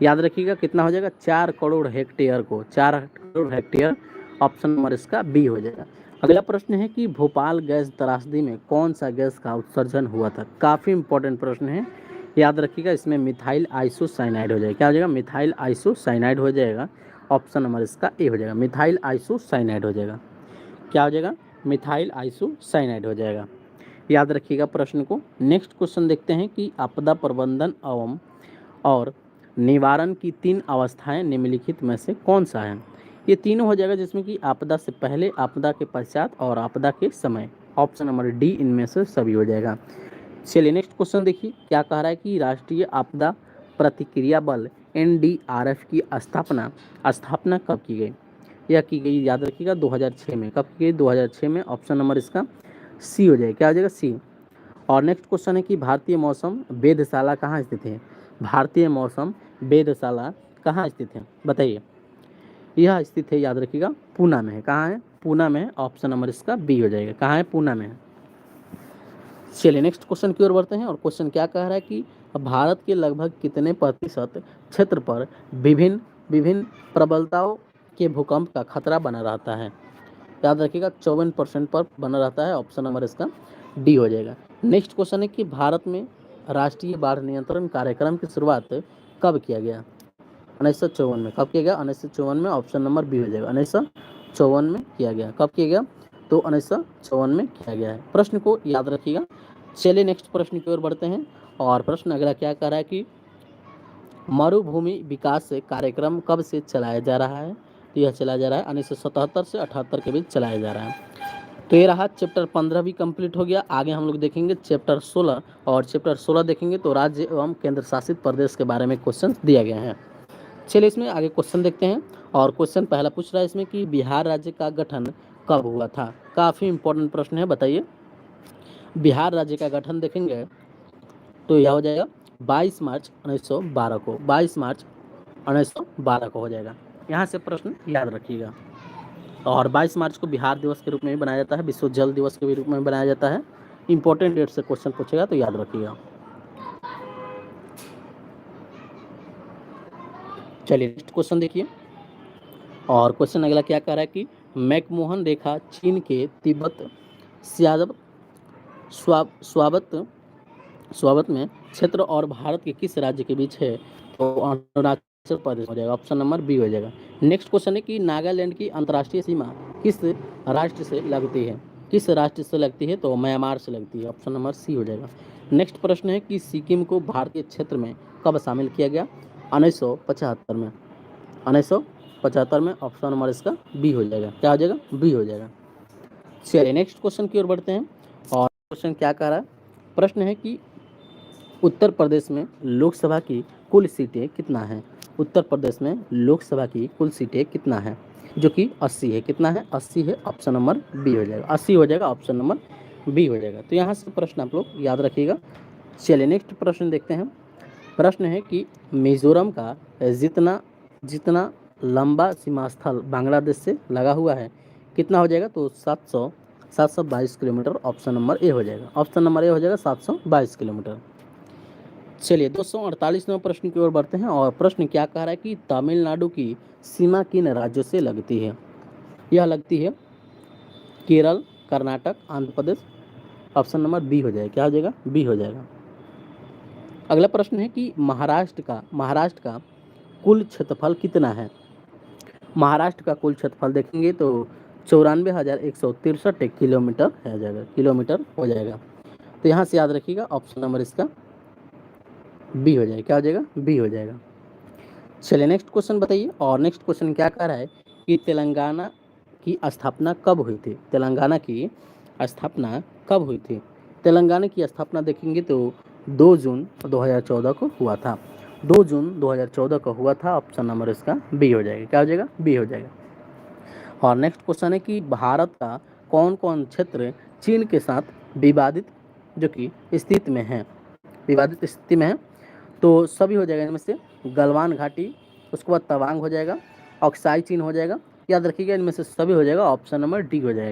याद रखिएगा कितना हो जाएगा, 4 करोड़ हेक्टेयर को, 4 करोड़ हेक्टेयर। ऑप्शन नंबर इसका बी हो जाएगा। अगला प्रश्न है कि भोपाल गैस त्रासदी में कौन सा गैस का उत्सर्जन हुआ था? काफ़ी इंपॉर्टेंट प्रश्न है, याद रखिएगा। इसमें मिथाइल आइसोसाइनाइड हो जाएगा। क्या हो जाएगा? मिथाइल आइसोसाइनाइड हो जाएगा। ऑप्शन नंबर इसका ए हो जाएगा, मिथाइल आइसोसाइनाइड हो जाएगा। क्या हो जाएगा? मिथाइल आइसोसाइनाइड हो जाएगा। याद रखिएगा प्रश्न को। नेक्स्ट क्वेश्चन देखते हैं कि आपदा प्रबंधन एवं और निवारण की 3 अवस्थाएं निम्नलिखित में से कौन सा है? ये तीनों हो जाएगा, जिसमें कि आपदा से पहले, आपदा के पश्चात और आपदा के समय। ऑप्शन नंबर डी इनमें से सभी हो जाएगा। चलिए नेक्स्ट क्वेश्चन देखिए, क्या कह रहा है कि राष्ट्रीय आपदा प्रतिक्रिया बल एनडीआरएफ की स्थापना स्थापना कब की गई? यह की गई, याद रखिएगा, 2006 में। कब की गई? 2006 में। ऑप्शन नंबर इसका सी हो जाएगा। क्या हो जाएगा? सी। और नेक्स्ट क्वेश्चन है कि भारतीय मौसम वेधशाला कहाँ स्थित है? भारतीय मौसम वेधशाला कहाँ स्थित है, बताइए। यह स्थित है, याद रखिएगा, पूना में है। कहाँ है? पूना में है। ऑप्शन नंबर इसका बी हो जाएगा। कहाँ है? पूना में है। चलिए नेक्स्ट क्वेश्चन की ओर बढ़ते हैं। और क्वेश्चन क्या कह रहा है कि भारत के लगभग कितने प्रतिशत क्षेत्र पर विभिन्न विभिन्न प्रबलताओं के भूकंप का खतरा बना रहता है? याद रखिएगा 54% पर बना रहता है। ऑप्शन नंबर इसका डी हो जाएगा। नेक्स्ट क्वेश्चन है कि भारत में राष्ट्रीय बाढ़ नियंत्रण कार्यक्रम की शुरुआत कब किया गया? 1954 में। कब किया गया? 1954 में। ऑप्शन नंबर बी हो जाएगा। 1954 में किया गया। कब किया गया? तो 1954 में किया गया है। प्रश्न को याद रखिएगा। चलिए नेक्स्ट प्रश्न की ओर बढ़ते हैं। और प्रश्न अगला क्या कह रहा है कि मरुभूमि विकास कार्यक्रम कब से चलाया जा रहा है? तो यह चलाया जा रहा है 1977 से 78 के बीच चलाया जा रहा है। तो ये रहा चैप्टर 15 भी कंप्लीट हो गया। आगे हम लोग देखेंगे चैप्टर 16, और चैप्टर 16 देखेंगे तो राज्य एवं केंद्र शासित प्रदेश के बारे में क्वेश्चन दिया गया है। चलिए इसमें आगे क्वेश्चन देखते हैं। और क्वेश्चन पहला पूछ रहा है इसमें कि बिहार राज्य का गठन कब हुआ था? काफ़ी इंपॉर्टेंट प्रश्न है, बताइए। बिहार राज्य का गठन देखेंगे तो यह हो जाएगा 22 मार्च 1912 को। 22 मार्च 1912 को हो जाएगा। यहाँ से प्रश्न याद रखिएगा। और 22 मार्च को बिहार दिवस के रूप में भी बनाया जाता है, विश्व जल दिवस के रूप में बनाया जाता है। इंपॉर्टेंट डेट से क्वेश्चन पूछेगा तो याद रखिएगा। चलिए नेक्स्ट क्वेश्चन देखिए। और क्वेश्चन अगला क्या कह रहा है कि मैकमोहन रेखा चीन के तिब्बत सियादब स्वाबत स्वाबत में क्षेत्र और भारत के किस राज्य के बीच है? तो अरुणाचल प्रदेश हो जाएगा। ऑप्शन नंबर बी हो जाएगा। नेक्स्ट क्वेश्चन है कि नागालैंड की अंतर्राष्ट्रीय सीमा किस राष्ट्र से लगती है? किस राष्ट्र से लगती है? तो म्यांमार से लगती है। ऑप्शन नंबर सी हो जाएगा। नेक्स्ट प्रश्न है कि सिक्किम को भारतीय क्षेत्र में कब शामिल किया गया? 1975 में। 1975 में। ऑप्शन नंबर इसका बी हो जाएगा। क्या हो जाएगा? बी हो जाएगा। चलिए नेक्स्ट क्वेश्चन की ओर बढ़ते हैं। और क्वेश्चन क्या कह रहा है? प्रश्न है कि उत्तर प्रदेश में लोकसभा की कुल सीटें कितना है? उत्तर प्रदेश में लोकसभा की कुल सीटें कितना है? जो कि 80 है। कितना है? 80 है। ऑप्शन नंबर बी हो जाएगा। 80 हो जाएगा। ऑप्शन नंबर बी हो जाएगा। तो यहाँ से प्रश्न आप लोग याद रखिएगा। चलिए नेक्स्ट प्रश्न देखते हैं। प्रश्न है कि मिजोरम का जितना जितना लंबा सीमा स्थल बांग्लादेश से लगा हुआ है कितना हो जाएगा? तो 722 किलोमीटर। ऑप्शन नंबर ए हो जाएगा। ऑप्शन नंबर ए हो जाएगा 722 किलोमीटर। चलिए 248वें प्रश्न की ओर बढ़ते हैं। और प्रश्न क्या कह रहा है कि तमिलनाडु की सीमा किन राज्यों से लगती है? यह लगती है Kerala, Karnataka, Andhra Pradesh. Option number B हो जाएगा। क्या हो जाएगा? बी हो जाएगा। अगला प्रश्न है कि महाराष्ट्र का कुल क्षेत्रफल कितना है? महाराष्ट्र का कुल क्षेत्रफल देखेंगे तो 94,163 किलोमीटर है जाएगा। किलोमीटर हो जाएगा। तो यहाँ से याद रखिएगा ऑप्शन नंबर इसका बी हो जाएगा। क्या हो जाएगा? बी हो जाएगा। चलिए नेक्स्ट क्वेश्चन बताइए। और नेक्स्ट क्वेश्चन क्या कह रहा है कि तेलंगाना की स्थापना कब हुई थी? तेलंगाना की स्थापना कब हुई थी? तेलंगाना की स्थापना देखेंगे तो 2 जून 2014 को हुआ था। 2 जून 2014 को हुआ था। ऑप्शन नंबर इसका बी हो जाएगा। क्या हो जाएगा? बी हो जाएगा। और नेक्स्ट क्वेश्चन है कि भारत का कौन कौन क्षेत्र चीन के साथ विवादित जो कि स्थिति में है? विवादित स्थिति में है तो सभी हो जाएगा। इनमें से गलवान घाटी, उसके बाद तवांग हो जाएगा, अक्साई चीन हो जाएगा। याद रखिएगा इनमें से सभी हो जाएगा। ऑप्शन नंबर डी हो जाएगा।